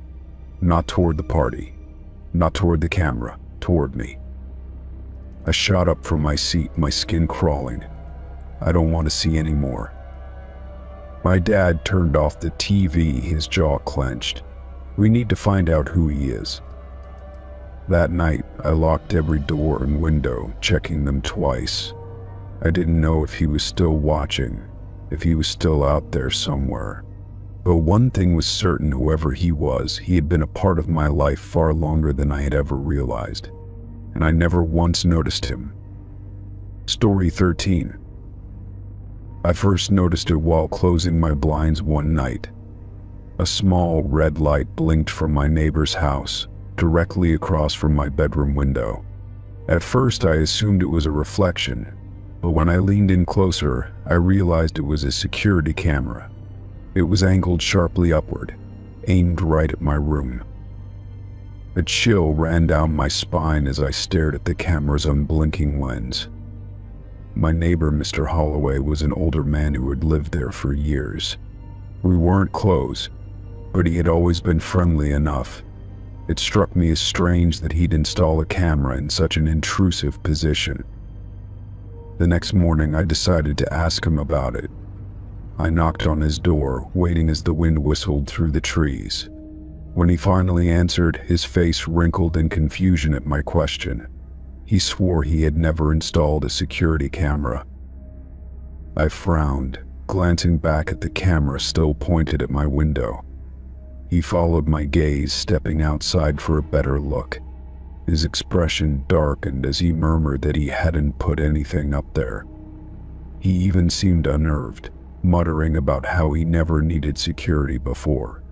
Not toward the party. Not toward the camera. Toward me. I shot up from my seat, my skin crawling. I don't want to see any more. My dad turned off the TV, his jaw clenched. "We need to find out who he is." That night, I locked every door and window, checking them twice. I didn't know if he was still watching, if he was still out there somewhere. But one thing was certain: whoever he was, he had been a part of my life far longer than I had ever realized. And I never once noticed him. Story 13. I first noticed it while closing my blinds one night. A small red light blinked from my neighbor's house, directly across from my bedroom window. At first I assumed it was a reflection, but when I leaned in closer, I realized it was a security camera. It was angled sharply upward, aimed right at my room. A chill ran down my spine as I stared at the camera's unblinking lens. My neighbor, Mr. Holloway, was an older man who had lived there for years. We weren't close, but he had always been friendly enough. It struck me as strange that he'd install a camera in such an intrusive position. The next morning, I decided to ask him about it. I knocked on his door, waiting as the wind whistled through the trees. When he finally answered, his face wrinkled in confusion at my question. He swore he had never installed a security camera. I frowned, glancing back at the camera still pointed at my window. He followed my gaze, stepping outside for a better look. His expression darkened as he murmured that he hadn't put anything up there. He even seemed unnerved, muttering about how he never needed security before.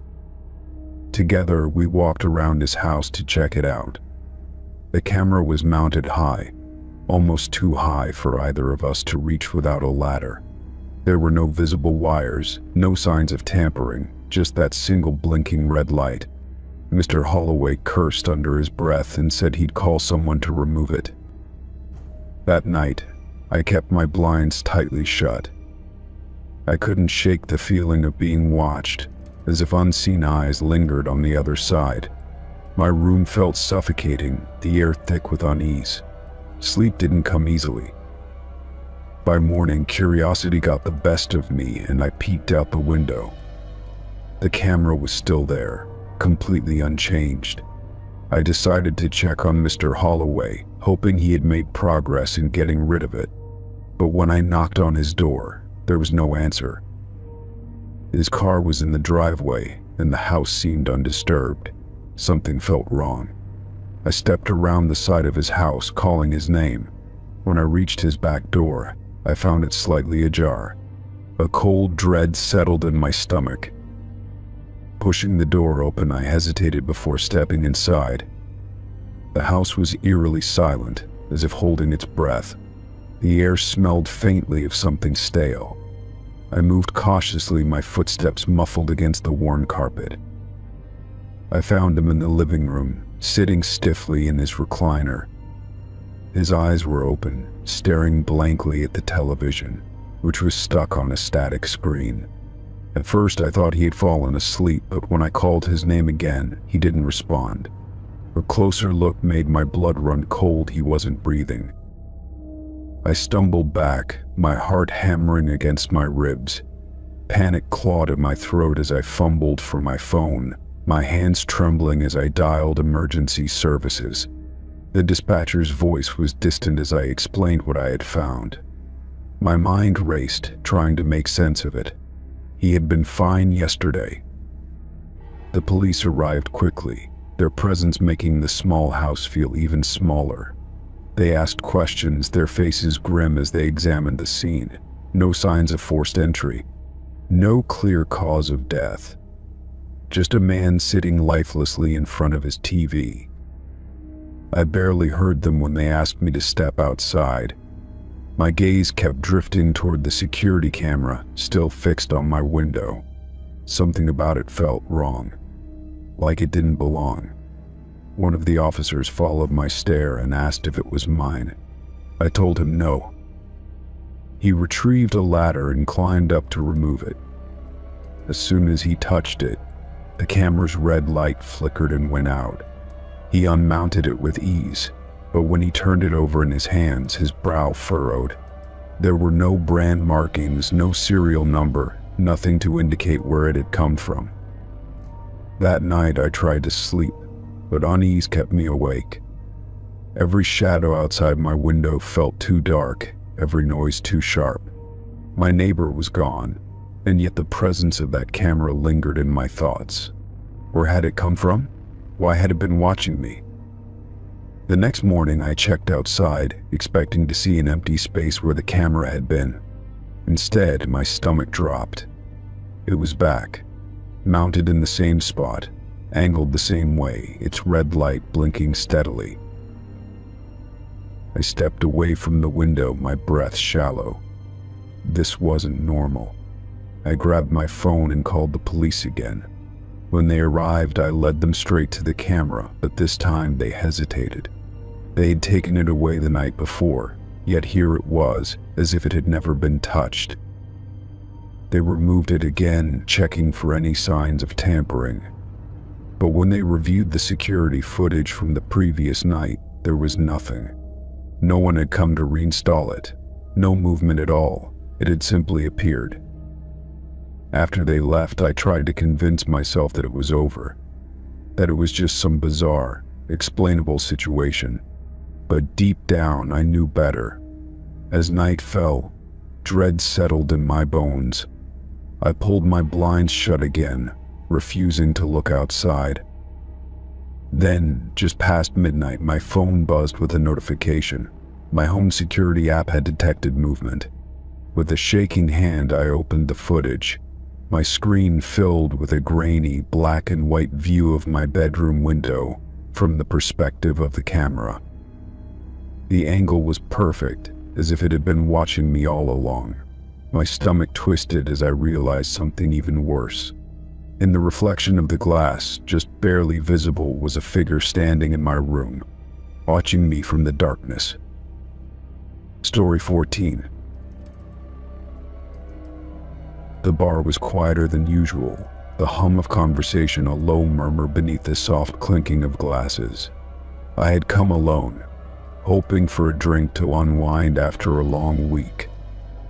Together, we walked around his house to check it out. The camera was mounted high, almost too high for either of us to reach without a ladder. There were no visible wires, no signs of tampering, just that single blinking red light. Mr. Holloway cursed under his breath and said he'd call someone to remove it. That night, I kept my blinds tightly shut. I couldn't shake the feeling of being watched, as if unseen eyes lingered on the other side. My room felt suffocating, the air thick with unease. Sleep didn't come easily. By morning, curiosity got the best of me and I peeked out the window. The camera was still there, completely unchanged. I decided to check on Mr. Holloway, hoping he had made progress in getting rid of it. But when I knocked on his door, there was no answer. His car was in the driveway and the house seemed undisturbed. Something felt wrong. I stepped around the side of his house, calling his name. When I reached his back door, I found it slightly ajar. A cold dread settled in my stomach. Pushing the door open, I hesitated before stepping inside. The house was eerily silent, as if holding its breath. The air smelled faintly of something stale. I moved cautiously, my footsteps muffled against the worn carpet. I found him in the living room, sitting stiffly in his recliner. His eyes were open, staring blankly at the television, which was stuck on a static screen. At first I thought he had fallen asleep, but when I called his name again, he didn't respond. A closer look made my blood run cold. He wasn't breathing. I stumbled back, my heart hammering against my ribs. Panic clawed at my throat as I fumbled for my phone, my hands trembling as I dialed emergency services. The dispatcher's voice was distant as I explained what I had found. My mind raced, trying to make sense of it. He had been fine yesterday. The police arrived quickly, their presence making the small house feel even smaller. They asked questions, their faces grim as they examined the scene. No signs of forced entry. No clear cause of death. Just a man sitting lifelessly in front of his TV. I barely heard them when they asked me to step outside. My gaze kept drifting toward the security camera, still fixed on my window. Something about it felt wrong, like it didn't belong. One of the officers followed my stare and asked if it was mine. I told him no. He retrieved a ladder and climbed up to remove it. As soon as he touched it, the camera's red light flickered and went out. He unmounted it with ease, but when he turned it over in his hands, his brow furrowed. There were no brand markings, no serial number, nothing to indicate where it had come from. That night I tried to sleep, but unease kept me awake. Every shadow outside my window felt too dark, every noise too sharp. My neighbor was gone, and yet the presence of that camera lingered in my thoughts. Where had it come from? Why had it been watching me? The next morning I checked outside, expecting to see an empty space where the camera had been. Instead, my stomach dropped. It was back. mounted in the same spot, angled the same way, its red light blinking steadily. I stepped away from the window, my breath shallow. This wasn't normal. I grabbed my phone and called the police again. When they arrived, I led them straight to the camera, but this time they hesitated. They had taken it away the night before, yet here it was, as if it had never been touched. They removed it again, checking for any signs of tampering. But when they reviewed the security footage from the previous night, there was nothing. No one had come to reinstall it. No movement at all. It had simply appeared. After they left, I tried to convince myself that it was over, that it was just some bizarre, explainable situation. But deep down, I knew better. As night fell, dread settled in my bones. I pulled my blinds shut again, refusing to look outside. Then, just past midnight, my phone buzzed with a notification. My home security app had detected movement. With a shaking hand, I opened the footage. My screen filled with a grainy black and white view of my bedroom window from the perspective of the camera. The angle was perfect, as if it had been watching me all along. My stomach twisted as I realized something even worse. In the reflection of the glass, just barely visible, was a figure standing in my room, watching me from the darkness. Story 14. The bar was quieter than usual, the hum of conversation a low murmur beneath the soft clinking of glasses. I had come alone, hoping for a drink to unwind after a long week.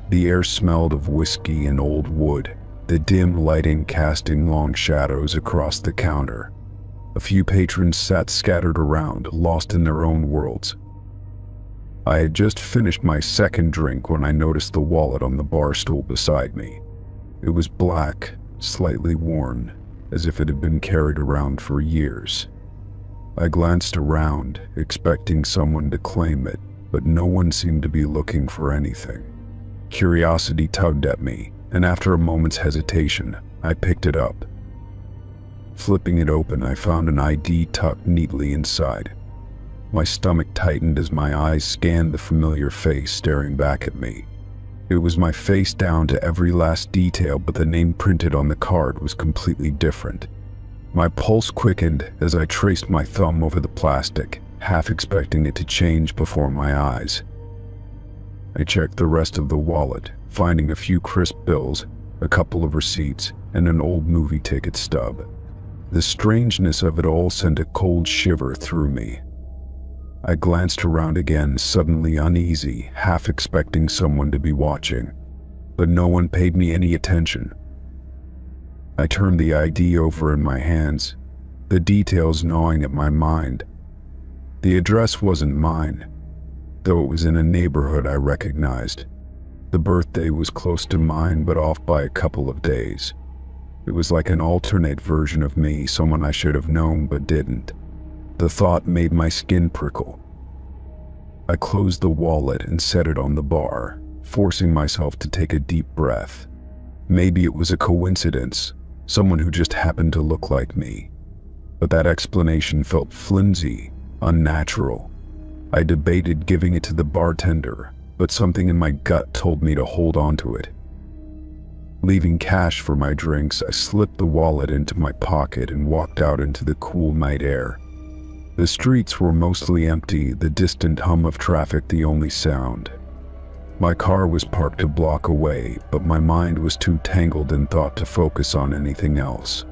The air smelled of whiskey and old wood, the dim lighting casting long shadows across the counter. A few patrons sat scattered around, lost in their own worlds. I had just finished my second drink when I noticed the wallet on the bar stool beside me. It was black, slightly worn, as if it had been carried around for years. I glanced around, expecting someone to claim it, but no one seemed to be looking for anything. Curiosity tugged at me, and after a moment's hesitation, I picked it up. Flipping it open, I found an ID tucked neatly inside. My stomach tightened as my eyes scanned the familiar face staring back at me. It was my face down to every last detail, but the name printed on the card was completely different. My pulse quickened as I traced my thumb over the plastic, half expecting it to change before my eyes. I checked the rest of the wallet, finding a few crisp bills, a couple of receipts, and an old movie ticket stub. The strangeness of it all sent a cold shiver through me. I glanced around again, suddenly uneasy, half expecting someone to be watching, but no one paid me any attention. I turned the ID over in my hands, the details gnawing at my mind. The address wasn't mine, though it was in a neighborhood I recognized. The birthday was close to mine, but off by a couple of days. It was like an alternate version of me, someone I should have known but didn't. The thought made my skin prickle. I closed the wallet and set it on the bar, forcing myself to take a deep breath. Maybe it was a coincidence, someone who just happened to look like me. But that explanation felt flimsy, unnatural. I debated giving it to the bartender, but something in my gut told me to hold on to it. Leaving cash for my drinks, I slipped the wallet into my pocket and walked out into the cool night air. The streets were mostly empty, the distant hum of traffic the only sound. My car was parked a block away, but my mind was too tangled in thought to focus on anything else.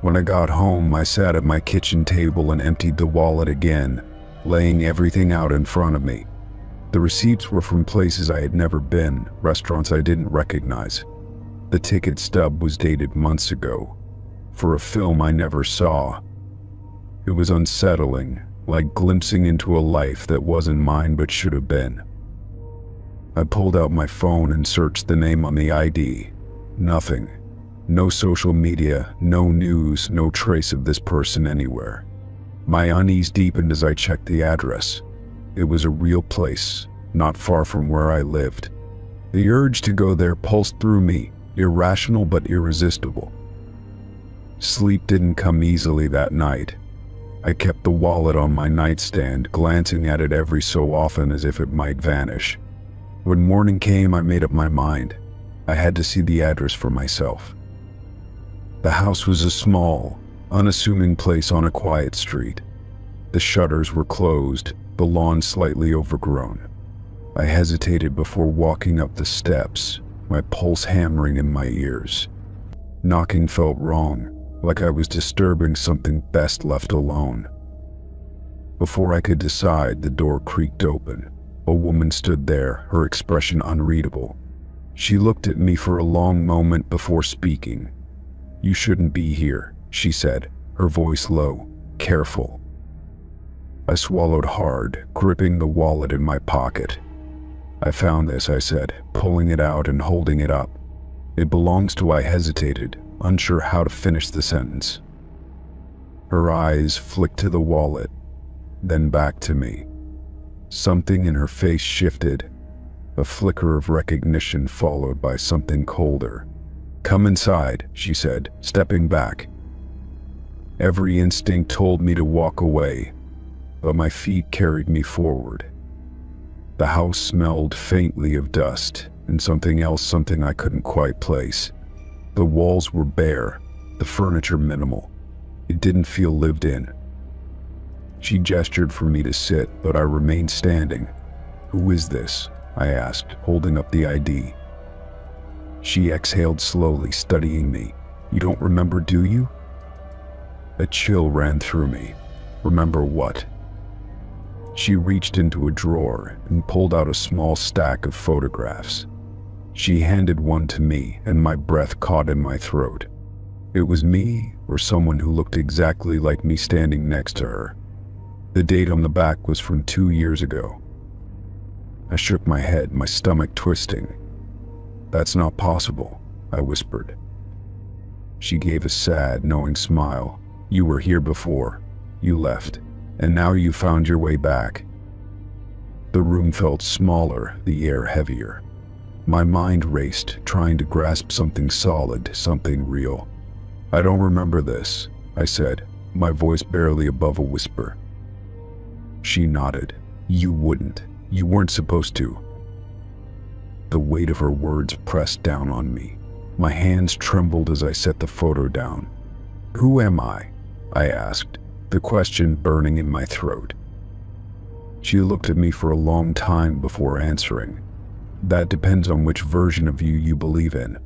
When I got home, I sat at my kitchen table and emptied the wallet again, laying everything out in front of me. The receipts were from places I had never been, restaurants I didn't recognize. The ticket stub was dated months ago, for a film I never saw. It was unsettling, like glimpsing into a life that wasn't mine but should have been. I pulled out my phone and searched the name on the ID. Nothing. No social media, no news, no trace of this person anywhere. My unease deepened as I checked the address. It was a real place, not far from where I lived. The urge to go there pulsed through me, irrational but irresistible. Sleep didn't come easily that night. I kept the wallet on my nightstand, glancing at it every so often as if it might vanish. When morning came, I made up my mind. I had to see the address for myself. The house was a small, unassuming place on a quiet street. The shutters were closed, the lawn slightly overgrown. I hesitated before walking up the steps, my pulse hammering in my ears. Knocking felt wrong, like I was disturbing something best left alone. Before I could decide, the door creaked open. A woman stood there, her expression unreadable. She looked at me for a long moment before speaking. "You shouldn't be here," she said, her voice low, careful. I swallowed hard, gripping the wallet in my pocket. "I found this," I said, pulling it out and holding it up. "It belongs to—" I hesitated, unsure how to finish the sentence. Her eyes flicked to the wallet, then back to me. Something in her face shifted, a flicker of recognition followed by something colder. "Come inside," she said, stepping back. Every instinct told me to walk away, but my feet carried me forward. The house smelled faintly of dust and something else, something I couldn't quite place. The walls were bare, the furniture minimal. It didn't feel lived in. She gestured for me to sit, but I remained standing. "Who is this?" I asked, holding up the ID. She exhaled slowly, studying me. "You don't remember, do you?" A chill ran through me. "Remember what?" She reached into a drawer and pulled out a small stack of photographs. She handed one to me, and my breath caught in my throat. It was me, or someone who looked exactly like me, standing next to her. The date on the back was from 2 years ago. I shook my head, my stomach twisting. "That's not possible," I whispered. She gave a sad, knowing smile. "You were here before. You left. And now you found your way back." The room felt smaller, the air heavier. My mind raced, trying to grasp something solid, something real. "I don't remember this," I said, my voice barely above a whisper. She nodded. "You wouldn't. You weren't supposed to." The weight of her words pressed down on me. My hands trembled as I set the photo down. "Who am I?" I asked, the question burning in my throat. She looked at me for a long time before answering. "That depends on which version of you believe in."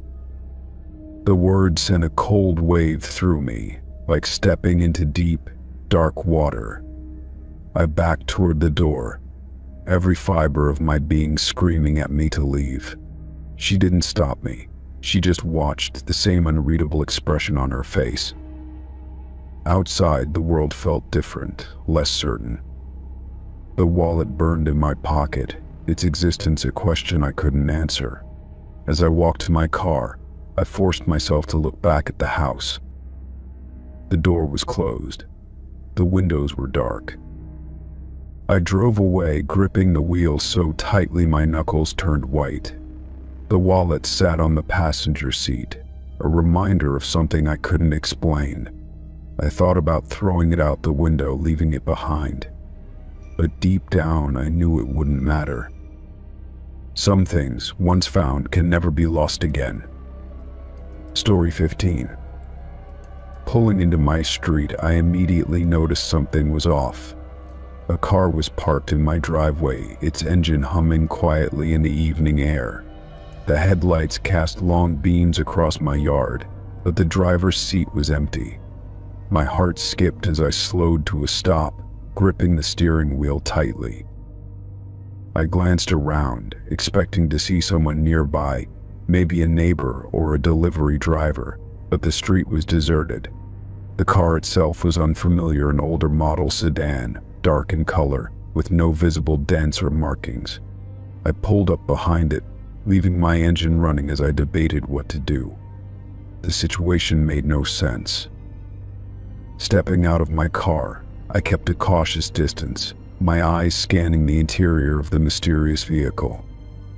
The words sent a cold wave through me, like stepping into deep, dark water. I backed toward the door, every fiber of my being screaming at me to leave. She didn't stop me. She just watched, the same unreadable expression on her face. Outside, the world felt different, less certain. The wallet burned in my pocket, its existence a question I couldn't answer. As I walked to my car, I forced myself to look back at the house. The door was closed. The windows were dark. I drove away, gripping the wheel so tightly my knuckles turned white. The wallet sat on the passenger seat, a reminder of something I couldn't explain. I thought about throwing it out the window, leaving it behind. But deep down, I knew it wouldn't matter. Some things, once found, can never be lost again. Story 15. Pulling into my street, I immediately noticed something was off. A car was parked in my driveway, its engine humming quietly in the evening air. The headlights cast long beams across my yard, but the driver's seat was empty. My heart skipped as I slowed to a stop, gripping the steering wheel tightly. I glanced around, expecting to see someone nearby, maybe a neighbor or a delivery driver, but the street was deserted. The car itself was unfamiliar, an older model sedan, dark in color, with no visible dents or markings. I pulled up behind it, leaving my engine running as I debated what to do. The situation made no sense. Stepping out of my car, I kept a cautious distance, my eyes scanning the interior of the mysterious vehicle.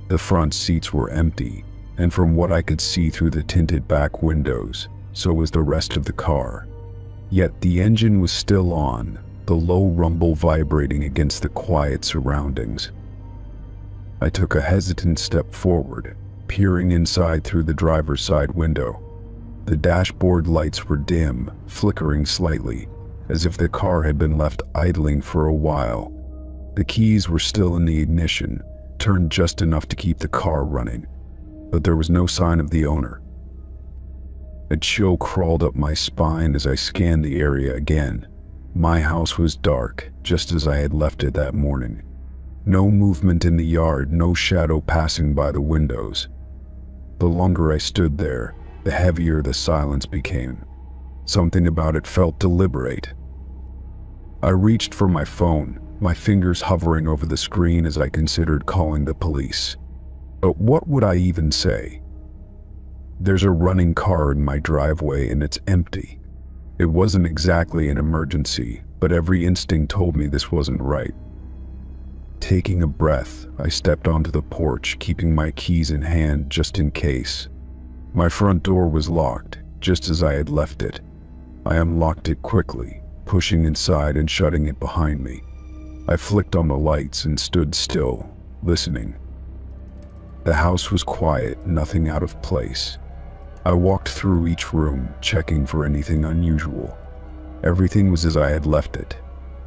The front seats were empty, and from what I could see through the tinted back windows, so was the rest of the car. Yet the engine was still on, the low rumble vibrating against the quiet surroundings. I took a hesitant step forward, peering inside through the driver's side window. The dashboard lights were dim, flickering slightly, as if the car had been left idling for a while. The keys were still in the ignition, turned just enough to keep the car running, but there was no sign of the owner. A chill crawled up my spine as I scanned the area again. My house was dark, just as I had left it that morning. No movement in the yard, no shadow passing by the windows. The longer I stood there, the heavier the silence became. Something about it felt deliberate. I reached for my phone, my fingers hovering over the screen as I considered calling the police. But what would I even say? There's a running car in my driveway and it's empty. It wasn't exactly an emergency, but every instinct told me this wasn't right. Taking a breath, I stepped onto the porch, keeping my keys in hand just in case. My front door was locked, just as I had left it. I unlocked it quickly, pushing inside and shutting it behind me. I flicked on the lights and stood still, listening. The house was quiet, nothing out of place. I walked through each room, checking for anything unusual. Everything was as I had left it.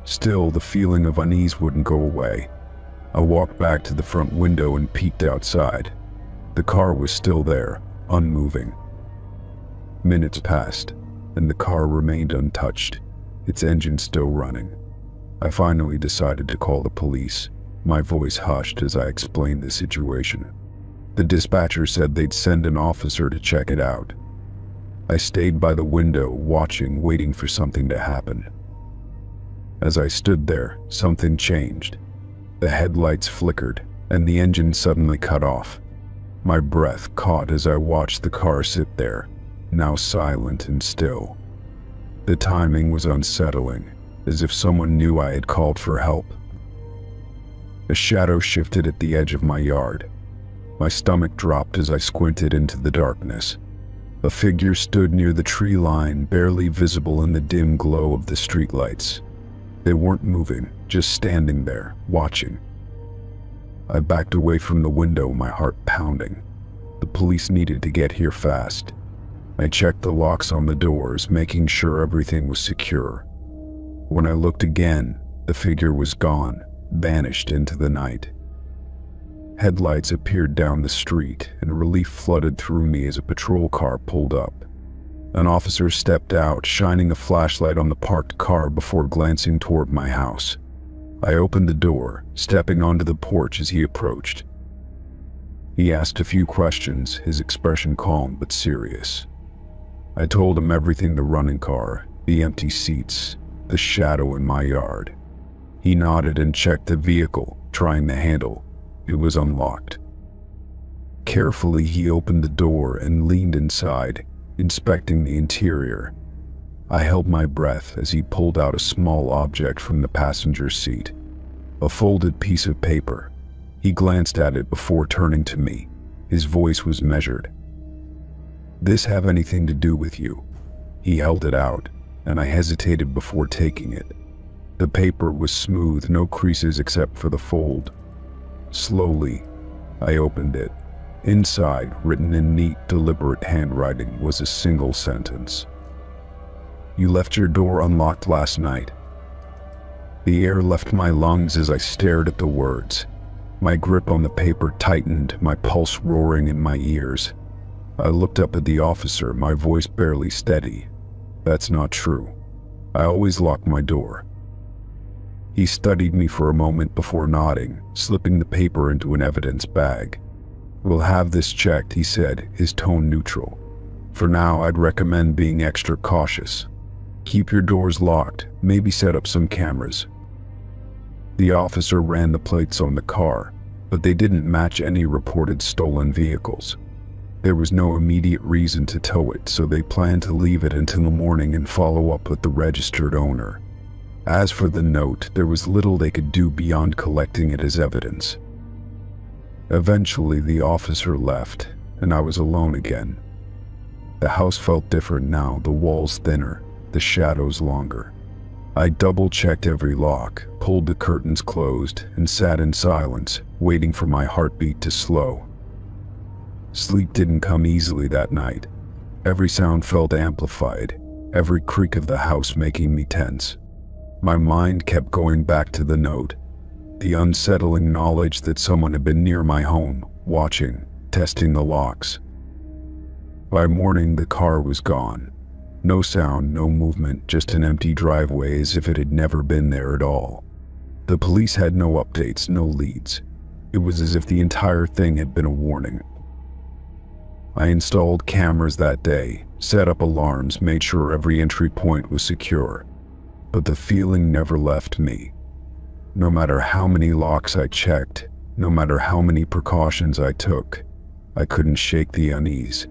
Still, the feeling of unease wouldn't go away. I walked back to the front window and peeked outside. The car was still there, unmoving. Minutes passed, and the car remained untouched, its engine still running. I finally decided to call the police. My voice hushed as I explained the situation. The dispatcher said they'd send an officer to check it out. I stayed by the window, watching, waiting for something to happen. As I stood there, something changed. The headlights flickered, and the engine suddenly cut off. My breath caught as I watched the car sit there, now silent and still. The timing was unsettling, as if someone knew I had called for help. A shadow shifted at the edge of my yard. My stomach dropped as I squinted into the darkness. A figure stood near the tree line, barely visible in the dim glow of the streetlights. They weren't moving, just standing there, watching. I backed away from the window, my heart pounding. The police needed to get here fast. I checked the locks on the doors, making sure everything was secure. When I looked again, the figure was gone, vanished into the night. Headlights appeared down the street, and relief flooded through me as a patrol car pulled up. An officer stepped out, shining a flashlight on the parked car before glancing toward my house. I opened the door, stepping onto the porch as he approached. He asked a few questions, his expression calm but serious. I told him everything: the running car, the empty seats, the shadow in my yard. He nodded and checked the vehicle, trying the handle. It was unlocked. Carefully, he opened the door and leaned inside, inspecting the interior. I held my breath as he pulled out a small object from the passenger seat, a folded piece of paper. He glanced at it before turning to me. His voice was measured. "This have anything to do with you?" He held it out, and I hesitated before taking it. The paper was smooth, no creases except for the fold. Slowly, I opened it. Inside, written in neat, deliberate handwriting, was a single sentence. "You left your door unlocked last night." The air left my lungs as I stared at the words. My grip on the paper tightened, my pulse roaring in my ears. I looked up at the officer, my voice barely steady. "That's not true. I always lock my door." He studied me for a moment before nodding, slipping the paper into an evidence bag. "We'll have this checked," he said, his tone neutral. "For now, I'd recommend being extra cautious. Keep your doors locked, maybe set up some cameras." The officer ran the plates on the car, but they didn't match any reported stolen vehicles. There was no immediate reason to tow it, so they planned to leave it until the morning and follow up with the registered owner. As for the note, there was little they could do beyond collecting it as evidence. Eventually, the officer left, and I was alone again. The house felt different now, the walls thinner, the shadows longer. I double-checked every lock, pulled the curtains closed, and sat in silence, waiting for my heartbeat to slow. Sleep didn't come easily that night. Every sound felt amplified, every creak of the house making me tense. My mind kept going back to the note, the unsettling knowledge that someone had been near my home, watching, testing the locks. By morning, the car was gone. No sound, no movement, just an empty driveway as if it had never been there at all. The police had no updates, no leads. It was as if the entire thing had been a warning. I installed cameras that day, set up alarms, made sure every entry point was secure. But the feeling never left me. No matter how many locks I checked, no matter how many precautions I took, I couldn't shake the unease.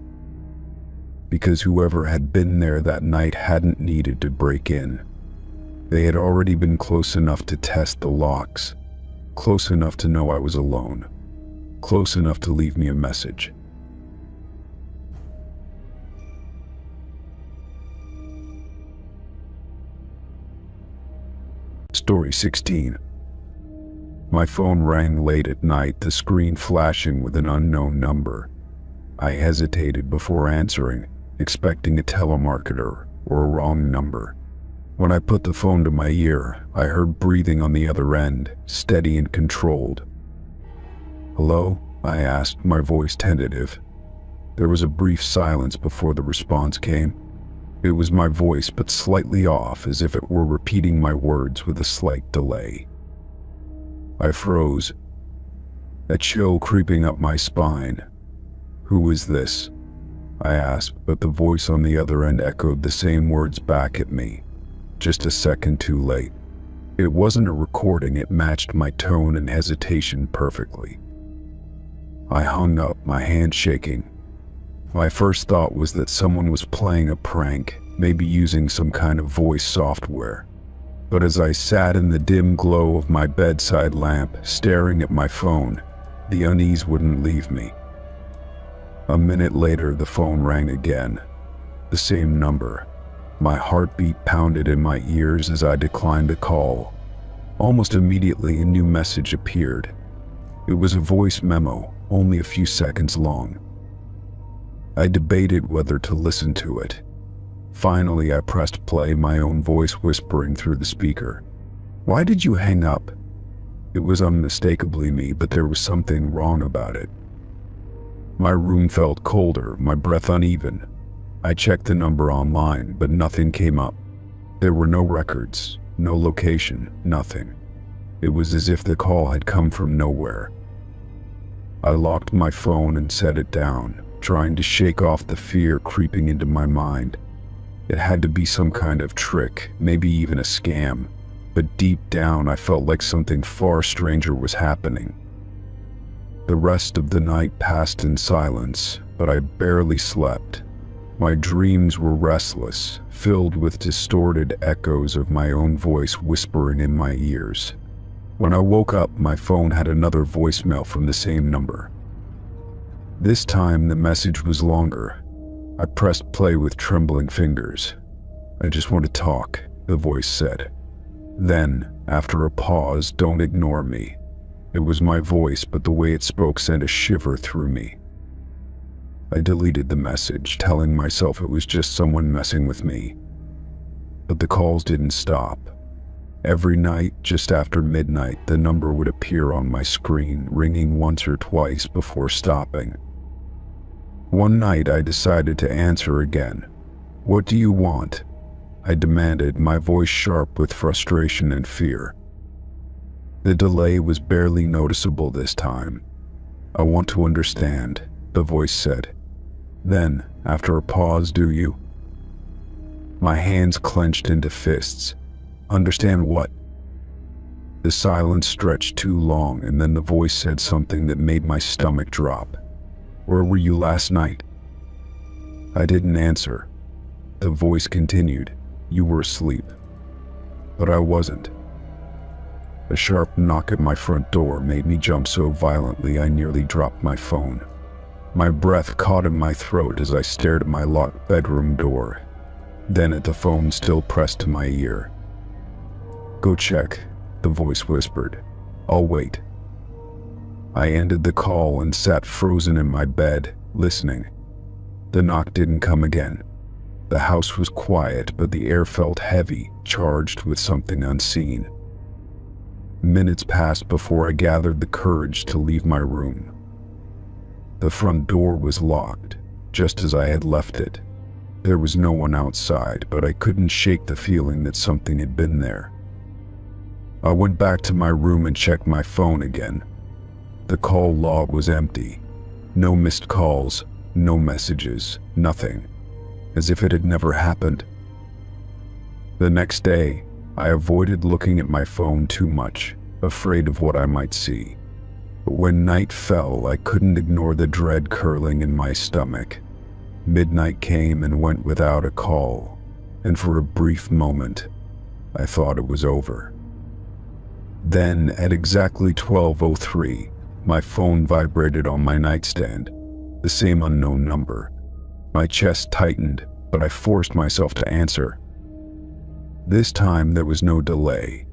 Because whoever had been there that night hadn't needed to break in. They had already been close enough to test the locks, close enough to know I was alone, close enough to leave me a message. Story 16. My phone rang late at night, the screen flashing with an unknown number. I hesitated before answering, expecting a telemarketer or a wrong number. When I put the phone to my ear, I heard breathing on the other end, steady and controlled. "Hello?" I asked, my voice tentative. There was a brief silence before the response came. It was my voice, but slightly off, as if it were repeating my words with a slight delay. I froze, a chill creeping up my spine. "Who is this?" I asked, but the voice on the other end echoed the same words back at me, just a second too late. It wasn't a recording, it matched my tone and hesitation perfectly. I hung up, my hand shaking. My first thought was that someone was playing a prank, maybe using some kind of voice software. But as I sat in the dim glow of my bedside lamp, staring at my phone, the unease wouldn't leave me. A minute later, the phone rang again. The same number. My heartbeat pounded in my ears as I declined the call. Almost immediately, a new message appeared. It was a voice memo, only a few seconds long. I debated whether to listen to it. Finally, I pressed play, my own voice whispering through the speaker. "Why did you hang up?" It was unmistakably me, but there was something wrong about it. My room felt colder, my breath uneven. I checked the number online, but nothing came up. There were no records, no location, nothing. It was as if the call had come from nowhere. I locked my phone and set it down, trying to shake off the fear creeping into my mind. It had to be some kind of trick, maybe even a scam, but deep down I felt like something far stranger was happening. The rest of the night passed in silence, but I barely slept. My dreams were restless, filled with distorted echoes of my own voice whispering in my ears. When I woke up, my phone had another voicemail from the same number. This time, the message was longer. I pressed play with trembling fingers. "I just want to talk," the voice said. Then, after a pause, "Don't ignore me." It was my voice, but the way it spoke sent a shiver through me. I deleted the message, telling myself it was just someone messing with me. But the calls didn't stop. Every night, just after midnight, the number would appear on my screen, ringing once or twice before stopping. One night, I decided to answer again. "What do you want?" I demanded, my voice sharp with frustration and fear. The delay was barely noticeable this time. "I want to understand," the voice said. Then, after a pause, "Do you?" My hands clenched into fists. "Understand what?" The silence stretched too long, and then the voice said something that made my stomach drop. "Where were you last night?" I didn't answer. The voice continued. "You were asleep." But I wasn't. A sharp knock at my front door made me jump so violently I nearly dropped my phone. My breath caught in my throat as I stared at my locked bedroom door, then at the phone still pressed to my ear. "Go check," the voice whispered. "I'll wait." I ended the call and sat frozen in my bed, listening. The knock didn't come again. The house was quiet, but the air felt heavy, charged with something unseen. Minutes passed before I gathered the courage to leave my room. The front door was locked, just as I had left it. There was no one outside, but I couldn't shake the feeling that something had been there. I went back to my room and checked my phone again. The call log was empty. No missed calls, no messages, nothing. As if it had never happened. The next day, I avoided looking at my phone too much, afraid of what I might see. But when night fell, I couldn't ignore the dread curling in my stomach. Midnight came and went without a call, and for a brief moment, I thought it was over. Then, at exactly 12:03, my phone vibrated on my nightstand, the same unknown number. My chest tightened, but I forced myself to answer. This time there was no delay.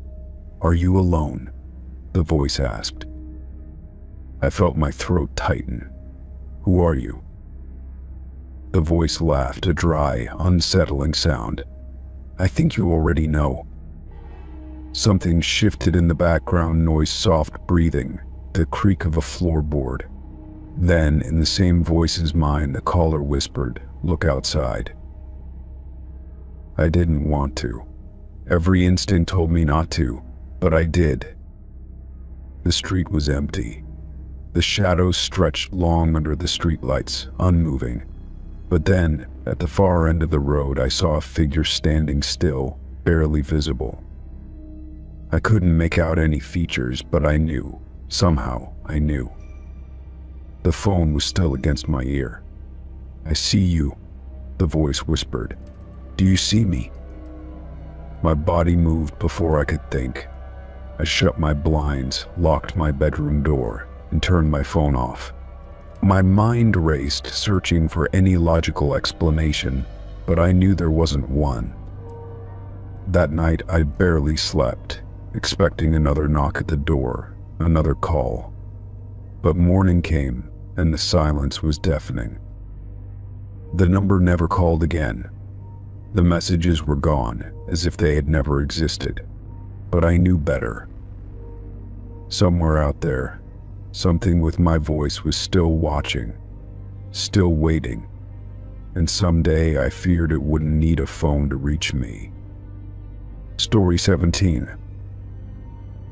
"Are you alone?" the voice asked. I felt my throat tighten. "Who are you?" The voice laughed, a dry, unsettling sound. "I think you already know." Something shifted in the background noise, soft breathing, the creak of a floorboard. Then, in the same voice as mine, the caller whispered, "Look outside." I didn't want to. Every instinct told me not to, but I did. The street was empty. The shadows stretched long under the streetlights, unmoving. But then, at the far end of the road, I saw a figure standing still, barely visible. I couldn't make out any features, but I knew. Somehow, I knew. The phone was still against my ear. "I see you," the voice whispered. "Do you see me?" My body moved before I could think. I shut my blinds, locked my bedroom door, and turned my phone off. My mind raced, searching for any logical explanation, but I knew there wasn't one. That night I barely slept, expecting another knock at the door, another call. But morning came, and the silence was deafening. The number never called again. The messages were gone, as if they had never existed. But I knew better. Somewhere out there, something with my voice was still watching, still waiting, and someday I feared it wouldn't need a phone to reach me. Story 17.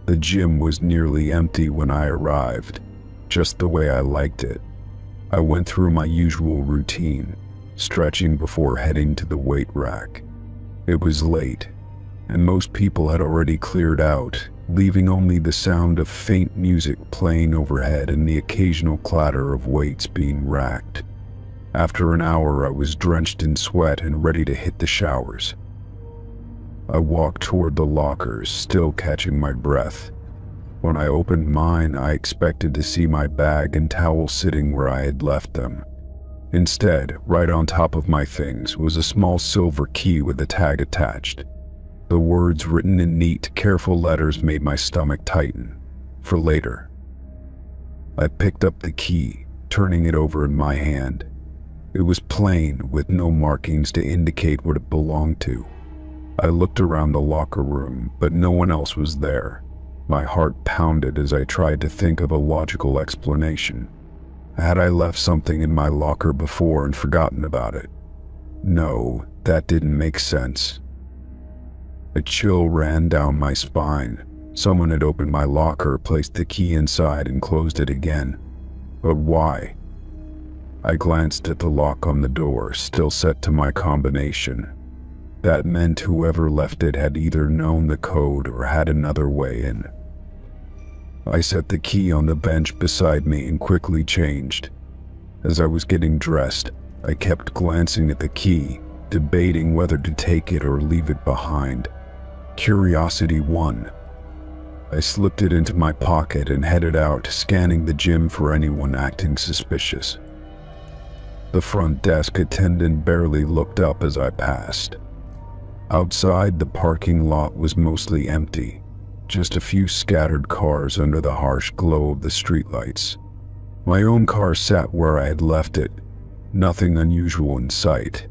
The gym was nearly empty when I arrived, just the way I liked it. I went through my usual routine, stretching before heading to the weight rack. It was late, and most people had already cleared out, leaving only the sound of faint music playing overhead and the occasional clatter of weights being racked. After an hour, I was drenched in sweat and ready to hit the showers. I walked toward the lockers, still catching my breath. When I opened mine, I expected to see my bag and towel sitting where I had left them. Instead, right on top of my things was a small silver key with a tag attached. The words written in neat, careful letters made my stomach tighten. For later. I picked up the key, turning it over in my hand. It was plain, with no markings to indicate what it belonged to. I looked around the locker room, but no one else was there. My heart pounded as I tried to think of a logical explanation. Had I left something in my locker before and forgotten about it? No, that didn't make sense. A chill ran down my spine. Someone had opened my locker, placed the key inside, and closed it again. But why? I glanced at the lock on the door, still set to my combination. That meant whoever left it had either known the code or had another way in. I set the key on the bench beside me and quickly changed. As I was getting dressed, I kept glancing at the key, debating whether to take it or leave it behind. Curiosity won. I slipped it into my pocket and headed out, scanning the gym for anyone acting suspicious. The front desk attendant barely looked up as I passed. Outside, the parking lot was mostly empty, just a few scattered cars under the harsh glow of the streetlights. My own car sat where I had left it, nothing unusual in sight.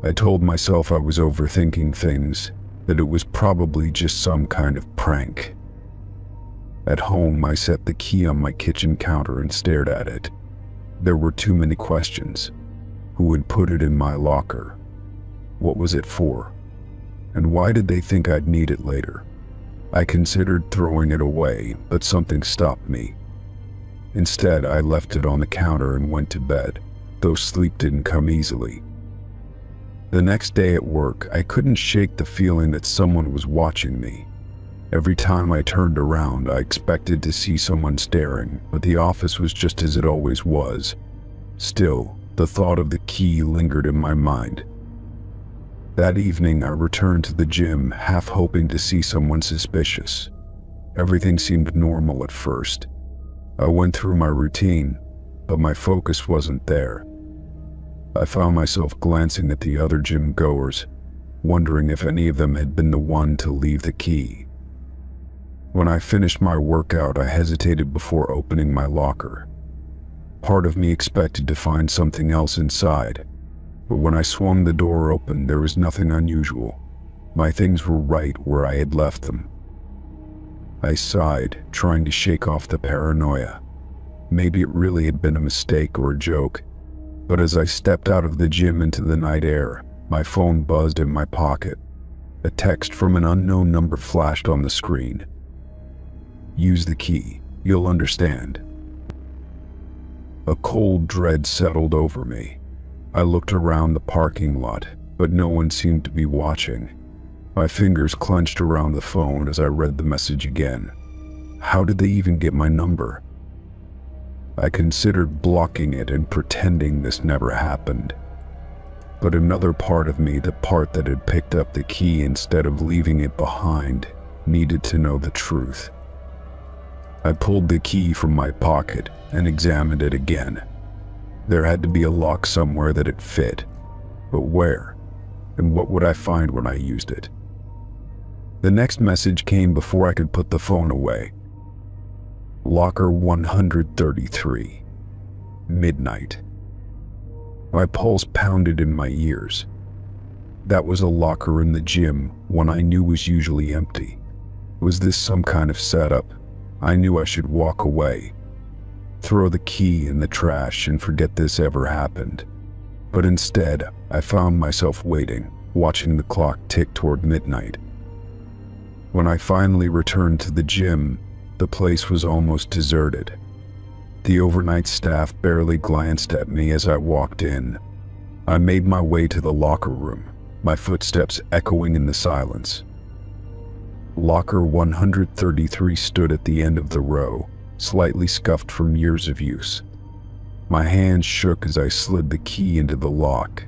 I told myself I was overthinking things, that it was probably just some kind of prank. At home, I set the key on my kitchen counter and stared at it. There were too many questions. Who had put it in my locker? What was it for? And why did they think I'd need it later? I considered throwing it away, but something stopped me. Instead, I left it on the counter and went to bed, though sleep didn't come easily. The next day at work, I couldn't shake the feeling that someone was watching me. Every time I turned around, I expected to see someone staring, but the office was just as it always was. Still, the thought of the key lingered in my mind. That evening, I returned to the gym, half hoping to see someone suspicious. Everything seemed normal at first. I went through my routine, but my focus wasn't there. I found myself glancing at the other gym goers, wondering if any of them had been the one to leave the key. When I finished my workout, I hesitated before opening my locker. Part of me expected to find something else inside, but when I swung the door open, there was nothing unusual. My things were right where I had left them. I sighed, trying to shake off the paranoia. Maybe it really had been a mistake or a joke, but as I stepped out of the gym into the night air, my phone buzzed in my pocket. A text from an unknown number flashed on the screen. Use the key, you'll understand. A cold dread settled over me. I looked around the parking lot, but no one seemed to be watching. My fingers clenched around the phone as I read the message again. How did they even get my number? I considered blocking it and pretending this never happened. But another part of me, the part that had picked up the key instead of leaving it behind, needed to know the truth. I pulled the key from my pocket and examined it again. There had to be a lock somewhere that it fit, but where? And what would I find when I used it? The next message came before I could put the phone away. Locker 133. Midnight. My pulse pounded in my ears. That was a locker in the gym, one I knew was usually empty. Was this some kind of setup? I knew I should walk away, throw the key in the trash and forget this ever happened. But instead, I found myself waiting, watching the clock tick toward midnight. When I finally returned to the gym, the place was almost deserted. The overnight staff barely glanced at me as I walked in. I made my way to the locker room, my footsteps echoing in the silence. Locker 133 stood at the end of the row, slightly scuffed from years of use. My hands shook as I slid the key into the lock.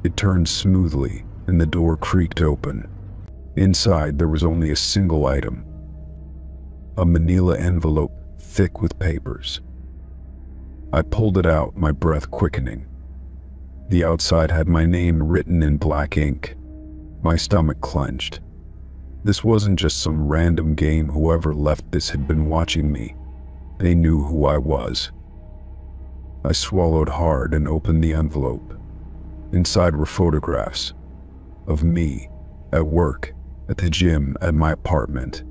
It turned smoothly, and the door creaked open. Inside, there was only a single item. A manila envelope, thick with papers. I pulled it out, my breath quickening. The outside had my name written in black ink. My stomach clenched. This wasn't just some random game. Whoever left this had been watching me. They knew who I was. I swallowed hard and opened the envelope. Inside were photographs of me, at work, at the gym, at my apartment.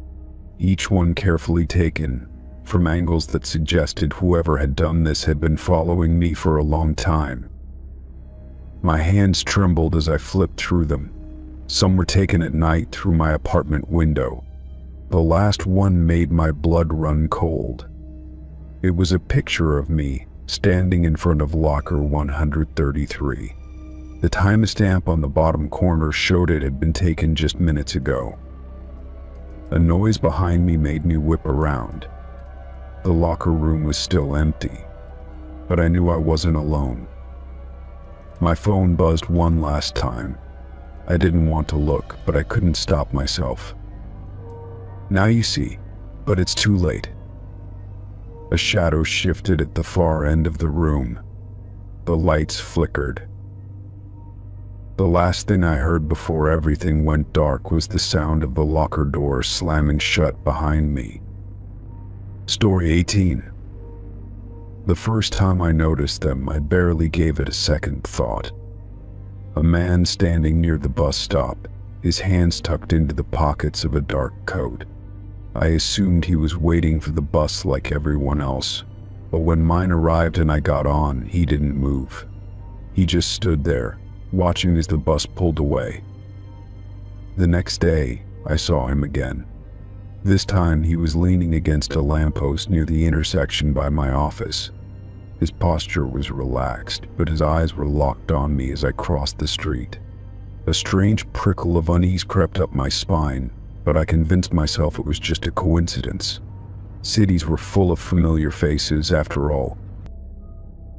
Each one carefully taken, from angles that suggested whoever had done this had been following me for a long time. My hands trembled as I flipped through them. Some were taken at night through my apartment window. The last one made my blood run cold. It was a picture of me standing in front of locker 133. The timestamp on the bottom corner showed it had been taken just minutes ago. A noise behind me made me whip around. The locker room was still empty, but I knew I wasn't alone. My phone buzzed one last time. I didn't want to look, but I couldn't stop myself. Now you see, but it's too late. A shadow shifted at the far end of the room. The lights flickered. The last thing I heard before everything went dark was the sound of the locker door slamming shut behind me. Story 18. The first time I noticed them, I barely gave it a second thought. A man standing near the bus stop, his hands tucked into the pockets of a dark coat. I assumed he was waiting for the bus like everyone else, but when mine arrived and I got on, he didn't move. He just stood there, watching as the bus pulled away. The next day, I saw him again. This time he was leaning against a lamppost near the intersection by my office. His posture was relaxed, but his eyes were locked on me as I crossed the street. A strange prickle of unease crept up my spine, but I convinced myself it was just a coincidence. Cities were full of familiar faces after all.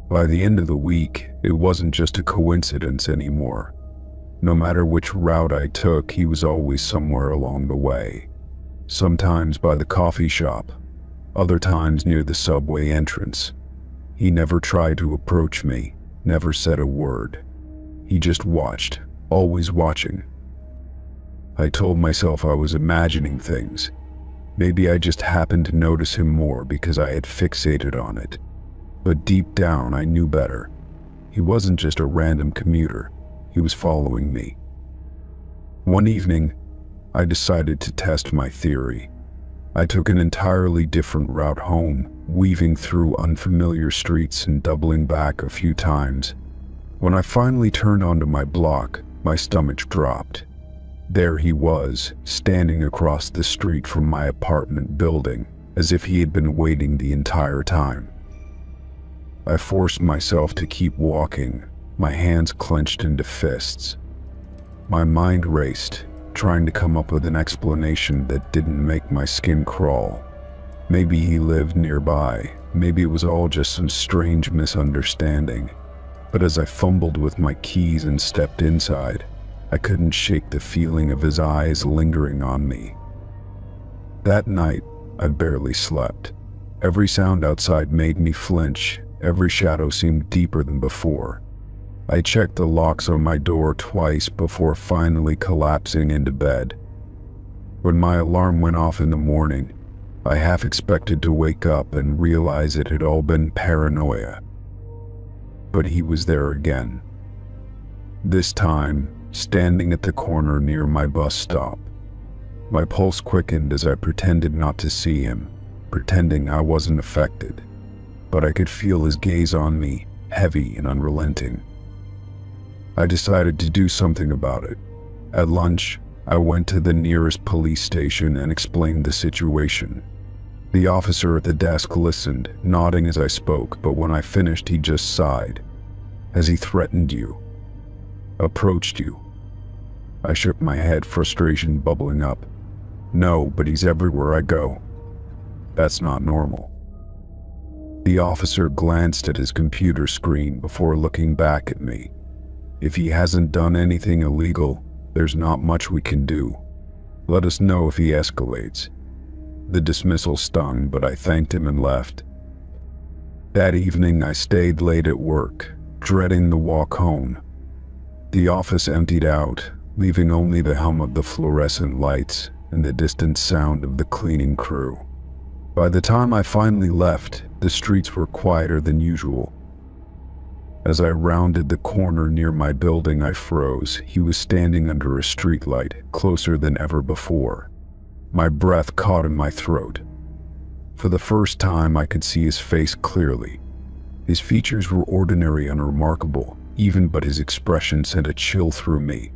By the end of the week, it wasn't just a coincidence anymore. No matter which route I took, he was always somewhere along the way. Sometimes by the coffee shop, other times near the subway entrance. He never tried to approach me, never said a word. He just watched, always watching. I told myself I was imagining things. Maybe I just happened to notice him more because I had fixated on it. But deep down, I knew better. He wasn't just a random commuter. He was following me. One evening, I decided to test my theory. I took an entirely different route home, weaving through unfamiliar streets and doubling back a few times. When I finally turned onto my block, my stomach dropped. There he was, standing across the street from my apartment building, as if he had been waiting the entire time. I forced myself to keep walking, my hands clenched into fists. My mind raced, trying to come up with an explanation that didn't make my skin crawl. Maybe he lived nearby, maybe it was all just some strange misunderstanding. But as I fumbled with my keys and stepped inside, I couldn't shake the feeling of his eyes lingering on me. That night, I barely slept. Every sound outside made me flinch, every shadow seemed deeper than before. I checked the locks on my door twice before finally collapsing into bed. When my alarm went off in the morning, I half expected to wake up and realize it had all been paranoia. But he was there again. This time, standing at the corner near my bus stop. My pulse quickened as I pretended not to see him, pretending I wasn't affected. But I could feel his gaze on me, heavy and unrelenting. I decided to do something about it. At lunch, I went to the nearest police station and explained the situation. The officer at the desk listened, nodding as I spoke, but when I finished, he just sighed. Has he threatened you? Approached you? I shook my head, frustration bubbling up. No, but he's everywhere I go. That's not normal. The officer glanced at his computer screen before looking back at me. If he hasn't done anything illegal, there's not much we can do. Let us know if he escalates. The dismissal stung, but I thanked him and left. That evening I stayed late at work, dreading the walk home. The office emptied out, leaving only the hum of the fluorescent lights and the distant sound of the cleaning crew. By the time I finally left, the streets were quieter than usual. As I rounded the corner near my building, I froze. He was standing under a streetlight, closer than ever before. My breath caught in my throat. For the first time, I could see his face clearly. His features were ordinary and unremarkable, but his expression sent a chill through me.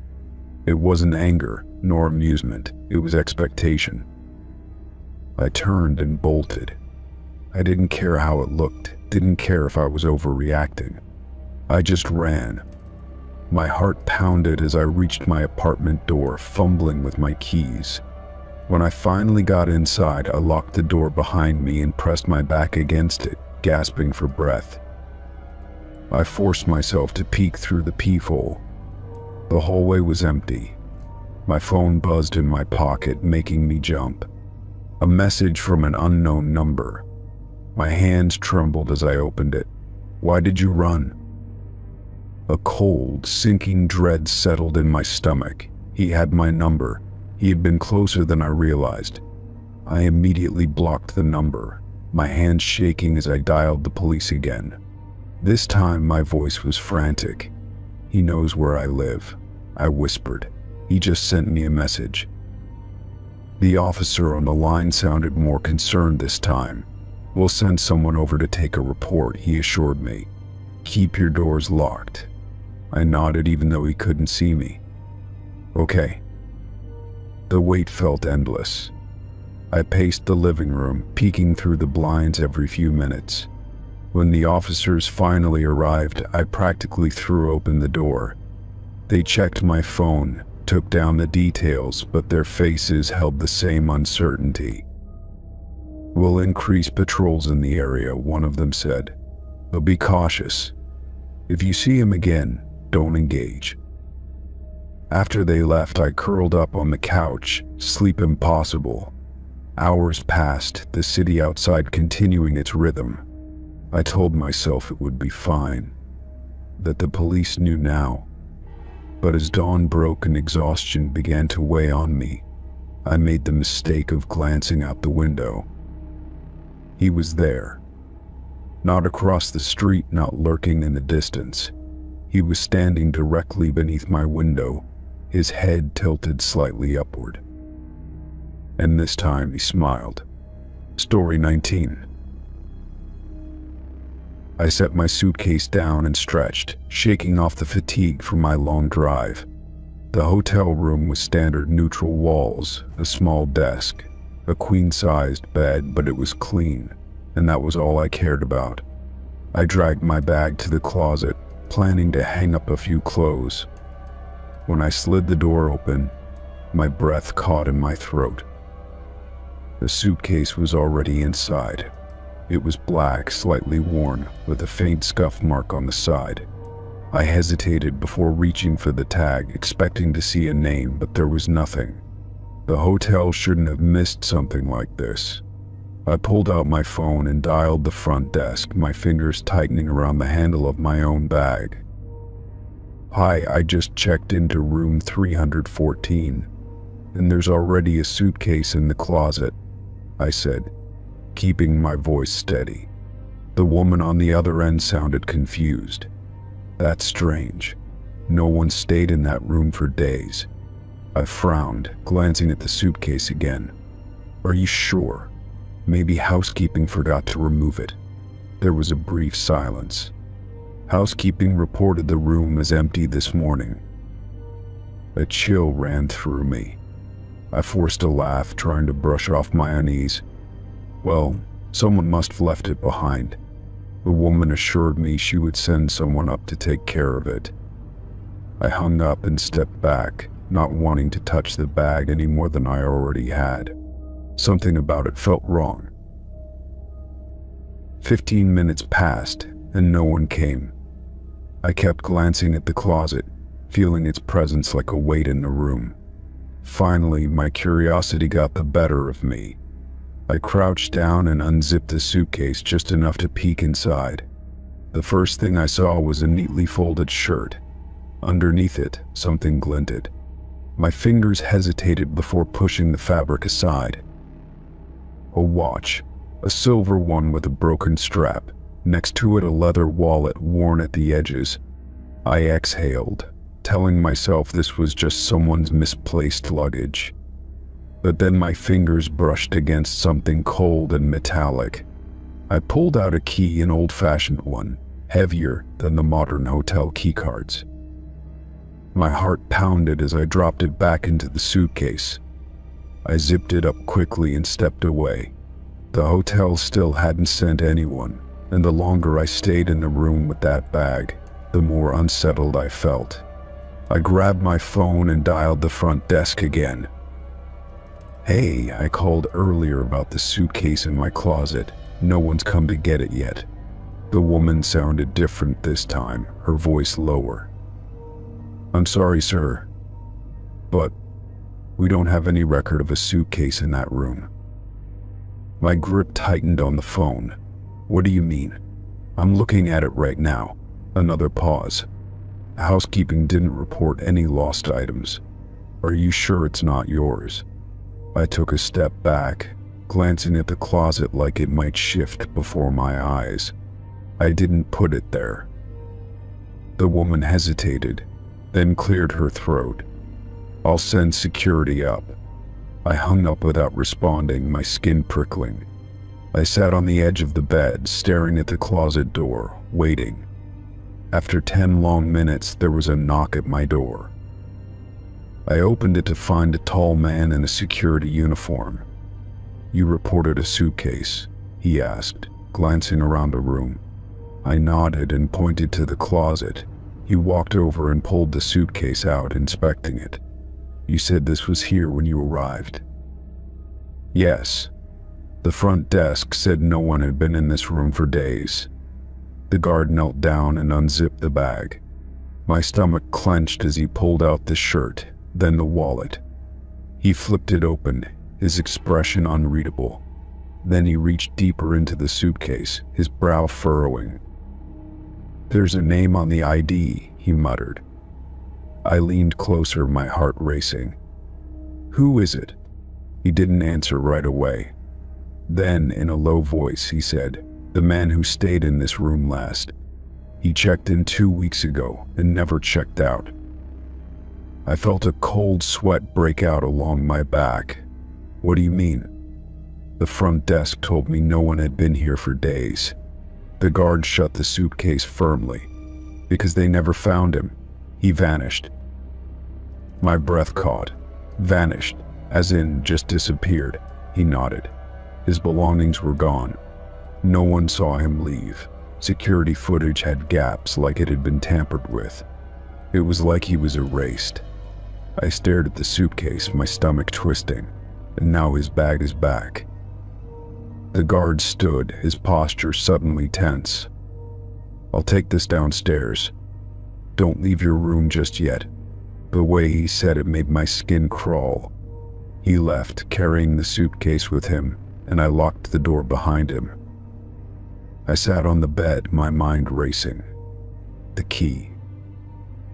It wasn't anger, nor amusement, it was expectation. I turned and bolted. I didn't care how it looked, didn't care if I was overreacting. I just ran. My heart pounded as I reached my apartment door, fumbling with my keys. When I finally got inside, I locked the door behind me and pressed my back against it, gasping for breath. I forced myself to peek through the peephole. The hallway was empty. My phone buzzed in my pocket, making me jump. A message from an unknown number. My hands trembled as I opened it. Why did you run? A cold, sinking dread settled in my stomach. He had my number. He had been closer than I realized. I immediately blocked the number, my hands shaking as I dialed the police again. This time my voice was frantic. "He knows where I live," I whispered. "He just sent me a message." The officer on the line sounded more concerned this time. "We'll send someone over to take a report," he assured me. "Keep your doors locked." I nodded even though he couldn't see me. "Okay." The wait felt endless. I paced the living room, peeking through the blinds every few minutes. When the officers finally arrived, I practically threw open the door. They checked my phone, took down the details, but their faces held the same uncertainty. "We'll increase patrols in the area," one of them said. "But be cautious. If you see him again, don't engage." After they left, I curled up on the couch, sleep impossible. Hours passed, the city outside continuing its rhythm. I told myself it would be fine, that the police knew now. But as dawn broke and exhaustion began to weigh on me, I made the mistake of glancing out the window. He was there. Not across the street, not lurking in the distance. He was standing directly beneath my window, his head tilted slightly upward. And this time he smiled. Story 19. I set my suitcase down and stretched, shaking off the fatigue from my long drive. The hotel room was standard neutral walls, a small desk, a queen-sized bed, but it was clean, and that was all I cared about. I dragged my bag to the closet, planning to hang up a few clothes. When I slid the door open, my breath caught in my throat. The suitcase was already inside. It was black, slightly worn, with a faint scuff mark on the side. I hesitated before reaching for the tag, expecting to see a name, but there was nothing. The hotel shouldn't have missed something like this. I pulled out my phone and dialed the front desk, my fingers tightening around the handle of my own bag. "Hi, I just checked into room 314, and there's already a suitcase in the closet," I said, keeping my voice steady. The woman on the other end sounded confused. "That's strange. No one stayed in that room for days." I frowned, glancing at the suitcase again. "Are you sure? Maybe housekeeping forgot to remove it." There was a brief silence. "Housekeeping reported the room as empty this morning." A chill ran through me. I forced a laugh, trying to brush off my unease. "Well, someone must have left it behind." The woman assured me she would send someone up to take care of it. I hung up and stepped back, not wanting to touch the bag any more than I already had. Something about it felt wrong. 15 minutes passed, and no one came. I kept glancing at the closet, feeling its presence like a weight in the room. Finally, my curiosity got the better of me. I crouched down and unzipped the suitcase just enough to peek inside. The first thing I saw was a neatly folded shirt. Underneath it, something glinted. My fingers hesitated before pushing the fabric aside. A watch, a silver one with a broken strap. Next to it, a leather wallet worn at the edges. I exhaled, telling myself this was just someone's misplaced luggage. But then my fingers brushed against something cold and metallic. I pulled out a key, an old-fashioned one, heavier than the modern hotel keycards. My heart pounded as I dropped it back into the suitcase. I zipped it up quickly and stepped away. The hotel still hadn't sent anyone, and the longer I stayed in the room with that bag, the more unsettled I felt. I grabbed my phone and dialed the front desk again. "Hey, I called earlier about the suitcase in my closet. No one's come to get it yet." The woman sounded different this time, her voice lower. "I'm sorry, sir, but we don't have any record of a suitcase in that room." My grip tightened on the phone. "What do you mean?" "I'm looking at it right now." Another pause. Housekeeping didn't report any lost items. Are you sure it's not yours? I took a step back, glancing at the closet like it might shift before my eyes. I didn't put it there. The woman hesitated, then cleared her throat. I'll send security up. I hung up without responding, my skin prickling. I sat on the edge of the bed, staring at the closet door, waiting. After 10 long minutes, there was a knock at my door. I opened it to find a tall man in a security uniform. "You reported a suitcase?" he asked, glancing around the room. I nodded and pointed to the closet. He walked over and pulled the suitcase out, inspecting it. "You said this was here when you arrived?" "Yes. The front desk said no one had been in this room for days." The guard knelt down and unzipped the bag. My stomach clenched as he pulled out the shirt, then the wallet. He flipped it open, his expression unreadable. Then he reached deeper into the suitcase, his brow furrowing. "There's a name on the ID," he muttered. I leaned closer, my heart racing. "Who is it?" He didn't answer right away. Then, in a low voice, he said, "The man who stayed in this room last. He checked in 2 weeks ago and never checked out." I felt a cold sweat break out along my back. "What do you mean?" "The front desk told me no one had been here for days." The guard shut the suitcase firmly. "Because they never found him. He vanished." My breath caught. "Vanished, as in just disappeared." He nodded. "His belongings were gone. No one saw him leave. Security footage had gaps like it had been tampered with. It was like he was erased." I stared at the suitcase, my stomach twisting. And now his bag is back. The guard stood, his posture suddenly tense. "I'll take this downstairs. Don't leave your room just yet." The way he said it made my skin crawl. He left, carrying the suitcase with him, and I locked the door behind him. I sat on the bed, my mind racing. The key.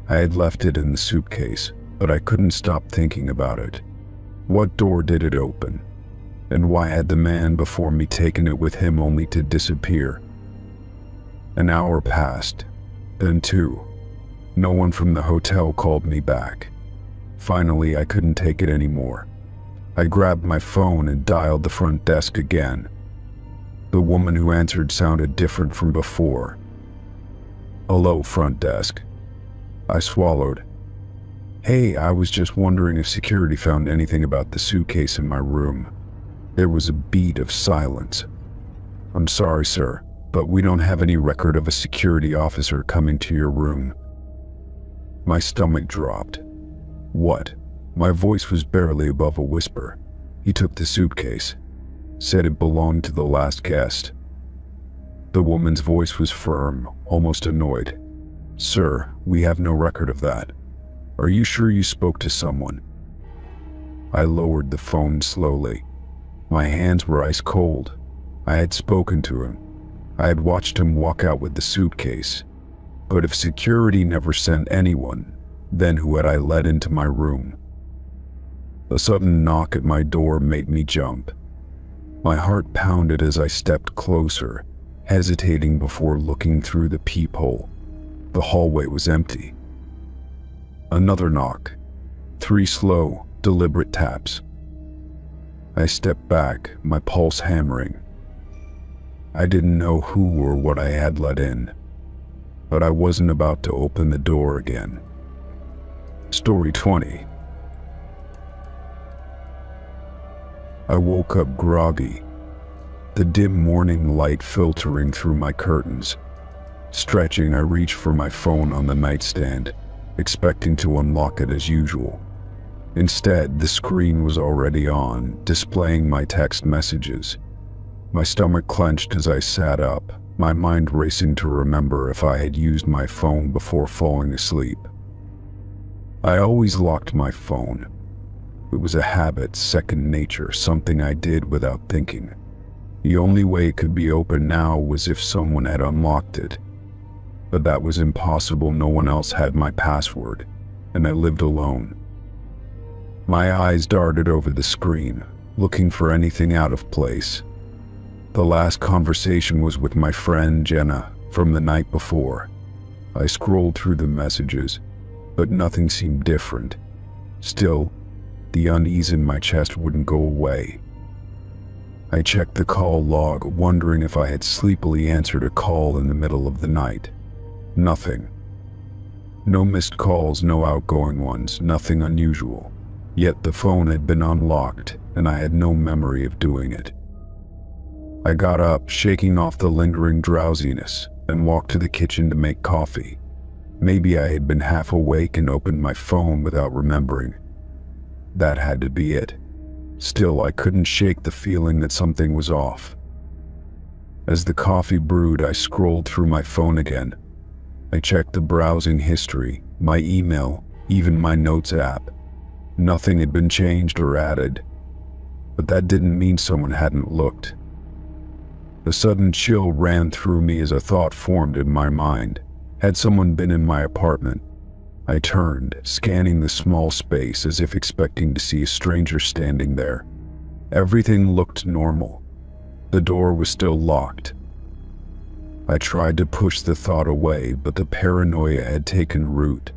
I had left it in the suitcase, but I couldn't stop thinking about it. What door did it open? And why had the man before me taken it with him only to disappear? An hour passed, then 2. No one from the hotel called me back. Finally, I couldn't take it anymore. I grabbed my phone and dialed the front desk again. The woman who answered sounded different from before. "Hello, front desk." I swallowed. "Hey, I was just wondering if security found anything about the suitcase in my room." There was a beat of silence. "I'm sorry, sir, but we don't have any record of a security officer coming to your room." My stomach dropped. "What?" My voice was barely above a whisper. "He took the suitcase. Said it belonged to the last guest." The woman's voice was firm, almost annoyed. "Sir, we have no record of that. Are you sure you spoke to someone?" I lowered the phone slowly. My hands were ice cold. I had spoken to him. I had watched him walk out with the suitcase. But if security never sent anyone, then who had I let into my room? A sudden knock at my door made me jump. My heart pounded as I stepped closer, hesitating before looking through the peephole. The hallway was empty. Another knock. 3 slow, deliberate taps. I stepped back, my pulse hammering. I didn't know who or what I had let in, but I wasn't about to open the door again. Story 20. I woke up groggy, the dim morning light filtering through my curtains. Stretching, I reached for my phone on the nightstand, expecting to unlock it as usual. Instead, the screen was already on, displaying my text messages. My stomach clenched as I sat up, my mind racing to remember if I had used my phone before falling asleep. I always locked my phone. It was a habit, second nature, something I did without thinking. The only way it could be open now was if someone had unlocked it. But that was impossible. No one else had my password, and I lived alone. My eyes darted over the screen, looking for anything out of place. The last conversation was with my friend Jenna from the night before. I scrolled through the messages, but nothing seemed different. Still, the unease in my chest wouldn't go away. I checked the call log, wondering if I had sleepily answered a call in the middle of the night. Nothing. No missed calls, no outgoing ones, nothing unusual. Yet the phone had been unlocked, and I had no memory of doing it. I got up, shaking off the lingering drowsiness, and walked to the kitchen to make coffee. Maybe I had been half awake and opened my phone without remembering. That had to be it. Still, I couldn't shake the feeling that something was off. As the coffee brewed, I scrolled through my phone again. I checked the browsing history, my email, even my notes app. Nothing had been changed or added. But that didn't mean someone hadn't looked. A sudden chill ran through me as a thought formed in my mind. Had someone been in my apartment? I turned, scanning the small space as if expecting to see a stranger standing there. Everything looked normal. The door was still locked. I tried to push the thought away, but the paranoia had taken root.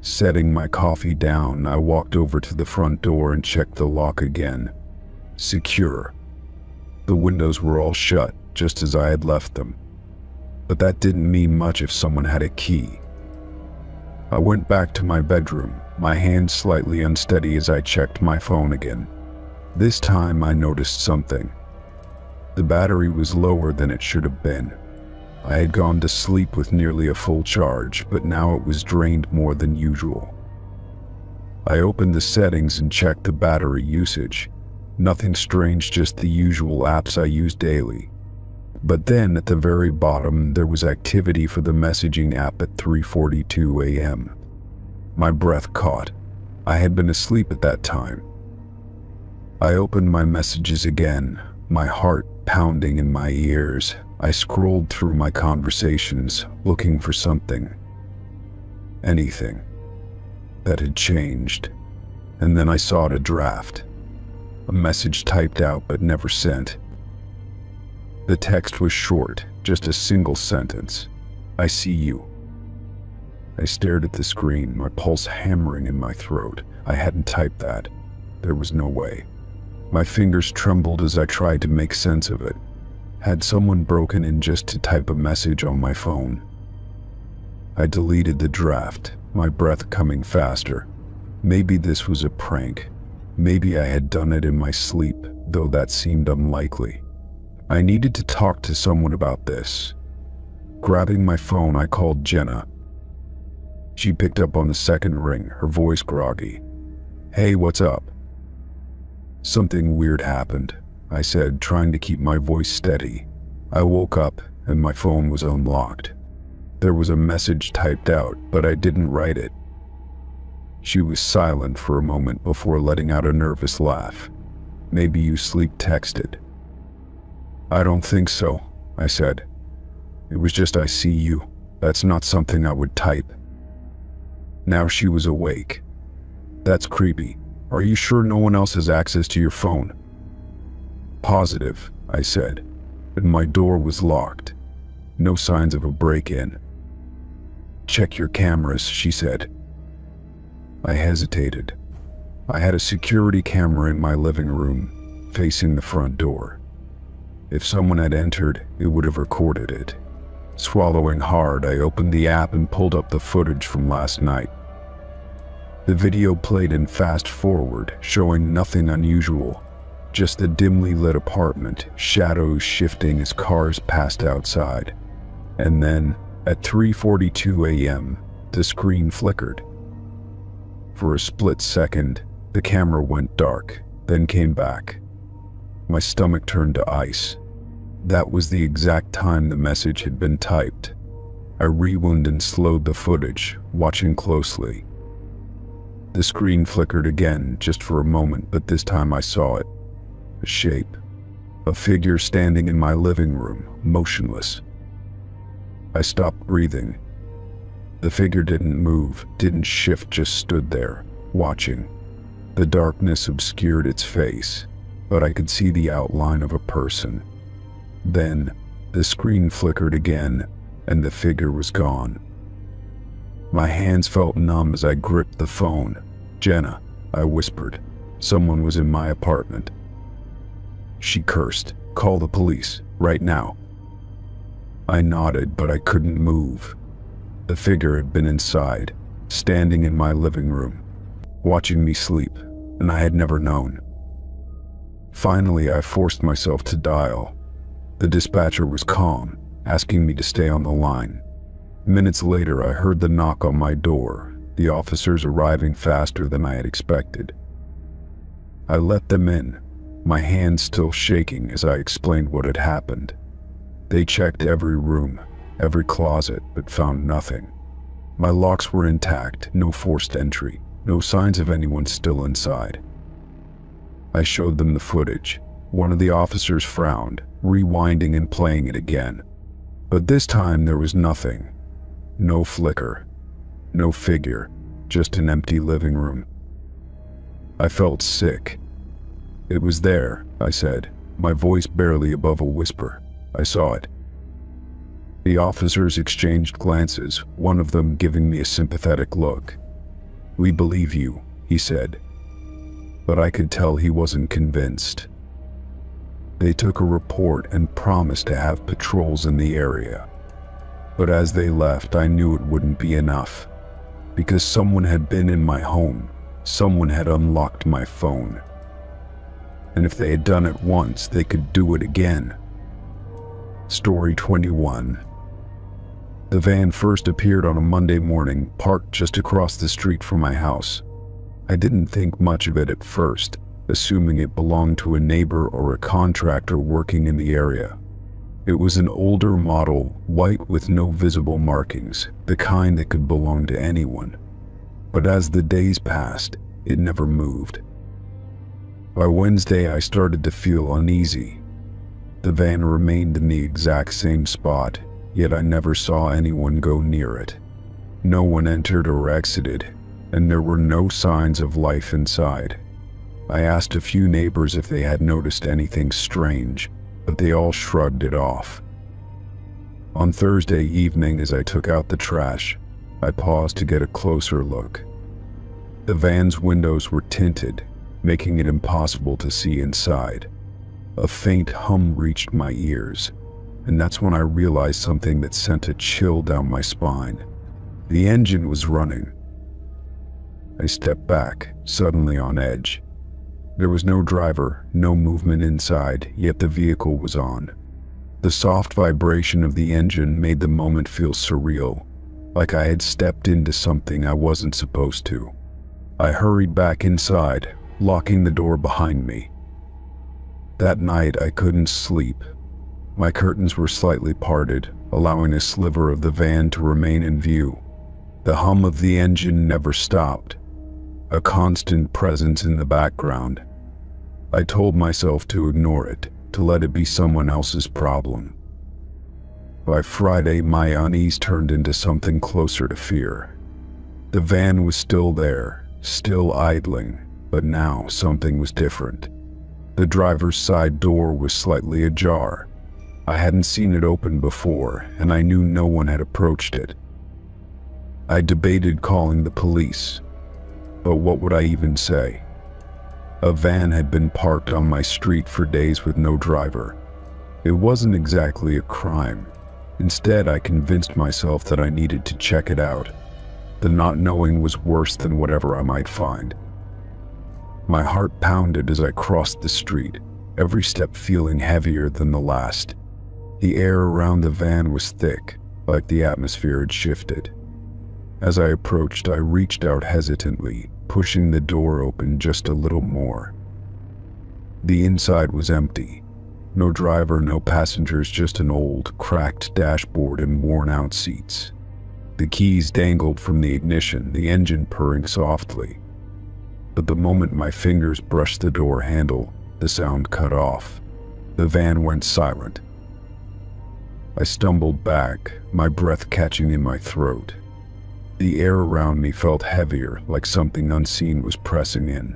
Setting my coffee down, I walked over to the front door and checked the lock again. Secure. The windows were all shut, just as I had left them. But that didn't mean much if someone had a key. I went back to my bedroom, my hands slightly unsteady as I checked my phone again. This time I noticed something. The battery was lower than it should have been. I had gone to sleep with nearly a full charge, but now it was drained more than usual. I opened the settings and checked the battery usage. Nothing strange, just the usual apps I use daily. But then at the very bottom, there was activity for the messaging app at 3:42 a.m. My breath caught. I had been asleep at that time. I opened my messages again, my heart pounding in my ears. I scrolled through my conversations, looking for something. Anything. That had changed. And then I saw a draft. A message typed out but never sent. The text was short, just a single sentence. I see you. I stared at the screen, my pulse hammering in my throat. I hadn't typed that. There was no way. My fingers trembled as I tried to make sense of it. Had someone broken in just to type a message on my phone? I deleted the draft, my breath coming faster. Maybe this was a prank. Maybe I had done it in my sleep, though that seemed unlikely. I needed to talk to someone about this. Grabbing my phone, I called Jenna. She picked up on the second ring, her voice groggy. "Hey, what's up?" "Something weird happened," I said, trying to keep my voice steady. I woke up and my phone was unlocked. There was a message typed out, but I didn't write it. She was silent for a moment before letting out a nervous laugh. "Maybe you sleep texted." "I don't think so," I said. "It was just I see you. That's not something I would type." Now she was awake. "That's creepy. Are you sure no one else has access to your phone?" "Positive," I said, and my door was locked. No signs of a break-in. "Check your cameras," she said. I hesitated. I had a security camera in my living room, facing the front door. If someone had entered, it would have recorded it. Swallowing hard, I opened the app and pulled up the footage from last night. The video played in fast forward, showing nothing unusual. Just the dimly lit apartment, shadows shifting as cars passed outside. And then, at 3:42 a.m., the screen flickered. For a split second, the camera went dark, then came back. My stomach turned to ice. That was the exact time the message had been typed. I rewound and slowed the footage, watching closely. The screen flickered again, just for a moment, but this time I saw it. A shape. A figure standing in my living room, motionless. I stopped breathing. The figure didn't move, didn't shift, just stood there, watching. The darkness obscured its face, but I could see the outline of a person. Then, the screen flickered again, and the figure was gone. My hands felt numb as I gripped the phone. "Jenna," I whispered. "Someone was in my apartment." She cursed. "Call the police, right now." I nodded, but I couldn't move. The figure had been inside, standing in my living room, watching me sleep, and I had never known. Finally, I forced myself to dial. The dispatcher was calm, asking me to stay on the line. Minutes later, I heard the knock on my door, the officers arriving faster than I had expected. I let them in, my hands still shaking as I explained what had happened. They checked every room, every closet, but found nothing. My locks were intact, no forced entry, no signs of anyone still inside. I showed them the footage. One of the officers frowned, rewinding and playing it again. But this time there was nothing. No flicker, no figure, just an empty living room. I felt sick. "It was there," I said, my voice barely above a whisper. "I saw it." The officers exchanged glances, one of them giving me a sympathetic look. "We believe you," he said. But I could tell he wasn't convinced. They took a report and promised to have patrols in the area. But as they left, I knew it wouldn't be enough. Because someone had been in my home, someone had unlocked my phone. And if they had done it once, they could do it again. Story 21. The van first appeared on a Monday morning, parked just across the street from my house. I didn't think much of it at first, assuming it belonged to a neighbor or a contractor working in the area. It was an older model, white with no visible markings, the kind that could belong to anyone. But as the days passed, it never moved. By Wednesday, I started to feel uneasy. The van remained in the exact same spot, yet I never saw anyone go near it. No one entered or exited, and there were no signs of life inside. I asked a few neighbors if they had noticed anything strange, but they all shrugged it off. On Thursday evening, as I took out the trash, I paused to get a closer look. The van's windows were tinted, making it impossible to see inside. A faint hum reached my ears, and that's when I realized something that sent a chill down my spine. The engine was running. I stepped back, suddenly on edge. There was no driver, no movement inside, yet the vehicle was on. The soft vibration of the engine made the moment feel surreal, like I had stepped into something I wasn't supposed to. I hurried back inside, locking the door behind me. That night I couldn't sleep. My curtains were slightly parted, allowing a sliver of the van to remain in view. The hum of the engine never stopped, a constant presence in the background. I told myself to ignore it, to let it be someone else's problem. By Friday, my unease turned into something closer to fear. The van was still there, still idling, but now something was different. The driver's side door was slightly ajar. I hadn't seen it open before, and I knew no one had approached it. I debated calling the police, but what would I even say? A van had been parked on my street for days with no driver. It wasn't exactly a crime. Instead, I convinced myself that I needed to check it out. The not knowing was worse than whatever I might find. My heart pounded as I crossed the street, every step feeling heavier than the last. The air around the van was thick, like the atmosphere had shifted. As I approached, I reached out hesitantly, pushing the door open just a little more. The inside was empty. No driver, no passengers, just an old, cracked dashboard and worn-out seats. The keys dangled from the ignition, the engine purring softly. But the moment my fingers brushed the door handle, the sound cut off. The van went silent. I stumbled back, my breath catching in my throat. The air around me felt heavier, like something unseen was pressing in.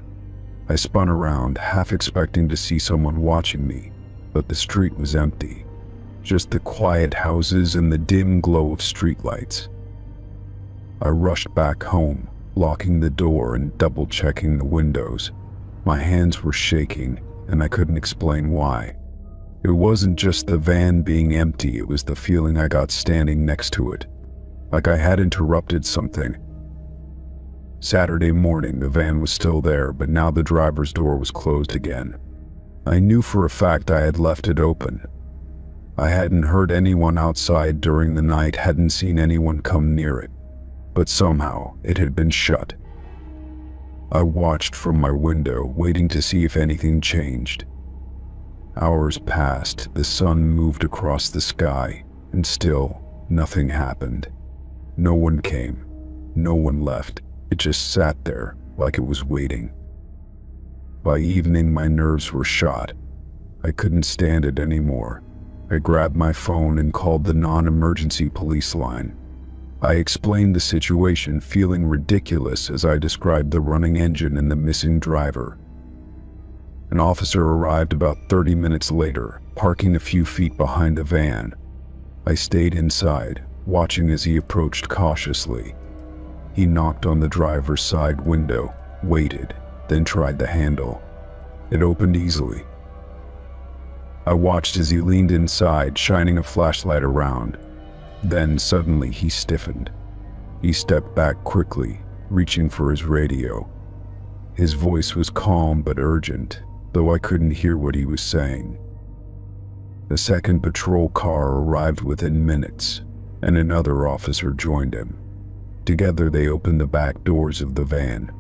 I spun around, half expecting to see someone watching me, but the street was empty. Just the quiet houses and the dim glow of streetlights. I rushed back home, locking the door and double-checking the windows. My hands were shaking, and I couldn't explain why. It wasn't just the van being empty, it was the feeling I got standing next to it, like I had interrupted something. Saturday morning, the van was still there, but now the driver's door was closed again. I knew for a fact I had left it open. I hadn't heard anyone outside during the night, hadn't seen anyone come near it, but somehow it had been shut. I watched from my window, waiting to see if anything changed. Hours passed, the sun moved across the sky, and still nothing happened. No one came, no one left. It just sat there like it was waiting. By evening, my nerves were shot. I couldn't stand it anymore. I grabbed my phone and called the non-emergency police line. I explained the situation, feeling ridiculous as I described the running engine and the missing driver. An officer arrived about 30 minutes later, parking a few feet behind the van. I stayed inside, watching as he approached cautiously. He knocked on the driver's side window, waited, then tried the handle. It opened easily. I watched as he leaned inside, shining a flashlight around. Then suddenly he stiffened. He stepped back quickly, reaching for his radio. His voice was calm but urgent, though I couldn't hear what he was saying. The second patrol car arrived within minutes, and another officer joined him. Together they opened the back doors of the van.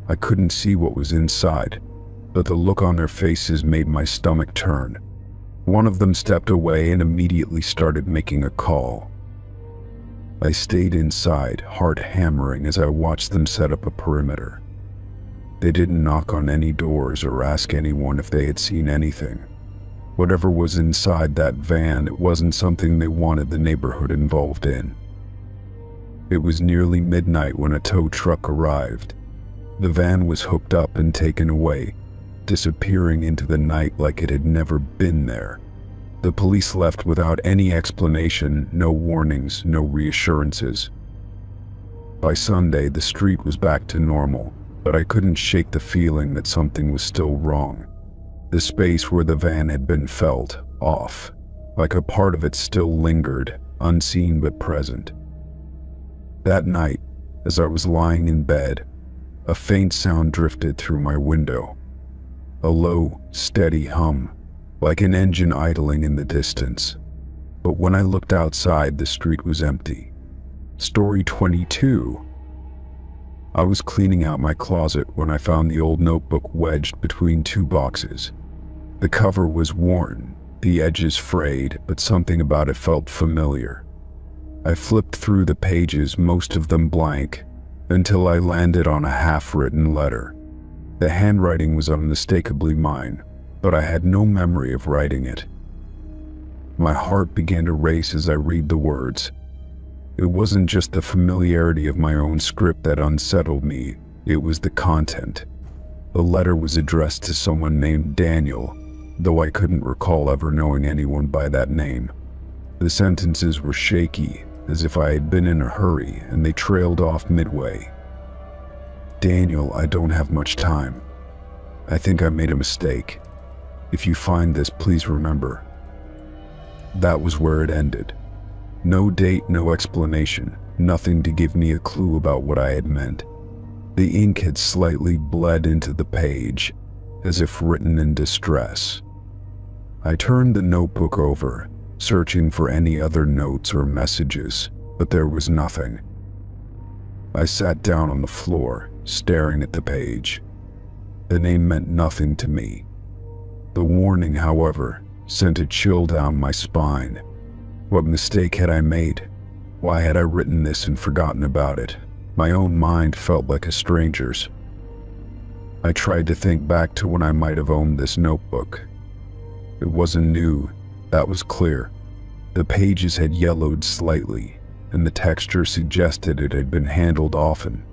I couldn't see what was inside, but the look on their faces made my stomach turn. One of them stepped away and immediately started making a call. I stayed inside, heart hammering as I watched them set up a perimeter. They didn't knock on any doors or ask anyone if they had seen anything. Whatever was inside that van, it wasn't something they wanted the neighborhood involved in. It was nearly midnight when a tow truck arrived. The van was hooked up and taken away, disappearing into the night like it had never been there. The police left without any explanation, no warnings, no reassurances. By Sunday, the street was back to normal, but I couldn't shake the feeling that something was still wrong. The space where the van had been felt off, like a part of it still lingered, unseen but present. That night, as I was lying in bed, a faint sound drifted through my window. A low, steady hum, like an engine idling in the distance. But when I looked outside, the street was empty. Story 22. I was cleaning out my closet when I found the old notebook wedged between two boxes. The cover was worn, the edges frayed, but something about it felt familiar. I flipped through the pages, most of them blank, until I landed on a half-written letter. The handwriting was unmistakably mine, but I had no memory of writing it. My heart began to race as I read the words. It wasn't just the familiarity of my own script that unsettled me, it was the content. The letter was addressed to someone named Daniel, though I couldn't recall ever knowing anyone by that name. The sentences were shaky, as if I had been in a hurry, and they trailed off midway. Daniel, I don't have much time. I think I made a mistake. If you find this, please remember. That was where it ended. No date, no explanation, nothing to give me a clue about what I had meant. The ink had slightly bled into the page, as if written in distress. I turned the notebook over, searching for any other notes or messages, but there was nothing. I sat down on the floor, staring at the page. The name meant nothing to me. The warning, however, sent a chill down my spine. What mistake had I made? Why had I written this and forgotten about it? My own mind felt like a stranger's. I tried to think back to when I might have owned this notebook. It wasn't new, that was clear. The pages had yellowed slightly, and the texture suggested it had been handled often.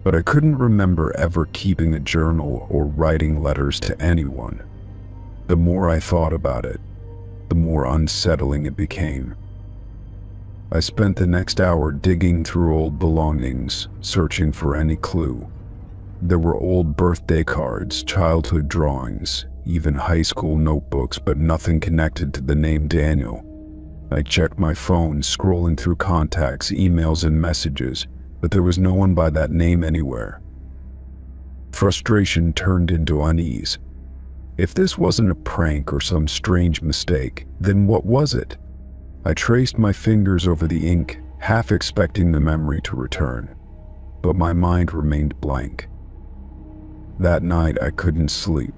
But I couldn't remember ever keeping a journal or writing letters to anyone. The more I thought about it, the more unsettling it became. I spent the next hour digging through old belongings, searching for any clue. There were old birthday cards, childhood drawings, even high school notebooks, but nothing connected to the name Daniel. I checked my phone, scrolling through contacts, emails, and messages, but there was no one by that name anywhere. Frustration turned into unease. If this wasn't a prank or some strange mistake, then what was it? I traced my fingers over the ink, half expecting the memory to return, but my mind remained blank. That night I couldn't sleep.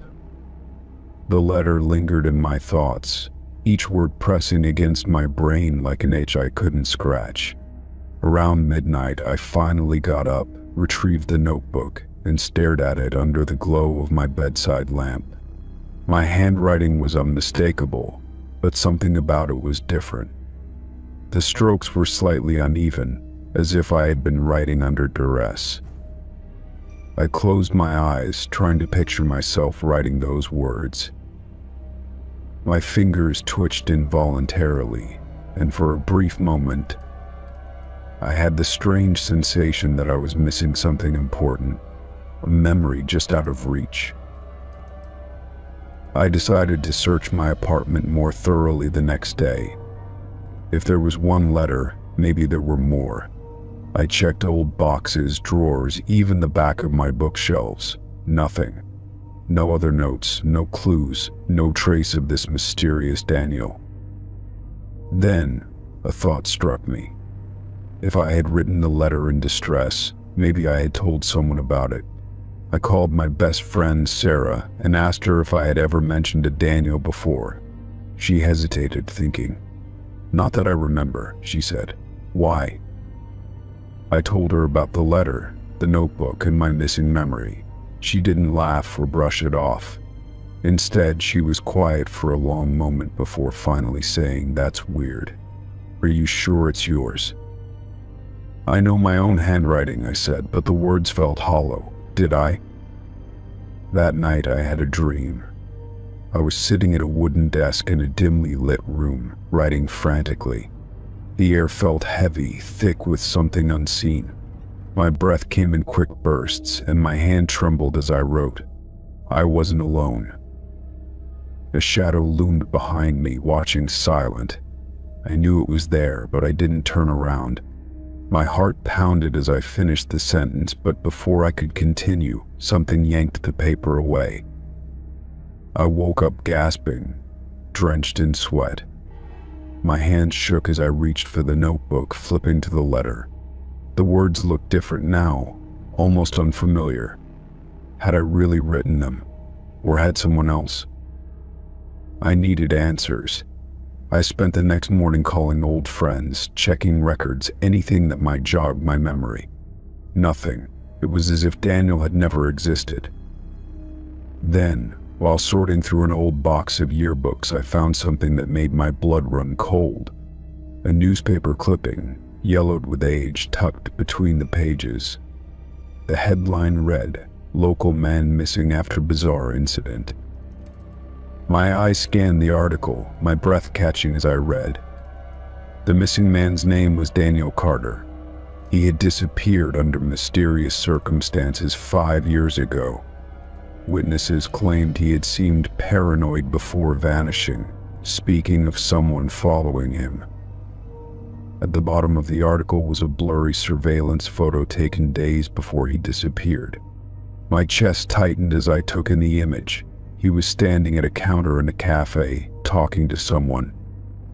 The letter lingered in my thoughts, each word pressing against my brain like an itch I couldn't scratch. Around midnight, I finally got up, retrieved the notebook, and stared at it under the glow of my bedside lamp. My handwriting was unmistakable, but something about it was different. The strokes were slightly uneven, as if I had been writing under duress. I closed my eyes, trying to picture myself writing those words. My fingers twitched involuntarily, and for a brief moment, I had the strange sensation that I was missing something important, a memory just out of reach. I decided to search my apartment more thoroughly the next day. If there was one letter, maybe there were more. I checked old boxes, drawers, even the back of my bookshelves. Nothing. No other notes, no clues, no trace of this mysterious Daniel. Then, a thought struck me. If I had written the letter in distress, maybe I had told someone about it. I called my best friend, Sarah, and asked her if I had ever mentioned a Daniel before. She hesitated, thinking. "Not that I remember," she said. "Why?" I told her about the letter, the notebook, and my missing memory. She didn't laugh or brush it off. Instead, she was quiet for a long moment before finally saying, "That's weird. Are you sure it's yours?" "I know my own handwriting," I said, but the words felt hollow. Did I? That night I had a dream. I was sitting at a wooden desk in a dimly lit room, writing frantically. The air felt heavy, thick with something unseen. My breath came in quick bursts, and my hand trembled as I wrote. I wasn't alone. A shadow loomed behind me, watching silent. I knew it was there, but I didn't turn around. My heart pounded as I finished the sentence, but before I could continue, something yanked the paper away. I woke up gasping, drenched in sweat. My hands shook as I reached for the notebook, flipping to the letter. The words looked different now, almost unfamiliar. Had I really written them, or had someone else? I needed answers. I spent the next morning calling old friends, checking records, anything that might jog my memory. Nothing. It was as if Daniel had never existed. Then, while sorting through an old box of yearbooks, I found something that made my blood run cold. A newspaper clipping, yellowed with age, tucked between the pages. The headline read, "Local man missing after bizarre incident." My eyes scanned the article, my breath catching as I read. The missing man's name was Daniel Carter. He had disappeared under mysterious circumstances 5 years ago. Witnesses claimed he had seemed paranoid before vanishing, speaking of someone following him. At the bottom of the article was a blurry surveillance photo taken days before he disappeared. My chest tightened as I took in the image. He was standing at a counter in a cafe, talking to someone.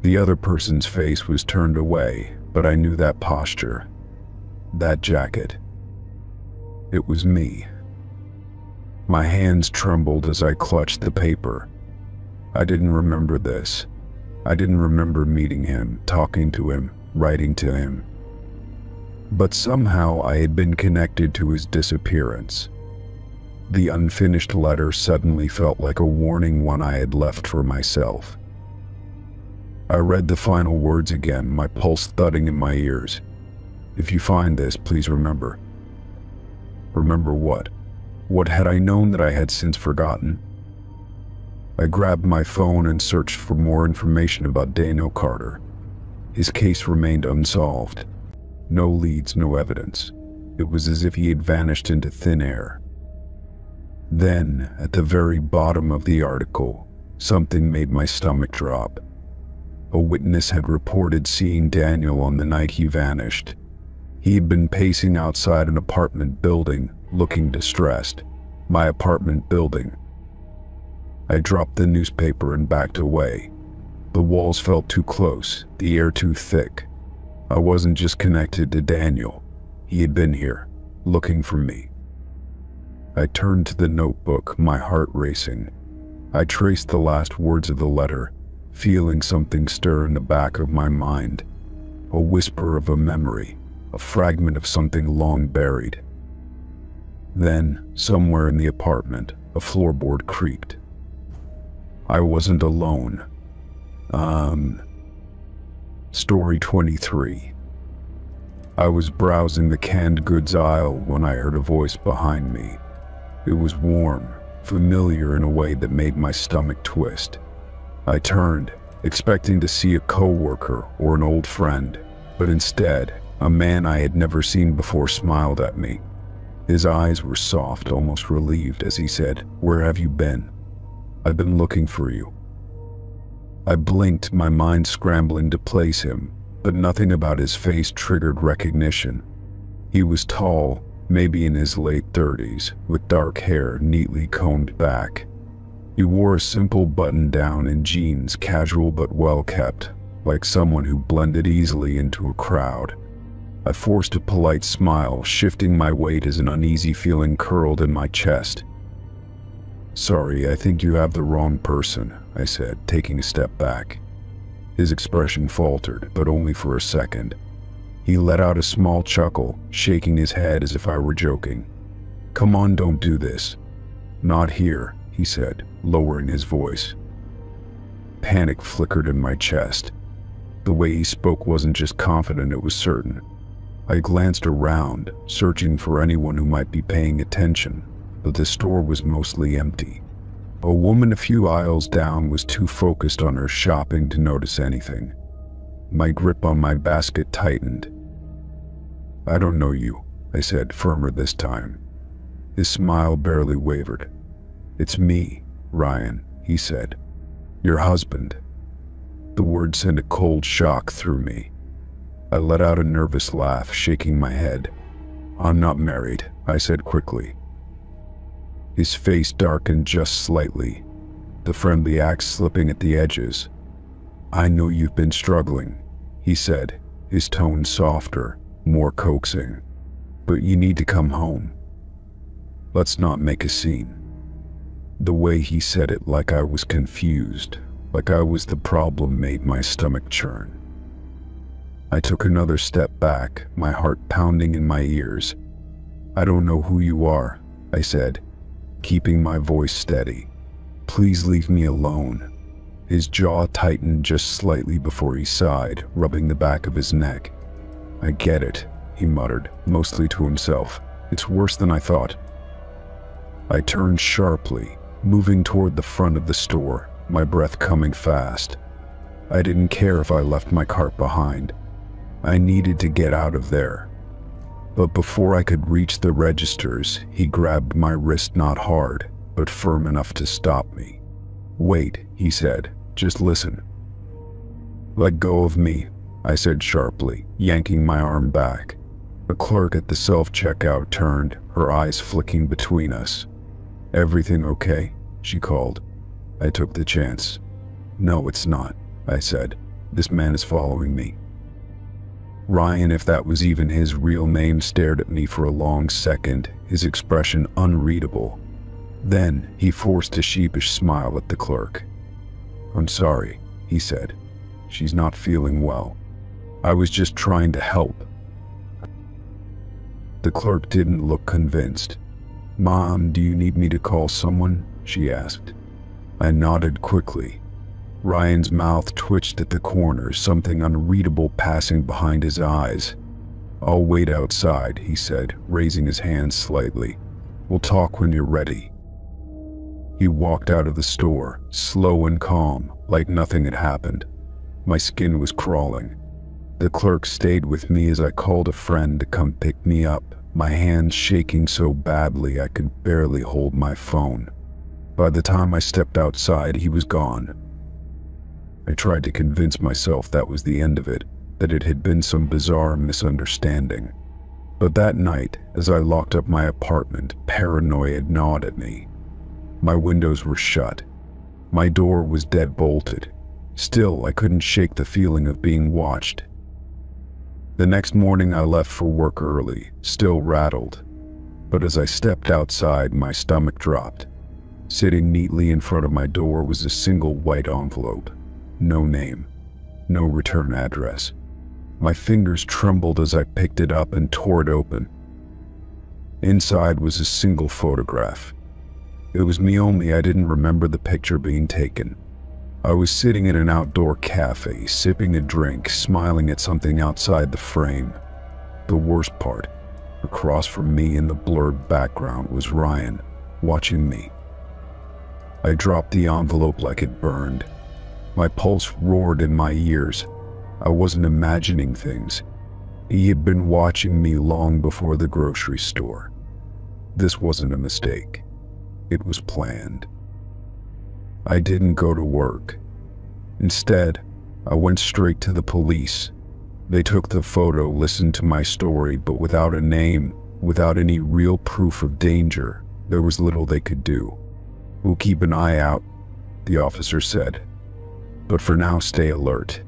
The other person's face was turned away, but I knew that posture, that jacket. It was me. My hands trembled as I clutched the paper. I didn't remember this. I didn't remember meeting him, talking to him, writing to him. But somehow I had been connected to his disappearance. The unfinished letter suddenly felt like a warning one I had left for myself. I read the final words again, my pulse thudding in my ears. If you find this, please remember. Remember what? What had I known that I had since forgotten? I grabbed my phone and searched for more information about Daniel Carter. His case remained unsolved. No leads, no evidence. It was as if he had vanished into thin air. Then, at the very bottom of the article, something made my stomach drop. A witness had reported seeing Daniel on the night he vanished. He had been pacing outside an apartment building, looking distressed. My apartment building. I dropped the newspaper and backed away. The walls felt too close, the air too thick. I wasn't just connected to Daniel. He had been here, looking for me. I turned to the notebook, my heart racing. I traced the last words of the letter, feeling something stir in the back of my mind. A whisper of a memory, a fragment of something long buried. Then, somewhere in the apartment, a floorboard creaked. I wasn't alone. Story 23. I was browsing the canned goods aisle when I heard a voice behind me. It was warm, familiar in a way that made my stomach twist. I turned, expecting to see a coworker or an old friend, but instead, a man I had never seen before smiled at me. His eyes were soft, almost relieved, as he said, "Where have you been?" "I've been looking for you." I blinked, my mind scrambling to place him, but nothing about his face triggered recognition. He was tall, maybe in his late 30s, with dark hair neatly combed back. He wore a simple button-down and jeans, casual but well-kept, like someone who blended easily into a crowd. I forced a polite smile, shifting my weight as an uneasy feeling curled in my chest. "Sorry, I think you have the wrong person," I said, taking a step back. His expression faltered, but only for a second. He let out a small chuckle, shaking his head as if I were joking. "Come on, don't do this." "Not here," he said, lowering his voice. Panic flickered in my chest. The way he spoke wasn't just confident, it was certain. I glanced around, searching for anyone who might be paying attention, but the store was mostly empty. A woman a few aisles down was too focused on her shopping to notice anything. My grip on my basket tightened. "I don't know you," I said, firmer this time. His smile barely wavered. "It's me, Ryan," he said. "Your husband." The word sent a cold shock through me. I let out a nervous laugh, shaking my head. "I'm not married," I said quickly. His face darkened just slightly, the friendly axe slipping at the edges. "I know you've been struggling," he said, his tone softer, more coaxing. "But you need to come home. Let's not make a scene." The way he said it, like I was confused, like I was the problem, made my stomach churn. I took another step back, my heart pounding in my ears. "I don't know who you are," I said, keeping my voice steady. "Please leave me alone." His jaw tightened just slightly before he sighed, rubbing the back of his neck. "I get it," he muttered, mostly to himself. "It's worse than I thought." I turned sharply, moving toward the front of the store, my breath coming fast. I didn't care if I left my cart behind. I needed to get out of there. But before I could reach the registers, he grabbed my wrist, not hard, but firm enough to stop me. "Wait," he said, "just listen." "Let go of me," I said sharply, yanking my arm back. A clerk at the self-checkout turned, her eyes flicking between us. "Everything okay?" she called. I took the chance. "No, it's not," I said. "This man is following me." Ryan, if that was even his real name, stared at me for a long second, his expression unreadable. Then he forced a sheepish smile at the clerk. "I'm sorry," he said. "She's not feeling well. I was just trying to help." The clerk didn't look convinced. "Mom, do you need me to call someone?" she asked. I nodded quickly. Ryan's mouth twitched at the corners, something unreadable passing behind his eyes. "I'll wait outside," he said, raising his hand slightly. "We'll talk when you're ready." He walked out of the store, slow and calm, like nothing had happened. My skin was crawling. The clerk stayed with me as I called a friend to come pick me up, my hands shaking so badly I could barely hold my phone. By the time I stepped outside, he was gone. I tried to convince myself that was the end of it, that it had been some bizarre misunderstanding. But that night, as I locked up my apartment, paranoia gnawed at me. My windows were shut. My door was dead-bolted. Still, I couldn't shake the feeling of being watched. The next morning I left for work early, still rattled. But as I stepped outside, my stomach dropped. Sitting neatly in front of my door was a single white envelope. No name. No return address. My fingers trembled as I picked it up and tore it open. Inside was a single photograph. It was me, only I didn't remember the picture being taken. I was sitting in an outdoor cafe, sipping a drink, smiling at something outside the frame. The worst part, across from me in the blurred background, was Ryan, watching me. I dropped the envelope like it burned. My pulse roared in my ears. I wasn't imagining things. He had been watching me long before the grocery store. This wasn't a mistake. It was planned. I didn't go to work. Instead, I went straight to the police. They took the photo, listened to my story, but without a name, without any real proof of danger, there was little they could do. "We'll keep an eye out," the officer said. "But for now, stay alert."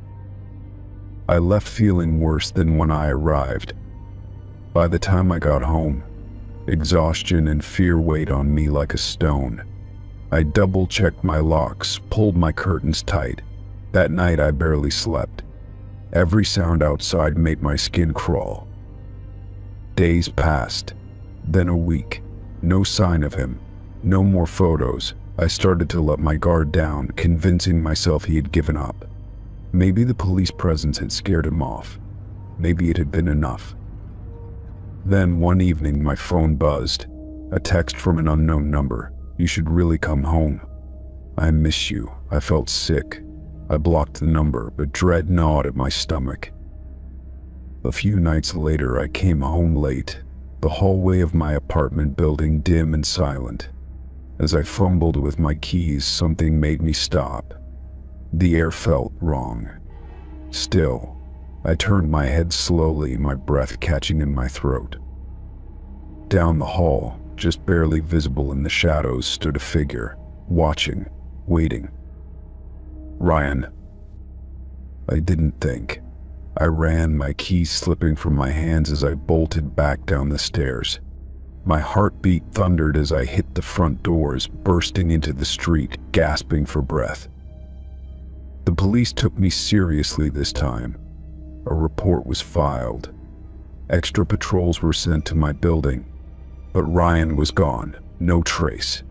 I left feeling worse than when I arrived. By the time I got home, exhaustion and fear weighed on me like a stone. I double-checked my locks, pulled my curtains tight. That night I barely slept. Every sound outside made my skin crawl. Days passed, then a week. No sign of him, no more photos. I started to let my guard down, convincing myself he had given up. Maybe the police presence had scared him off. Maybe it had been enough. Then one evening my phone buzzed. A text from an unknown number. "You should really come home. I miss you." I felt sick. I blocked the number, but dread gnawed at my stomach. A few nights later I came home late. The hallway of my apartment building dim and silent. As I fumbled with my keys, something made me stop. The air felt wrong. Still, I turned my head slowly, my breath catching in my throat. Down the hall, just barely visible in the shadows, stood a figure, watching, waiting. Ryan. I didn't think. I ran, my keys slipping from my hands as I bolted back down the stairs. My heartbeat thundered as I hit the front doors, bursting into the street, gasping for breath. The police took me seriously this time. A report was filed. Extra patrols were sent to my building. But Ryan was gone, no trace.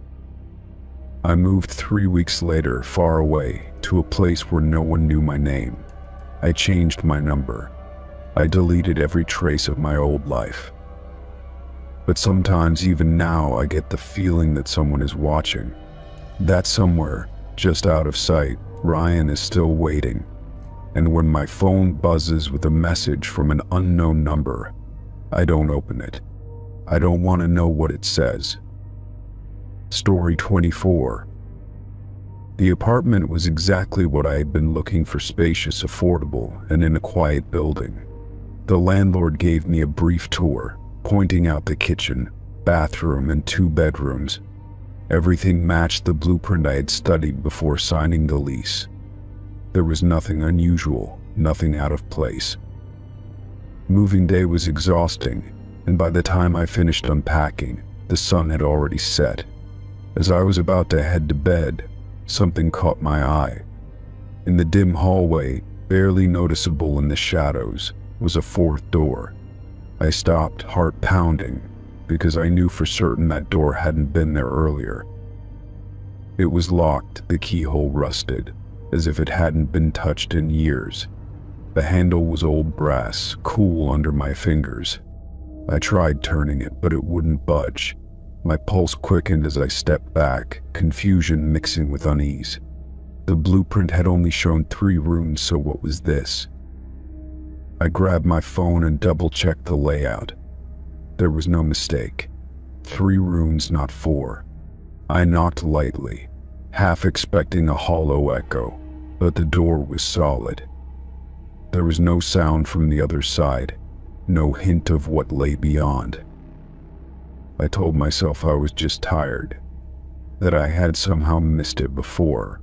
I moved 3 weeks later, far away, to a place where no one knew my name. I changed my number. I deleted every trace of my old life. But sometimes, even now, I get the feeling that someone is watching. That somewhere, just out of sight, Ryan is still waiting. And when my phone buzzes with a message from an unknown number, I don't open it. I don't want to know what it says. Story 24. The apartment was exactly what I had been looking for: spacious, affordable, and in a quiet building. The landlord gave me a brief tour, pointing out the kitchen, bathroom, and 2 bedrooms. Everything matched the blueprint I had studied before signing the lease. There was nothing unusual, nothing out of place. Moving day was exhausting, and by the time I finished unpacking, the sun had already set. As I was about to head to bed, something caught my eye. In the dim hallway, barely noticeable in the shadows, was a 4th door. I stopped, heart pounding, because I knew for certain that door hadn't been there earlier. It was locked, the keyhole rusted. as if it hadn't been touched in years. The handle was old brass, cool under my fingers. I tried turning it, but it wouldn't budge. My pulse quickened as I stepped back, confusion mixing with unease. The blueprint had only shown 3 rooms, so what was this? I grabbed my phone and double-checked the layout. There was no mistake. 3 rooms, not 4. I knocked lightly, half expecting a hollow echo, but the door was solid. There was no sound from the other side, no hint of what lay beyond. I told myself I was just tired, that I had somehow missed it before.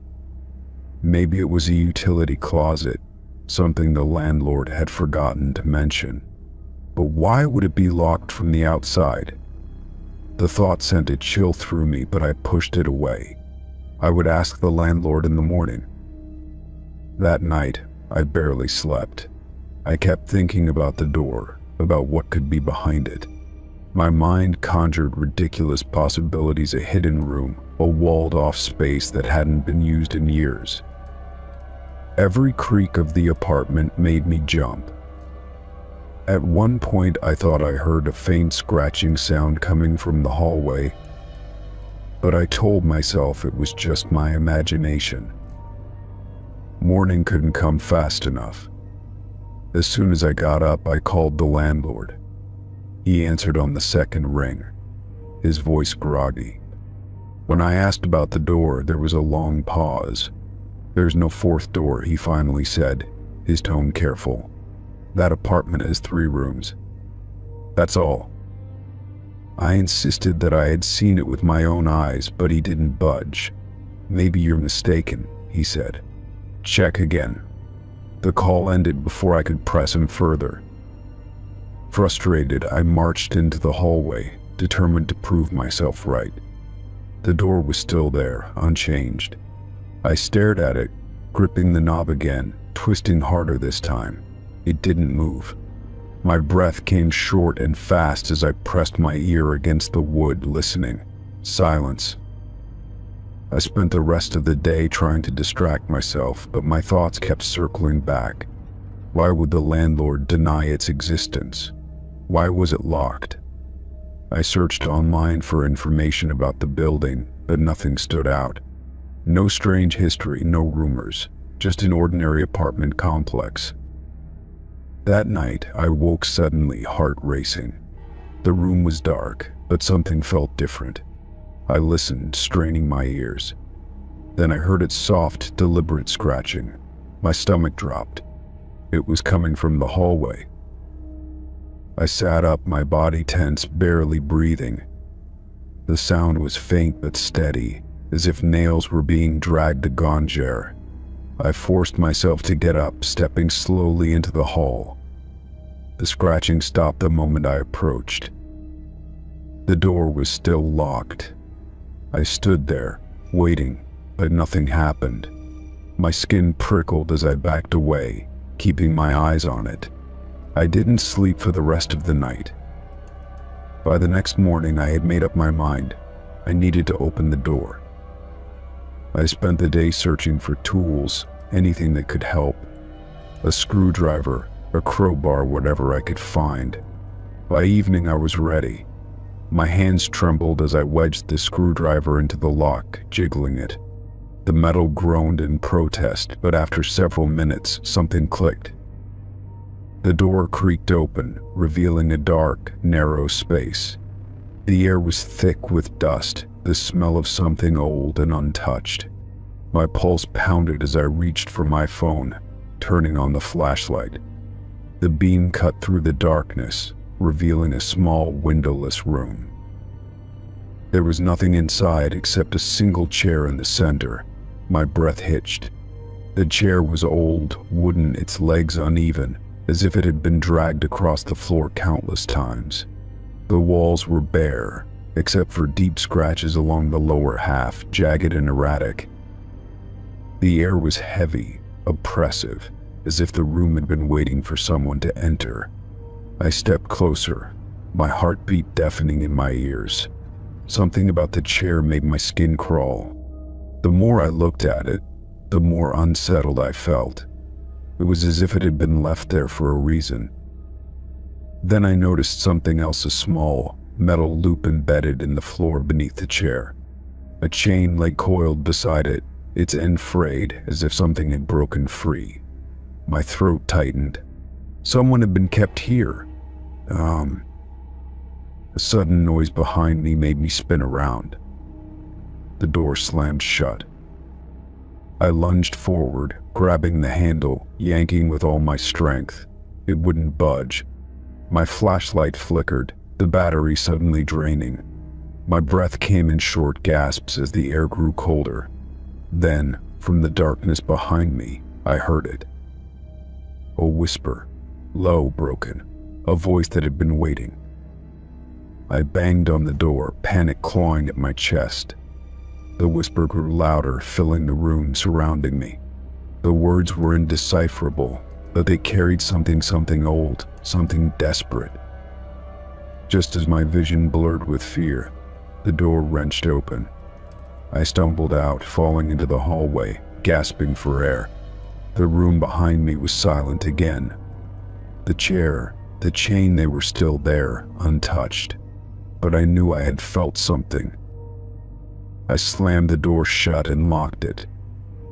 Maybe it was a utility closet, something the landlord had forgotten to mention. But why would it be locked from the outside? The thought sent a chill through me, but I pushed it away. I would ask the landlord in the morning. That night, I barely slept. I kept thinking about the door, about what could be behind it. My mind conjured ridiculous possibilities: a hidden room, a walled-off space that hadn't been used in years. Every creak of the apartment made me jump. At one point, I thought I heard a faint scratching sound coming from the hallway, but I told myself it was just my imagination. Morning couldn't come fast enough. As soon as I got up, I called the landlord. He answered on the second ring, his voice groggy. When I asked about the door, there was a long pause. "There's no 4th door," he finally said, his tone careful. "That apartment has 3 rooms. That's all." I insisted that I had seen it with my own eyes, but he didn't budge. "Maybe you're mistaken," he said. "Check again." The call ended before I could press him further. Frustrated, I marched into the hallway, determined to prove myself right. The door was still there, unchanged. I stared at it, gripping the knob again, twisting harder this time. It didn't move. My breath came short and fast as I pressed my ear against the wood, listening. Silence. I spent the rest of the day trying to distract myself, but my thoughts kept circling back. Why would the landlord deny its existence? Why was it locked? I searched online for information about the building, but nothing stood out. No strange history, no rumors, just an ordinary apartment complex. That night, I woke suddenly, heart racing. The room was dark, but something felt different. I listened, straining my ears. Then I heard its soft, deliberate scratching. My stomach dropped. It was coming from the hallway. I sat up, my body tense, barely breathing. The sound was faint but steady, as if nails were being dragged to Gonjare. I forced myself to get up, stepping slowly into the hall. The scratching stopped the moment I approached. The door was still locked. I stood there, waiting, but nothing happened. My skin prickled as I backed away, keeping my eyes on it. I didn't sleep for the rest of the night. By the next morning, I had made up my mind. I needed to open the door. I spent the day searching for tools, anything that could help. A screwdriver, a crowbar, whatever I could find. By evening, I was ready. My hands trembled as I wedged the screwdriver into the lock, jiggling it. The metal groaned in protest, but after several minutes, something clicked. The door creaked open, revealing a dark, narrow space. The air was thick with dust, the smell of something old and untouched. My pulse pounded as I reached for my phone, turning on the flashlight. The beam cut through the darkness, revealing a small, windowless room. There was nothing inside except a single chair in the center. My breath hitched. The chair was old, wooden, its legs uneven, as if it had been dragged across the floor countless times. The walls were bare, except for deep scratches along the lower half, jagged and erratic. The air was heavy, oppressive, as if the room had been waiting for someone to enter. I stepped closer, my heartbeat deafening in my ears. Something about the chair made my skin crawl. The more I looked at it, the more unsettled I felt. It was as if it had been left there for a reason. Then I noticed something else, a small metal loop embedded in the floor beneath the chair. A chain lay coiled beside it, its end frayed as if something had broken free. My throat tightened. Someone had been kept here. A sudden noise behind me made me spin around. The door slammed shut. I lunged forward, grabbing the handle, yanking with all my strength. It wouldn't budge. My flashlight flickered, the battery suddenly draining. My breath came in short gasps as the air grew colder. Then, from the darkness behind me, I heard it. A whisper, low, broken, a voice that had been waiting. I banged on the door, panic clawing at my chest. The whisper grew louder, filling the room surrounding me. The words were indecipherable, but they carried something old, something desperate. Just as my vision blurred with fear, the door wrenched open. I stumbled out, falling into the hallway, gasping for air. The room behind me was silent again. The chair, the chain, they were still there, untouched. But I knew I had felt something. I slammed the door shut and locked it.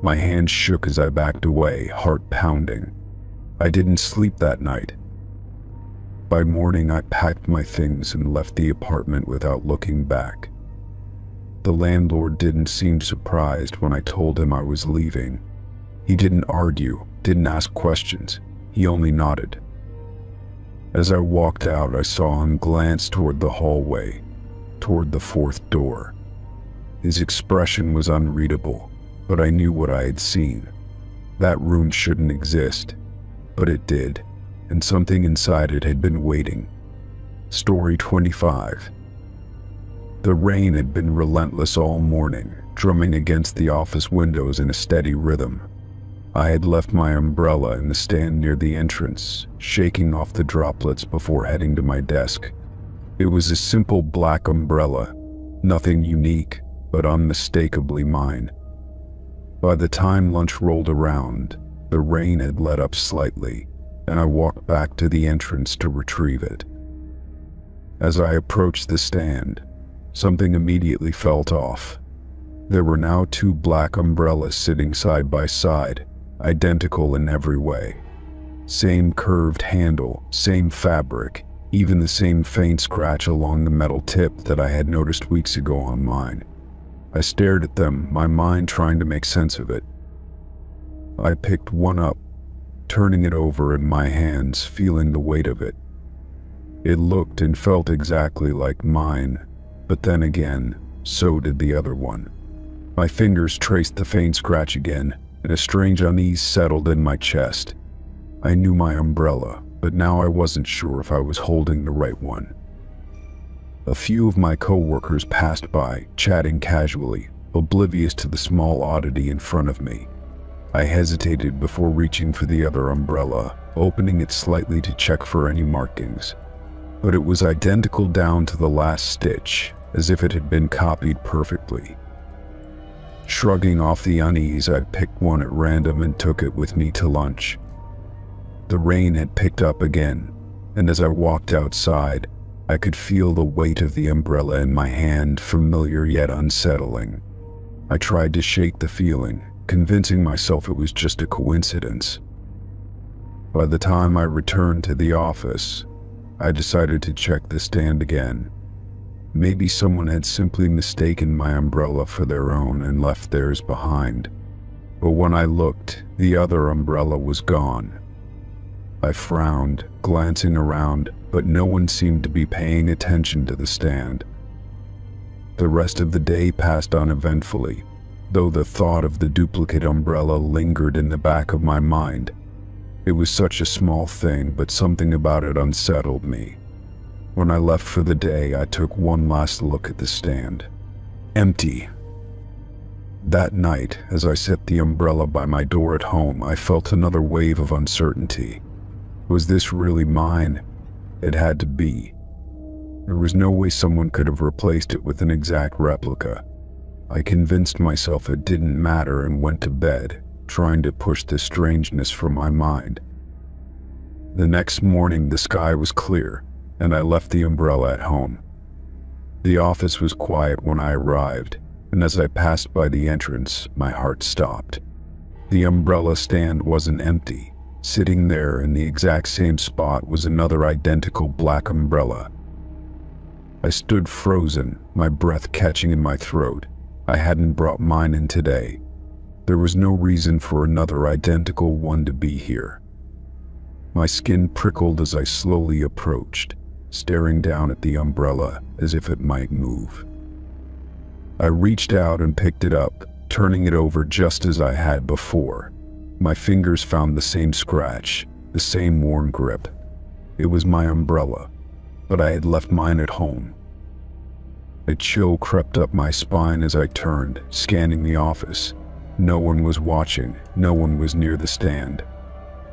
My hands shook as I backed away, heart pounding. I didn't sleep that night. By morning, I packed my things and left the apartment without looking back. The landlord didn't seem surprised when I told him I was leaving. He didn't argue, didn't ask questions. He only nodded. As I walked out, I saw him glance toward the hallway, toward the fourth door. His expression was unreadable, but I knew what I had seen. That room shouldn't exist, but it did, and something inside it had been waiting. Story 25. The rain had been relentless all morning, drumming against the office windows in a steady rhythm. I had left my umbrella in the stand near the entrance, shaking off the droplets before heading to my desk. It was a simple black umbrella, nothing unique, but unmistakably mine. By the time lunch rolled around, the rain had let up slightly, and I walked back to the entrance to retrieve it. As I approached the stand, something immediately felt off. There were now two black umbrellas sitting side by side, identical in every way. Same curved handle, same fabric, even the same faint scratch along the metal tip that I had noticed weeks ago on mine. I stared at them, my mind trying to make sense of it. I picked one up, turning it over in my hands, feeling the weight of it. It looked and felt exactly like mine, but then again, so did the other one. My fingers traced the faint scratch again, and a strange unease settled in my chest. I knew my umbrella, but now I wasn't sure if I was holding the right one. A few of my coworkers passed by, chatting casually, oblivious to the small oddity in front of me. I hesitated before reaching for the other umbrella, opening it slightly to check for any markings. But it was identical down to the last stitch, as if it had been copied perfectly. Shrugging off the unease, I picked one at random and took it with me to lunch. The rain had picked up again, and as I walked outside, I could feel the weight of the umbrella in my hand, familiar yet unsettling. I tried to shake the feeling, convincing myself it was just a coincidence. By the time I returned to the office, I decided to check the stand again. Maybe someone had simply mistaken my umbrella for their own and left theirs behind. But when I looked, the other umbrella was gone. I frowned, glancing around, but no one seemed to be paying attention to the stand. The rest of the day passed uneventfully, though the thought of the duplicate umbrella lingered in the back of my mind. It was such a small thing, but something about it unsettled me. When I left for the day, I took one last look at the stand. Empty. That night, as I set the umbrella by my door at home, I felt another wave of uncertainty. Was this really mine? It had to be. There was no way someone could have replaced it with an exact replica. I convinced myself it didn't matter and went to bed, trying to push the strangeness from my mind. The next morning, the sky was clear, and I left the umbrella at home. The office was quiet when I arrived, and as I passed by the entrance, my heart stopped. The umbrella stand wasn't empty. Sitting there in the exact same spot was another identical black umbrella. I stood frozen, my breath catching in my throat. I hadn't brought mine in today. There was no reason for another identical one to be here. My skin prickled as I slowly approached, staring down at the umbrella as if it might move. I reached out and picked it up, turning it over just as I had before. My fingers found the same scratch, the same worn grip. It was my umbrella, but I had left mine at home. A chill crept up my spine as I turned, scanning the office. No one was watching, no one was near the stand.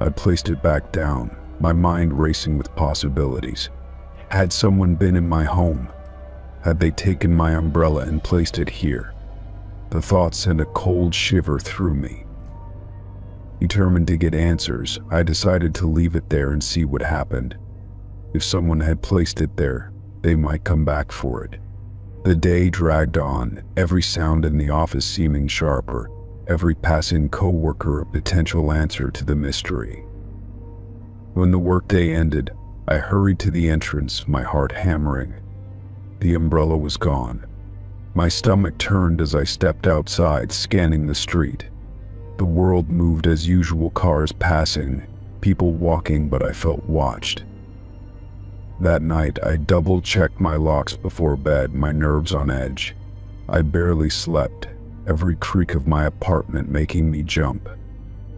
I placed it back down, my mind racing with possibilities. Had someone been in my home? Had they taken my umbrella and placed it here? The thought sent a cold shiver through me. Determined to get answers, I decided to leave it there and see what happened. If someone had placed it there, they might come back for it. The day dragged on, every sound in the office seeming sharper, every passing coworker a potential answer to the mystery. When the workday ended, I hurried to the entrance, my heart hammering. The umbrella was gone. My stomach turned as I stepped outside, scanning the street. The world moved as usual, cars passing, people walking, but I felt watched. That night, I double-checked my locks before bed, my nerves on edge. I barely slept, every creak of my apartment making me jump.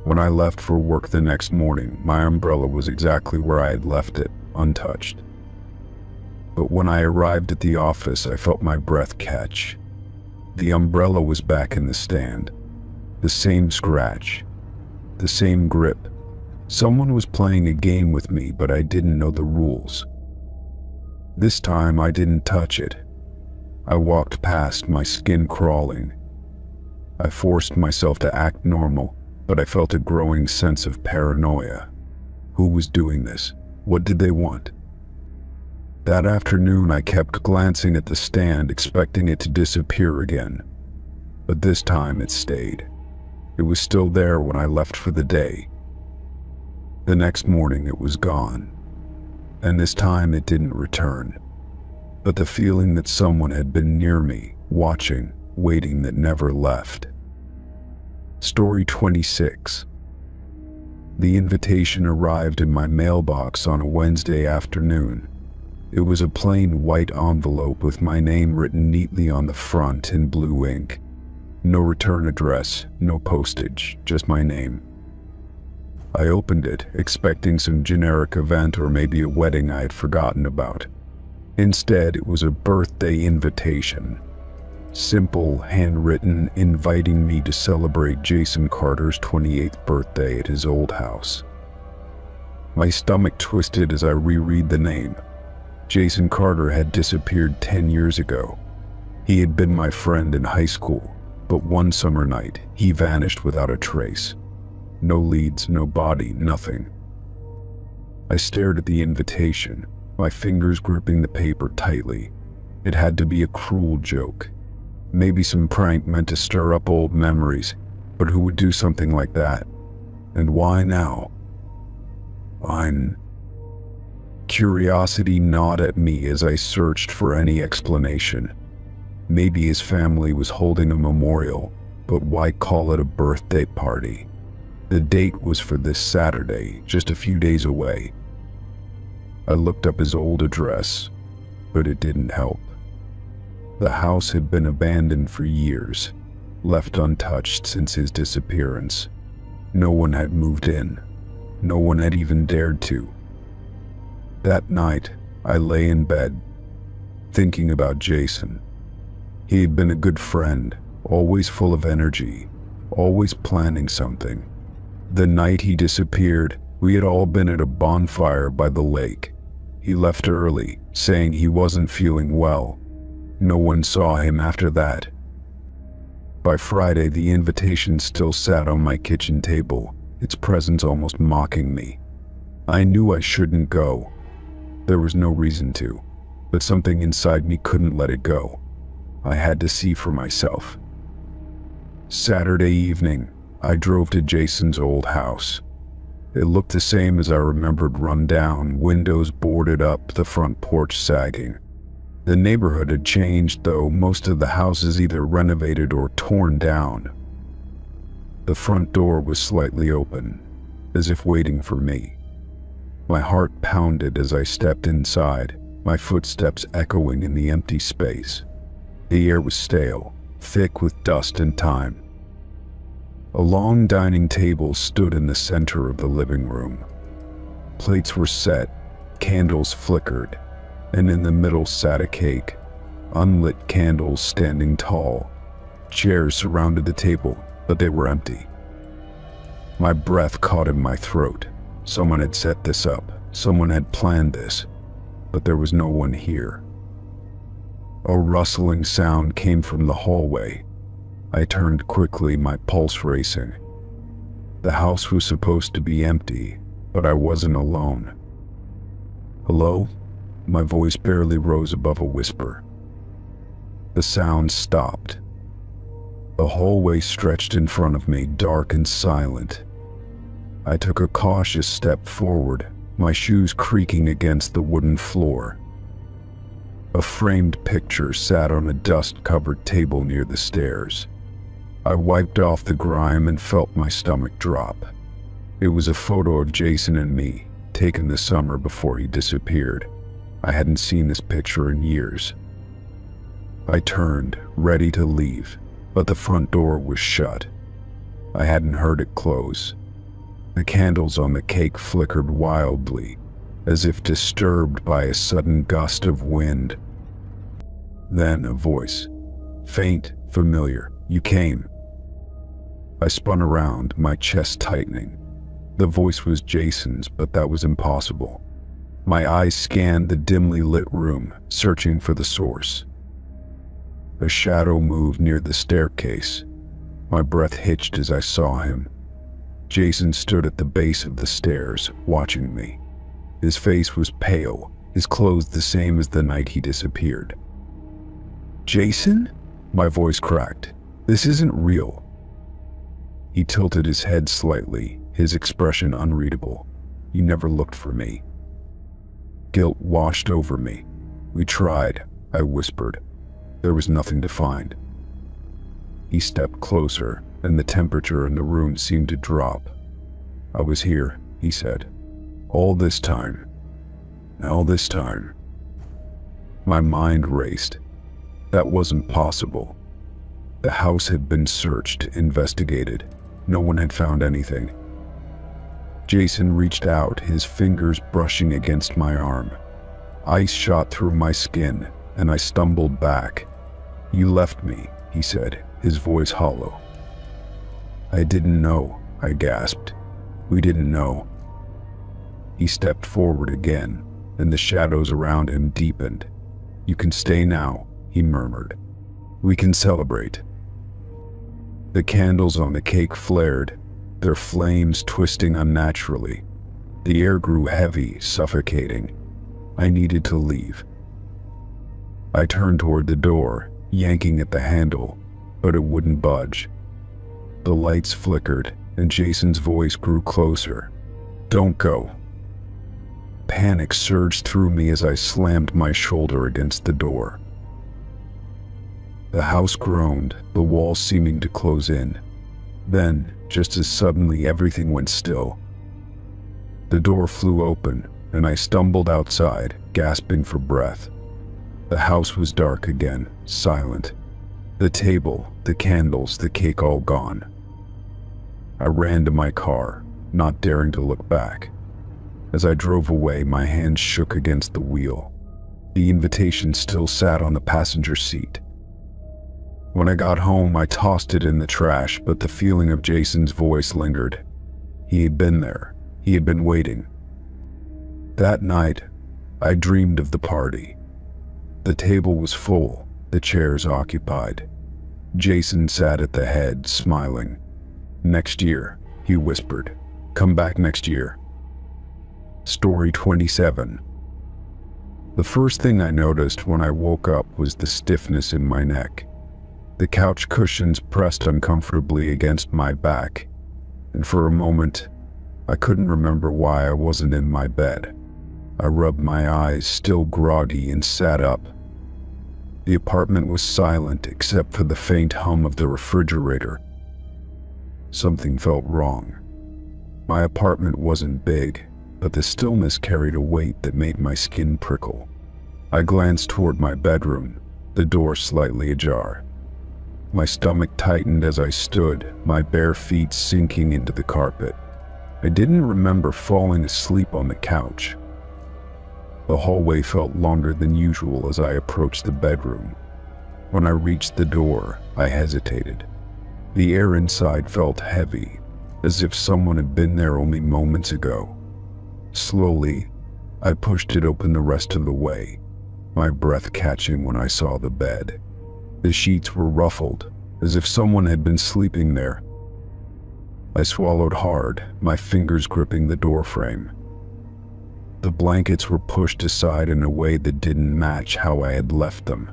When I left for work the next morning, my umbrella was exactly where I had left it, untouched. But when I arrived at the office, I felt my breath catch. The umbrella was back in the stand. The same scratch, the same grip. Someone was playing a game with me, but I didn't know the rules. This time I didn't touch it. I walked past, my skin crawling. I forced myself to act normal, but I felt a growing sense of paranoia. Who was doing this? What did they want? That afternoon I kept glancing at the stand, expecting it to disappear again. But this time it stayed. It was still there when I left for the day. The next morning it was gone, and this time it didn't return. But the feeling that someone had been near me, watching, waiting, that never left. Story 26. The invitation arrived in my mailbox on a Wednesday afternoon. It was a plain white envelope with my name written neatly on the front in blue ink. No return address, no postage, just my name. I opened it, expecting some generic event or maybe a wedding I had forgotten about. Instead, it was a birthday invitation. Simple, handwritten, inviting me to celebrate Jason Carter's 28th birthday at his old house. My stomach twisted as I reread the name. Jason Carter had disappeared 10 years ago. He had been my friend in high school. But one summer night, he vanished without a trace. No leads, no body, nothing. I stared at the invitation, my fingers gripping the paper tightly. It had to be a cruel joke. Maybe some prank meant to stir up old memories, but who would do something like that? And why now? Curiosity gnawed at me as I searched for any explanation. Maybe his family was holding a memorial, but why call it a birthday party? The date was for this Saturday, just a few days away. I looked up his old address, but it didn't help. The house had been abandoned for years, left untouched since his disappearance. No one had moved in. No one had even dared to. That night, I lay in bed, thinking about Jason. He had been a good friend, always full of energy, always planning something. The night he disappeared, we had all been at a bonfire by the lake. He left early, saying he wasn't feeling well. No one saw him after that. By Friday, the invitation still sat on my kitchen table, its presence almost mocking me. I knew I shouldn't go. There was no reason to, but something inside me couldn't let it go. I had to see for myself. Saturday evening, I drove to Jason's old house. It looked the same as I remembered, run down, windows boarded up, the front porch sagging. The neighborhood had changed, though, most of the houses either renovated or torn down. The front door was slightly open, as if waiting for me. My heart pounded as I stepped inside, my footsteps echoing in the empty space. The air was stale, thick with dust and time. A long dining table stood in the center of the living room. Plates were set, candles flickered, and in the middle sat a cake, unlit candles standing tall. Chairs surrounded the table, but they were empty. My breath caught in my throat. Someone had set this up, someone had planned this, but there was no one here. A rustling sound came from the hallway. I turned quickly, my pulse racing. The house was supposed to be empty, but I wasn't alone. "Hello?" My voice barely rose above a whisper. The sound stopped. The hallway stretched in front of me, dark and silent. I took a cautious step forward, my shoes creaking against the wooden floor. A framed picture sat on a dust-covered table near the stairs. I wiped off the grime and felt my stomach drop. It was a photo of Jason and me, taken the summer before he disappeared. I hadn't seen this picture in years. I turned, ready to leave, but the front door was shut. I hadn't heard it close. The candles on the cake flickered wildly, as if disturbed by a sudden gust of wind. Then a voice, faint, familiar. "You came." I spun around, my chest tightening. The voice was Jason's, but that was impossible. My eyes scanned the dimly lit room, searching for the source. A shadow moved near the staircase. My breath hitched as I saw him. Jason stood at the base of the stairs, watching me. His face was pale, his clothes the same as the night he disappeared. "Jason?" My voice cracked. "This isn't real." He tilted his head slightly, his expression unreadable. "You never looked for me." Guilt washed over me. "We tried," I whispered. "There was nothing to find." He stepped closer, and the temperature in the room seemed to drop. "I was here," he said. All this time. All this time." My mind raced. That wasn't possible. The house had been searched, investigated. No one had found anything. Jason reached out, his fingers brushing against my arm. Ice shot through my skin, and I stumbled back. "You left me," he said, his voice hollow. "I didn't know," I gasped. "We didn't know." He stepped forward again, and the shadows around him deepened. "You can stay now," he murmured. "We can celebrate." The candles on the cake flared, their flames twisting unnaturally. The air grew heavy, suffocating. I needed to leave. I turned toward the door, yanking at the handle, but it wouldn't budge. The lights flickered, and Jason's voice grew closer. "Don't go." Panic surged through me as I slammed my shoulder against the door. The house groaned, the walls seeming to close in. Then, just as suddenly, everything went still. The door flew open, and I stumbled outside, gasping for breath. The house was dark again, silent. The table, the candles, the cake all gone. I ran to my car, not daring to look back. As I drove away, my hands shook against the wheel. The invitation still sat on the passenger seat. When I got home, I tossed it in the trash, but the feeling of Jason's voice lingered. He had been there. He had been waiting. That night, I dreamed of the party. The table was full, the chairs occupied. Jason sat at the head, smiling. "Next year," he whispered. "Come back next year." Story 27. The first thing I noticed when I woke up was the stiffness in my neck. The couch cushions pressed uncomfortably against my back, and for a moment, I couldn't remember why I wasn't in my bed. I rubbed my eyes, still groggy, and sat up. The apartment was silent except for the faint hum of the refrigerator. Something felt wrong. My apartment wasn't big, but the stillness carried a weight that made my skin prickle. I glanced toward my bedroom, the door slightly ajar. My stomach tightened as I stood, my bare feet sinking into the carpet. I didn't remember falling asleep on the couch. The hallway felt longer than usual as I approached the bedroom. When I reached the door, I hesitated. The air inside felt heavy, as if someone had been there only moments ago. Slowly, I pushed it open the rest of the way, my breath catching when I saw the bed. The sheets were ruffled, as if someone had been sleeping there. I swallowed hard, my fingers gripping the doorframe. The blankets were pushed aside in a way that didn't match how I had left them.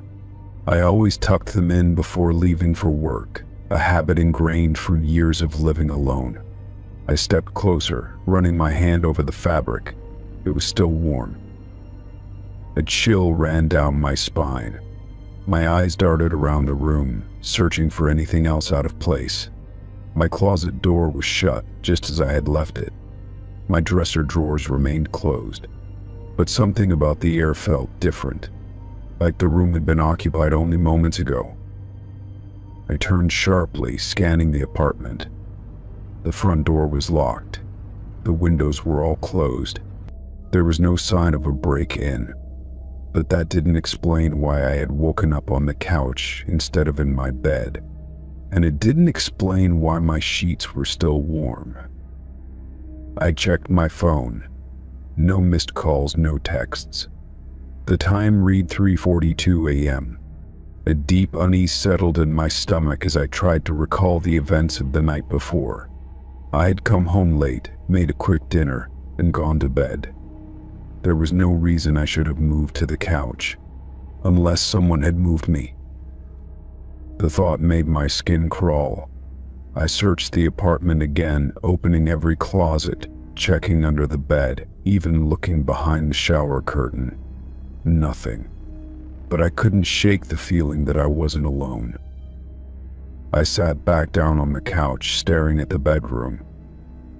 I always tucked them in before leaving for work, a habit ingrained from years of living alone. I stepped closer, running my hand over the fabric. It was still warm. A chill ran down my spine. My eyes darted around the room, searching for anything else out of place. My closet door was shut, just as I had left it. My dresser drawers remained closed, but something about the air felt different, like the room had been occupied only moments ago. I turned sharply, scanning the apartment. The front door was locked. The windows were all closed. There was no sign of a break-in, but that didn't explain why I had woken up on the couch instead of in my bed, and it didn't explain why my sheets were still warm. I checked my phone. No missed calls, no texts. The time read 3:42 a.m. A deep unease settled in my stomach as I tried to recall the events of the night before. I had come home late, made a quick dinner, and gone to bed. There was no reason I should have moved to the couch, unless someone had moved me. The thought made my skin crawl. I searched the apartment again, opening every closet, checking under the bed, even looking behind the shower curtain. Nothing. But I couldn't shake the feeling that I wasn't alone. I sat back down on the couch, staring at the bedroom.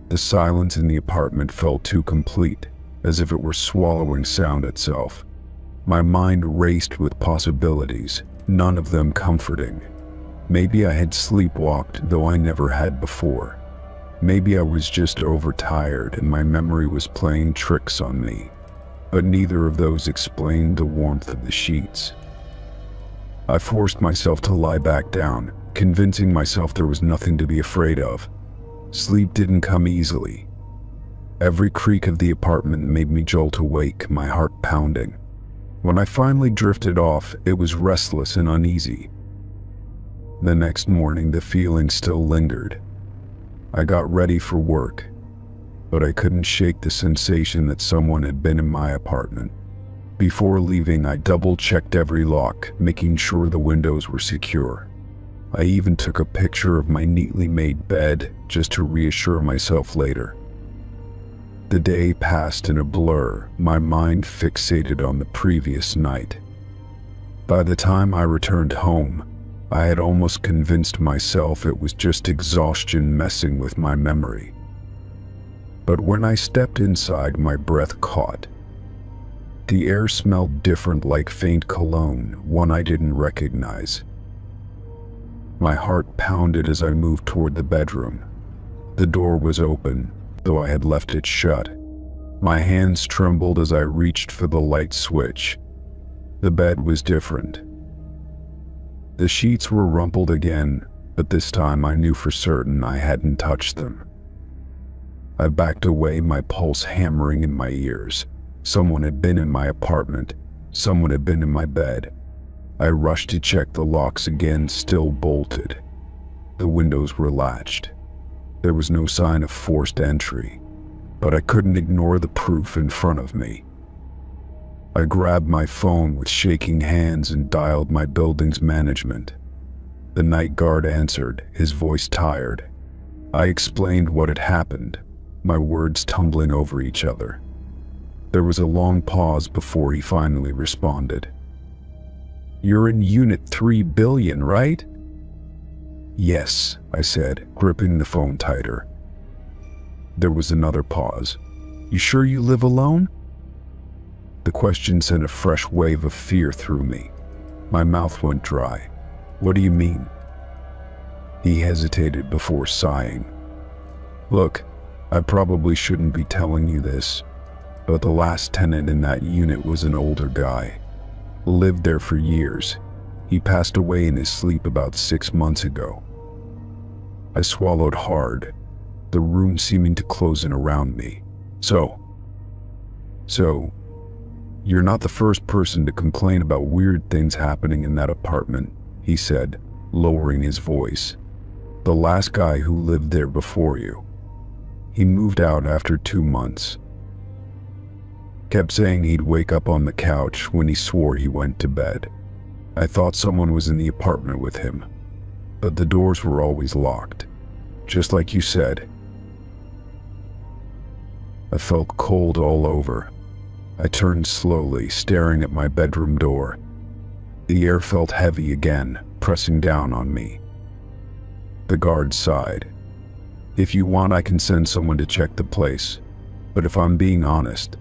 The silence in the apartment felt too complete, as if it were swallowing sound itself. My mind raced with possibilities, none of them comforting. Maybe I had sleepwalked, though I never had before. Maybe I was just overtired and my memory was playing tricks on me. But neither of those explained the warmth of the sheets. I forced myself to lie back down, convincing myself there was nothing to be afraid of. Sleep didn't come easily. Every creak of the apartment made me jolt awake, my heart pounding. When I finally drifted off, it was restless and uneasy. The next morning, the feeling still lingered. I got ready for work, but I couldn't shake the sensation that someone had been in my apartment. Before leaving, I double-checked every lock, making sure the windows were secure. I even took a picture of my neatly made bed, just to reassure myself later. The day passed in a blur, my mind fixated on the previous night. By the time I returned home, I had almost convinced myself it was just exhaustion messing with my memory. But when I stepped inside, my breath caught. The air smelled different, like faint cologne, one I didn't recognize. My heart pounded as I moved toward the bedroom. The door was open, though I had left it shut. My hands trembled as I reached for the light switch. The bed was different. The sheets were rumpled again, but this time I knew for certain I hadn't touched them. I backed away, my pulse hammering in my ears. Someone had been in my apartment. Someone had been in my bed. I rushed to check the locks again, still bolted. The windows were latched. There was no sign of forced entry, but I couldn't ignore the proof in front of me. I grabbed my phone with shaking hands and dialed my building's management. The night guard answered, his voice tired. I explained what had happened, my words tumbling over each other. There was a long pause before he finally responded. "You're in Unit 3 billion, right?" "Yes," I said, gripping the phone tighter. There was another pause. "You sure you live alone?" The question sent a fresh wave of fear through me. My mouth went dry. "What do you mean?" He hesitated before sighing. "Look, I probably shouldn't be telling you this, but the last tenant in that unit was an older guy. Lived there for years. He passed away in his sleep about 6 months ago." I swallowed hard, the room seeming to close in around me. So, you're not the first person to complain about weird things happening in that apartment," he said, lowering his voice. "The last guy who lived there before you. He moved out after 2 months. Kept saying he'd wake up on the couch when he swore he went to bed. I thought someone was in the apartment with him, but the doors were always locked, just like you said." I felt cold all over. I turned slowly, staring at my bedroom door. The air felt heavy again, pressing down on me. The guard sighed. "If you want, I can send someone to check the place, but if I'm being honest,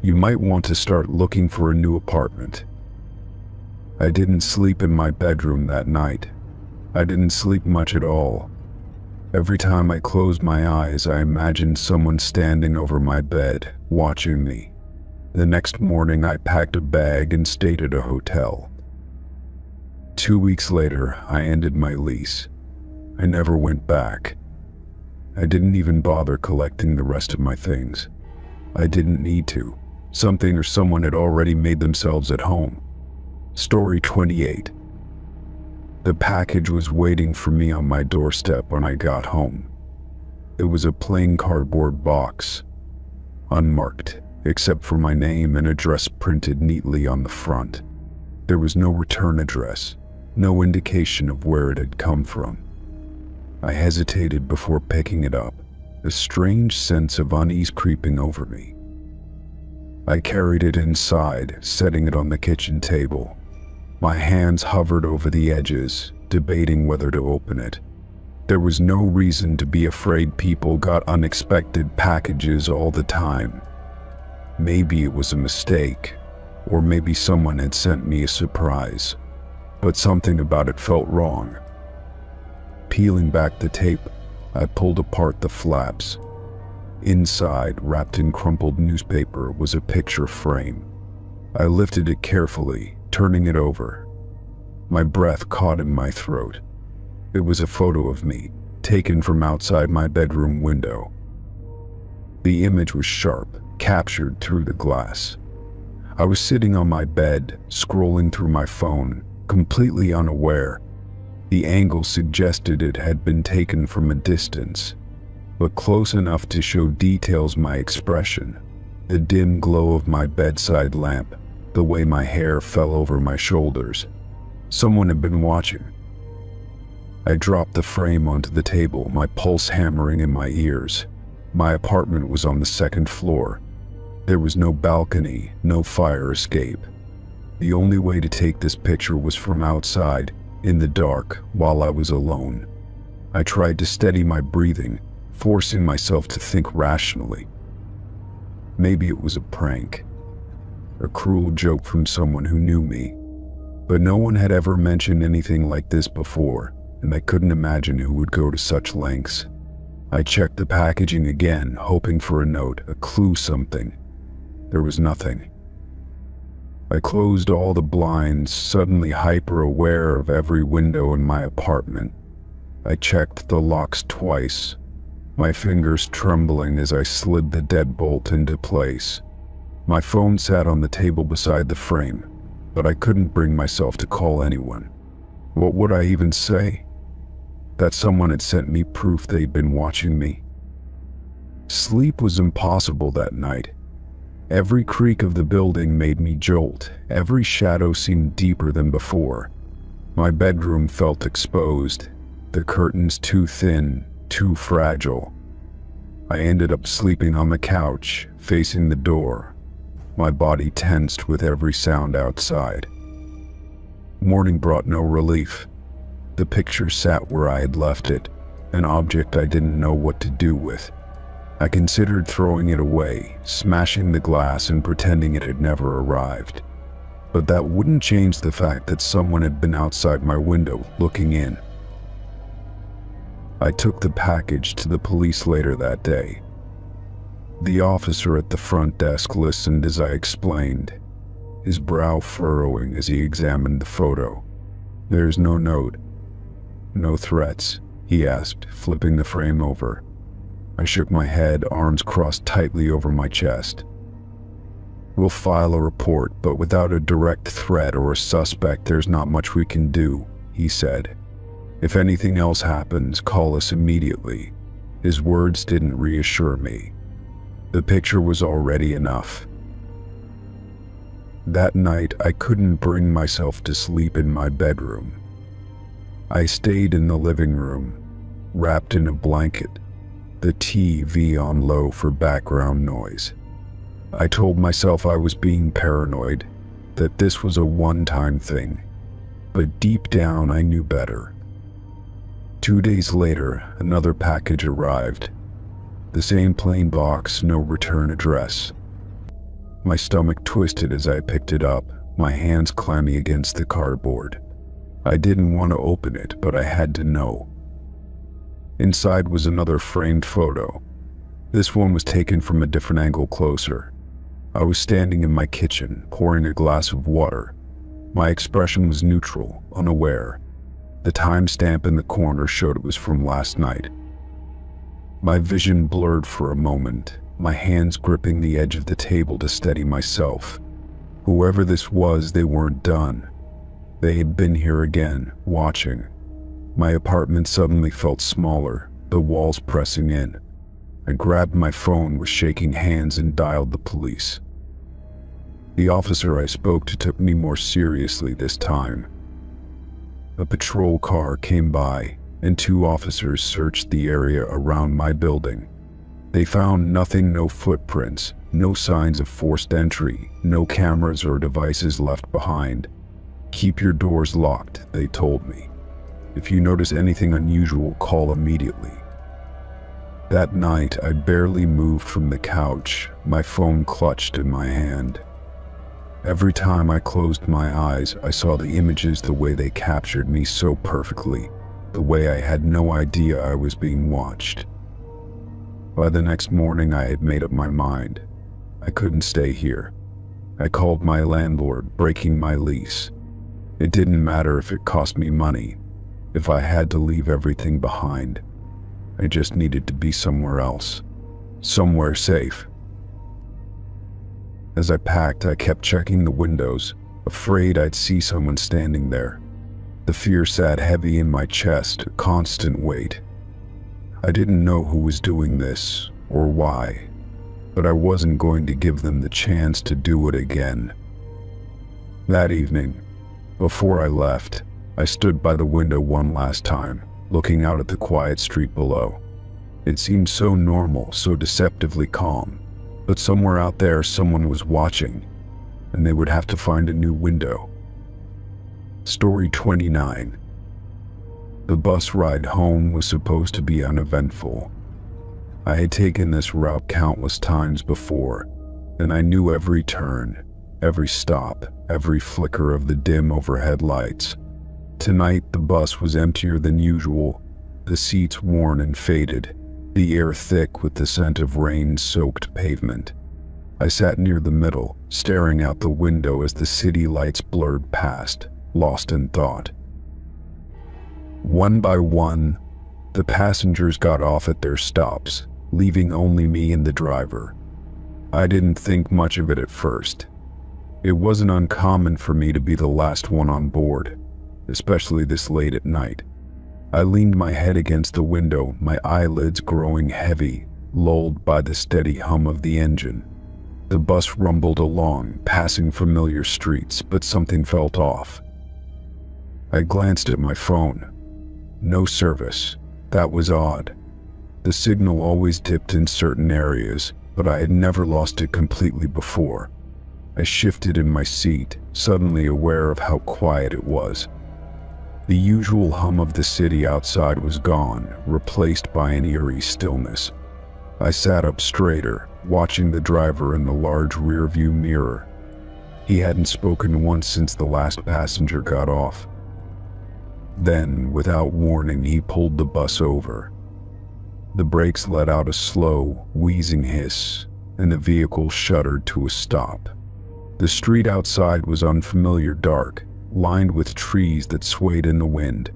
you might want to start looking for a new apartment." I didn't sleep in my bedroom that night. I didn't sleep much at all. Every time I closed my eyes, I imagined someone standing over my bed, watching me. The next morning, I packed a bag and stayed at a hotel. 2 weeks later, I ended my lease. I never went back. I didn't even bother collecting the rest of my things. I didn't need to. Something or someone had already made themselves at home. Story 28. The package was waiting for me on my doorstep when I got home. It was a plain cardboard box, unmarked, except for my name and address printed neatly on the front. There was no return address, no indication of where it had come from. I hesitated before picking it up, a strange sense of unease creeping over me. I carried it inside, setting it on the kitchen table. My hands hovered over the edges, debating whether to open it. There was no reason to be afraid people got unexpected packages all the time. Maybe it was a mistake, or maybe someone had sent me a surprise, but something about it felt wrong. Peeling back the tape, I pulled apart the flaps. Inside, wrapped in crumpled newspaper, was a picture frame. I lifted it carefully, turning it over. My breath caught in my throat. It was a photo of me, taken from outside my bedroom window. The image was sharp, captured through the glass. I was sitting on my bed, scrolling through my phone, completely unaware. The angle suggested it had been taken from a distance, but close enough to show details my expression, the dim glow of my bedside lamp, the way my hair fell over my shoulders. Someone had been watching. I dropped the frame onto the table, my pulse hammering in my ears. My apartment was on the 2nd floor. There was no balcony, no fire escape. The only way to take this picture was from outside, in the dark, while I was alone. I tried to steady my breathing, forcing myself to think rationally. Maybe it was a prank, a cruel joke from someone who knew me, but no one had ever mentioned anything like this before, and I couldn't imagine who would go to such lengths. I checked the packaging again, hoping for a note, a clue, something. There was nothing. I closed all the blinds, suddenly hyper-aware of every window in my apartment. I checked the locks twice, my fingers trembling as I slid the deadbolt into place. My phone sat on the table beside the frame, but I couldn't bring myself to call anyone. What would I even say? That someone had sent me proof they'd been watching me? Sleep was impossible that night. Every creak of the building made me jolt. Every shadow seemed deeper than before. My bedroom felt exposed, the curtains too thin, too fragile. I ended up sleeping on the couch, facing the door, my body tensed with every sound outside. Morning brought no relief. The picture sat where I had left it, an object I didn't know what to do with. I considered throwing it away, smashing the glass and pretending it had never arrived. But that wouldn't change the fact that someone had been outside my window, looking in. I took the package to the police later that day. The officer at the front desk listened as I explained, his brow furrowing as he examined the photo. "There's no note, no threats?" he asked, flipping the frame over. I shook my head, arms crossed tightly over my chest. "We'll file a report, but without a direct threat or a suspect, there's not much we can do," he said. "If anything else happens, call us immediately." His words didn't reassure me. The picture was already enough. That night, I couldn't bring myself to sleep in my bedroom. I stayed in the living room, wrapped in a blanket, the TV on low for background noise. I told myself I was being paranoid, that this was a one-time thing, but deep down I knew better. 2 days later, another package arrived. The same plain box, no return address. My stomach twisted as I picked it up, my hands clammy against the cardboard. I didn't want to open it, but I had to know. Inside was another framed photo. This one was taken from a different angle closer. I was standing in my kitchen, pouring a glass of water. My expression was neutral, unaware. The timestamp in the corner showed it was from last night. My vision blurred for a moment, my hands gripping the edge of the table to steady myself. Whoever this was, they weren't done. They had been here again, watching. My apartment suddenly felt smaller, the walls pressing in. I grabbed my phone with shaking hands and dialed the police. The officer I spoke to took me more seriously this time. A patrol car came by, and 2 officers searched the area around my building. They found nothing, no footprints, no signs of forced entry, no cameras or devices left behind. "Keep your doors locked," they told me. "If you notice anything unusual, call immediately." That night, I barely moved from the couch, my phone clutched in my hand. Every time I closed my eyes, I saw the images the way they captured me so perfectly, the way I had no idea I was being watched. By the next morning, I had made up my mind. I couldn't stay here. I called my landlord, breaking my lease. It didn't matter if it cost me money, if I had to leave everything behind. I just needed to be somewhere else, somewhere safe. As I packed, I kept checking the windows, afraid I'd see someone standing there. The fear sat heavy in my chest, a constant weight. I didn't know who was doing this, or why, but I wasn't going to give them the chance to do it again. That evening, before I left, I stood by the window one last time, looking out at the quiet street below. It seemed so normal, so deceptively calm, but somewhere out there someone was watching, and they would have to find a new window. Story 29. The bus ride home was supposed to be uneventful. I had taken this route countless times before, and I knew every turn, every stop, every flicker of the dim overhead lights. Tonight, the bus was emptier than usual, the seats worn and faded, the air thick with the scent of rain-soaked pavement. I sat near the middle, staring out the window as the city lights blurred past, lost in thought. One by one, the passengers got off at their stops, leaving only me and the driver. I didn't think much of it at first. It wasn't uncommon for me to be the last one on board, especially this late at night. I leaned my head against the window, my eyelids growing heavy, lulled by the steady hum of the engine. The bus rumbled along, passing familiar streets, but something felt off. I glanced at my phone. No service. That was odd. The signal always dipped in certain areas, but I had never lost it completely before. I shifted in my seat, suddenly aware of how quiet it was. The usual hum of the city outside was gone, replaced by an eerie stillness. I sat up straighter, watching the driver in the large rearview mirror. He hadn't spoken once since the last passenger got off. Then, without warning, he pulled the bus over. The brakes let out a slow, wheezing hiss, and the vehicle shuddered to a stop. The street outside was unfamiliar dark, lined with trees that swayed in the wind.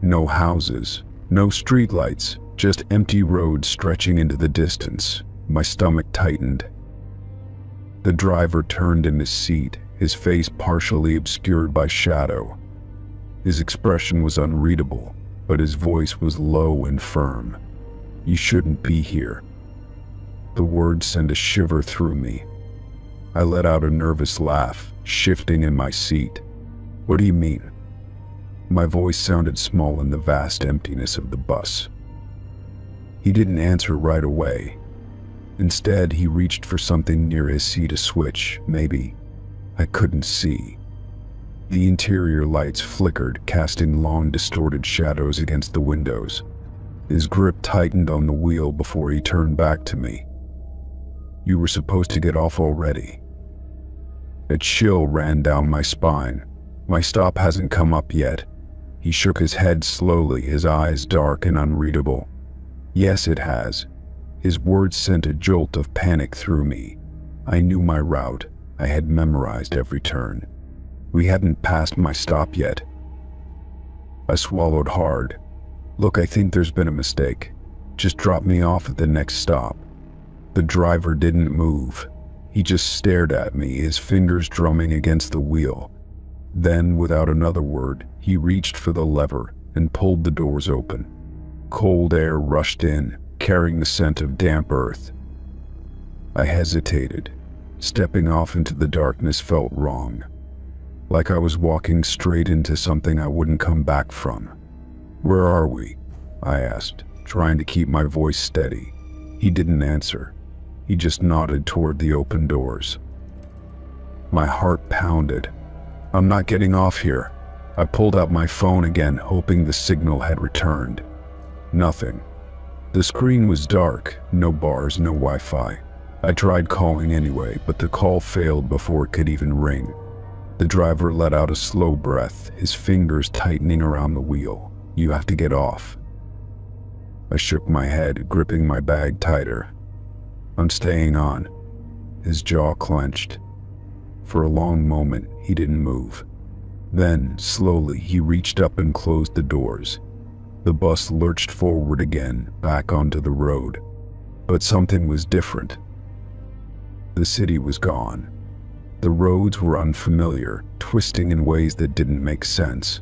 No houses, no streetlights, just empty roads stretching into the distance. My stomach tightened. The driver turned in his seat, his face partially obscured by shadow. His expression was unreadable, but his voice was low and firm. "You shouldn't be here." The words sent a shiver through me. I let out a nervous laugh, shifting in my seat. "What do you mean?" My voice sounded small in the vast emptiness of the bus. He didn't answer right away. Instead, he reached for something near his seat, a switch, maybe. I couldn't see. The interior lights flickered, casting long, distorted shadows against the windows. His grip tightened on the wheel before he turned back to me. "You were supposed to get off already." A chill ran down my spine. "My stop hasn't come up yet." He shook his head slowly, his eyes dark and unreadable. "Yes, it has." His words sent a jolt of panic through me. I knew my route. I had memorized every turn. We hadn't passed my stop yet. I swallowed hard. "Look, I think there's been a mistake. Just drop me off at the next stop." The driver didn't move. He just stared at me, his fingers drumming against the wheel. Then, without another word, he reached for the lever and pulled the doors open. Cold air rushed in, carrying the scent of damp earth. I hesitated. Stepping off into the darkness felt wrong. Like I was walking straight into something I wouldn't come back from. "Where are we?" I asked, trying to keep my voice steady. He didn't answer. He just nodded toward the open doors. My heart pounded. "I'm not getting off here." I pulled out my phone again, hoping the signal had returned. Nothing. The screen was dark, no bars, no Wi-Fi. I tried calling anyway, but the call failed before it could even ring. The driver let out a slow breath, his fingers tightening around the wheel. "You have to get off." I shook my head, gripping my bag tighter. "I'm staying on." His jaw clenched. For a long moment, he didn't move. Then, slowly, he reached up and closed the doors. The bus lurched forward again, back onto the road. But something was different. The city was gone. The roads were unfamiliar, twisting in ways that didn't make sense.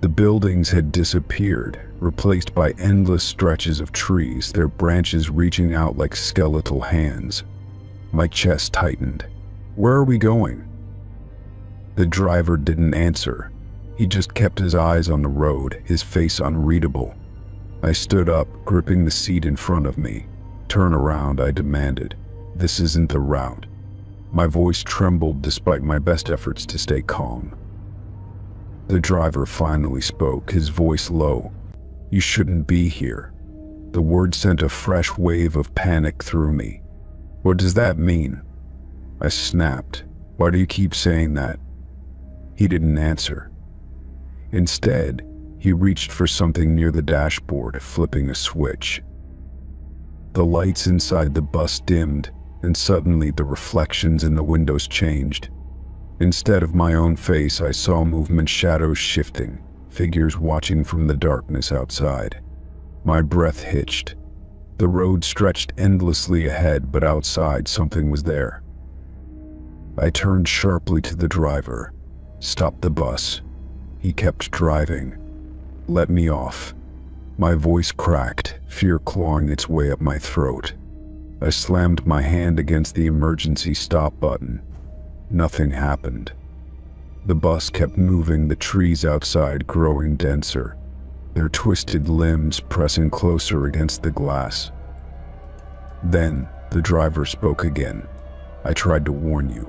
The buildings had disappeared, replaced by endless stretches of trees, their branches reaching out like skeletal hands. My chest tightened. "Where are we going?" The driver didn't answer. He just kept his eyes on the road, his face unreadable. I stood up, gripping the seat in front of me. "Turn around," I demanded. "This isn't the route." My voice trembled despite my best efforts to stay calm. The driver finally spoke, his voice low. "You shouldn't be here." The word sent a fresh wave of panic through me. "What does that mean?" I snapped. "Why do you keep saying that?" He didn't answer. Instead, he reached for something near the dashboard, flipping a switch. The lights inside the bus dimmed, and suddenly the reflections in the windows changed. Instead of my own face, I saw movement, shadows shifting, figures watching from the darkness outside. My breath hitched. The road stretched endlessly ahead, but outside something was there. I turned sharply to the driver. "Stop the bus." He kept driving. "Let me off." My voice cracked, fear clawing its way up my throat. I slammed my hand against the emergency stop button. Nothing happened. The bus kept moving, the trees outside growing denser, their twisted limbs pressing closer against the glass. Then the driver spoke again. "I tried to warn you."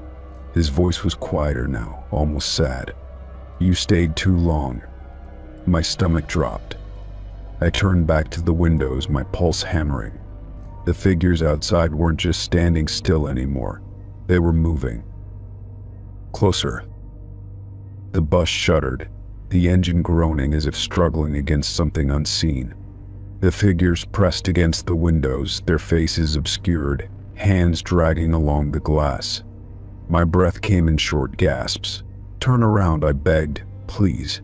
His voice was quieter now, almost sad. "You stayed too long." My stomach dropped. I turned back to the windows, my pulse hammering. The figures outside weren't just standing still anymore. They were moving. Closer. The bus shuddered, the engine groaning as if struggling against something unseen. The figures pressed against the windows, their faces obscured, hands dragging along the glass. My breath came in short gasps. "Turn around," I begged. "Please."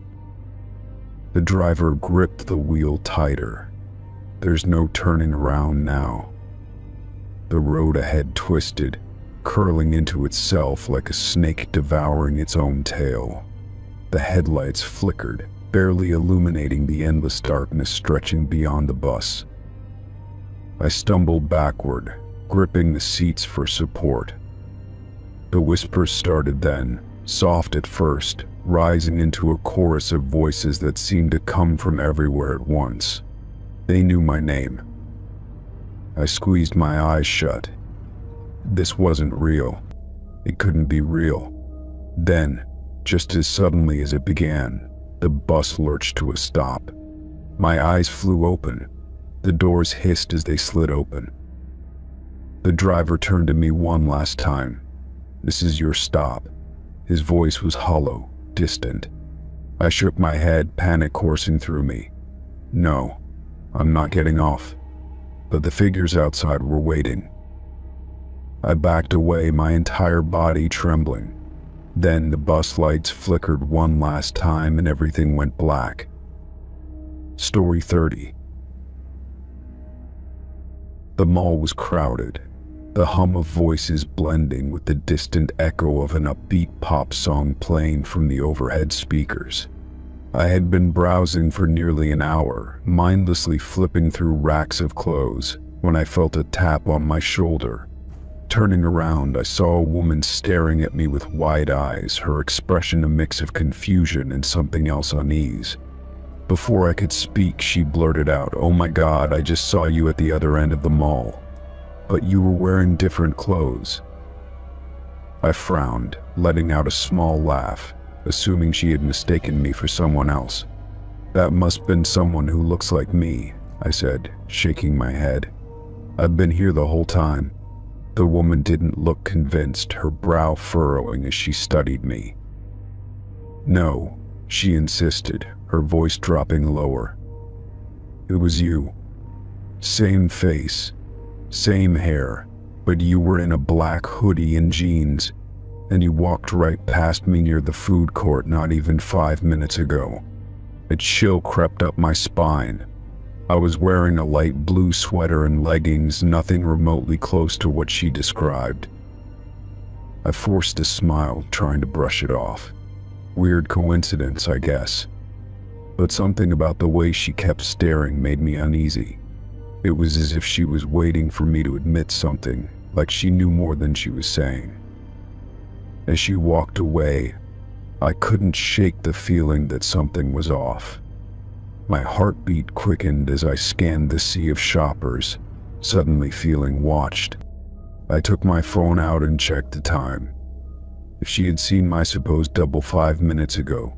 The driver gripped the wheel tighter. There's no turning around now. The road ahead twisted, curling into itself like a snake devouring its own tail. The headlights flickered, barely illuminating the endless darkness stretching beyond the bus. I stumbled backward, gripping the seats for support. The whispers started then, soft at first, rising into a chorus of voices that seemed to come from everywhere at once. They knew my name. I squeezed my eyes shut. This wasn't real. It couldn't be real. Then, just as suddenly as it began, the bus lurched to a stop. My eyes flew open. The doors hissed as they slid open. The driver turned to me one last time. "This is your stop." His voice was hollow, distant. I shook my head, panic coursing through me. "No, I'm not getting off." But the figures outside were waiting. I backed away, my entire body trembling. Then the bus lights flickered one last time and everything went black. Story 30. The mall was crowded, the hum of voices blending with the distant echo of an upbeat pop song playing from the overhead speakers. I had been browsing for nearly an hour, mindlessly flipping through racks of clothes, when I felt a tap on my shoulder. Turning around, I saw a woman staring at me with wide eyes, her expression a mix of confusion and something else unease. Before I could speak, she blurted out, "Oh my God, I just saw you at the other end of the mall. But you were wearing different clothes." I frowned, letting out a small laugh, assuming she had mistaken me for someone else. "That must have been someone who looks like me," I said, shaking my head. "I've been here the whole time." The woman didn't look convinced, her brow furrowing as she studied me. "No," she insisted, her voice dropping lower. "It was you. Same face, same hair, but you were in a black hoodie and jeans, and you walked right past me near the food court not even 5 minutes ago." A chill crept up my spine. I was wearing a light blue sweater and leggings, nothing remotely close to what she described. I forced a smile, trying to brush it off. Weird coincidence, I guess. But something about the way she kept staring made me uneasy. It was as if she was waiting for me to admit something, like she knew more than she was saying. As she walked away, I couldn't shake the feeling that something was off. My heartbeat quickened as I scanned the sea of shoppers, suddenly feeling watched. I took my phone out and checked the time. If she had seen my supposed double 5 minutes ago,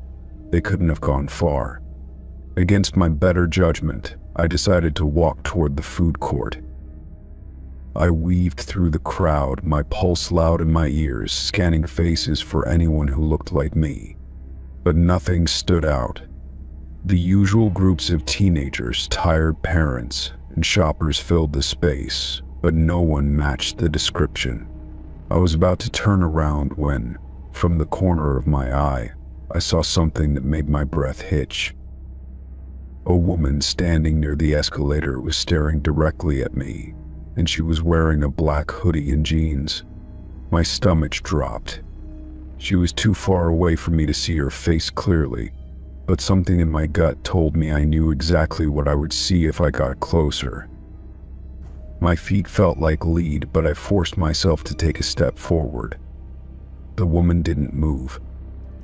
they couldn't have gone far. Against my better judgment, I decided to walk toward the food court. I weaved through the crowd, my pulse loud in my ears, scanning faces for anyone who looked like me. But nothing stood out. The usual groups of teenagers, tired parents, and shoppers filled the space, but no one matched the description. I was about to turn around when, from the corner of my eye, I saw something that made my breath hitch. A woman standing near the escalator was staring directly at me, and she was wearing a black hoodie and jeans. My stomach dropped. She was too far away for me to see her face clearly, but something in my gut told me I knew exactly what I would see if I got closer. My feet felt like lead, but I forced myself to take a step forward. The woman didn't move.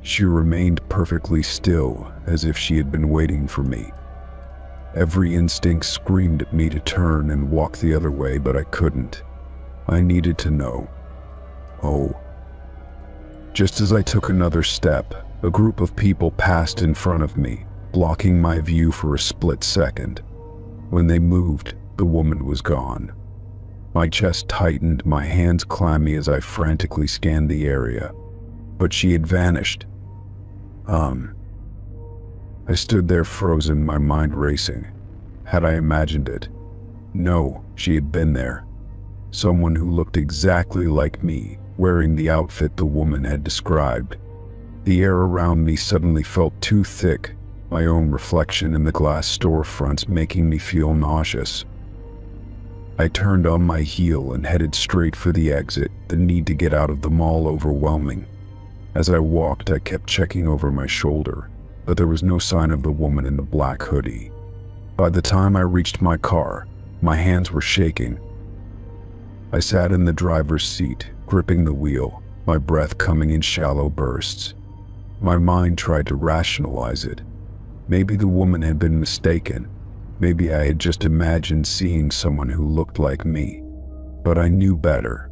She remained perfectly still, as if she had been waiting for me. Every instinct screamed at me to turn and walk the other way, but I couldn't. I needed to know. Oh. Just as I took another step, a group of people passed in front of me, blocking my view for a split second. When they moved, the woman was gone. My chest tightened, my hands clammy as I frantically scanned the area. But she had vanished. I stood there frozen, my mind racing. Had I imagined it? No, she had been there. Someone who looked exactly like me, wearing the outfit the woman had described. The air around me suddenly felt too thick, my own reflection in the glass storefronts making me feel nauseous. I turned on my heel and headed straight for the exit, the need to get out of the mall overwhelming. As I walked, I kept checking over my shoulder, but there was no sign of the woman in the black hoodie. By the time I reached my car, my hands were shaking. I sat in the driver's seat, gripping the wheel, my breath coming in shallow bursts. My mind tried to rationalize it. Maybe the woman had been mistaken. Maybe I had just imagined seeing someone who looked like me. But I knew better.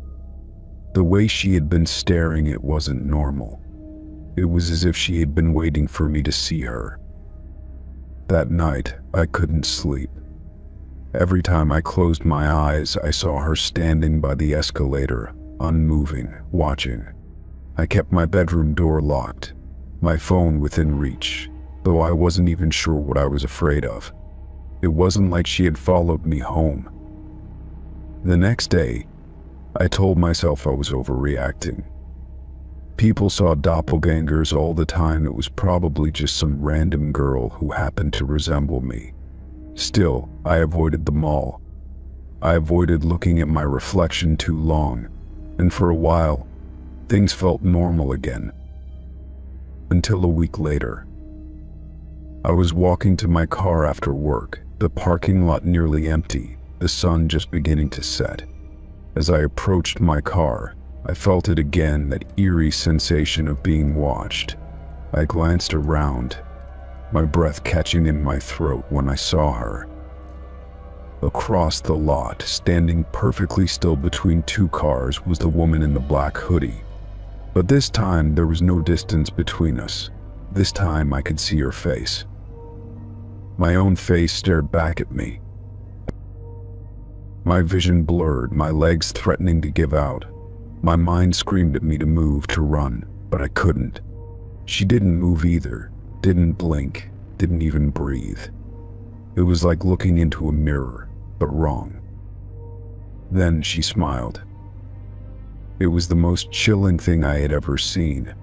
The way she had been staring, it wasn't normal. It was as if she had been waiting for me to see her. That night, I couldn't sleep. Every time I closed my eyes, I saw her standing by the escalator, unmoving, watching. I kept my bedroom door locked, my phone within reach, though I wasn't even sure what I was afraid of. It wasn't like she had followed me home. The next day, I told myself I was overreacting. People saw doppelgangers all the time. It was probably just some random girl who happened to resemble me. Still, I avoided them all. I avoided looking at my reflection too long, and for a while, things felt normal again. Until a week later. I was walking to my car after work, the parking lot nearly empty, the sun just beginning to set. As I approached my car, I felt it again, that eerie sensation of being watched. I glanced around, my breath catching in my throat when I saw her. Across the lot, standing perfectly still between two cars, was the woman in the black hoodie. But this time, there was no distance between us. This time, I could see her face. My own face stared back at me. My vision blurred, my legs threatening to give out. My mind screamed at me to move, to run, but I couldn't. She didn't move either, didn't blink, didn't even breathe. It was like looking into a mirror, but wrong. Then she smiled. It was the most chilling thing I had ever seen.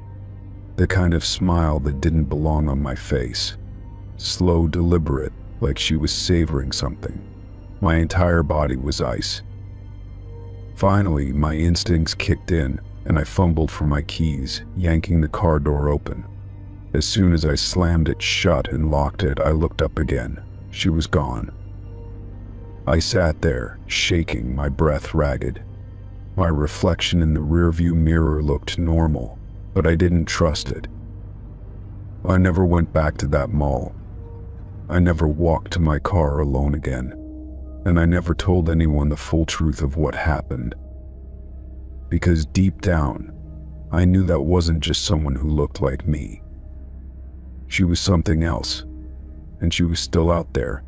The kind of smile that didn't belong on my face. Slow, deliberate, like she was savoring something. My entire body was ice. Finally, my instincts kicked in, and I fumbled for my keys, yanking the car door open. As soon as I slammed it shut and locked it, I looked up again. She was gone. I sat there, shaking, my breath ragged. My reflection in the rearview mirror looked normal, but I didn't trust it. I never went back to that mall. I never walked to my car alone again. And I never told anyone the full truth of what happened. Because deep down, I knew that wasn't just someone who looked like me. She was something else, and she was still out there,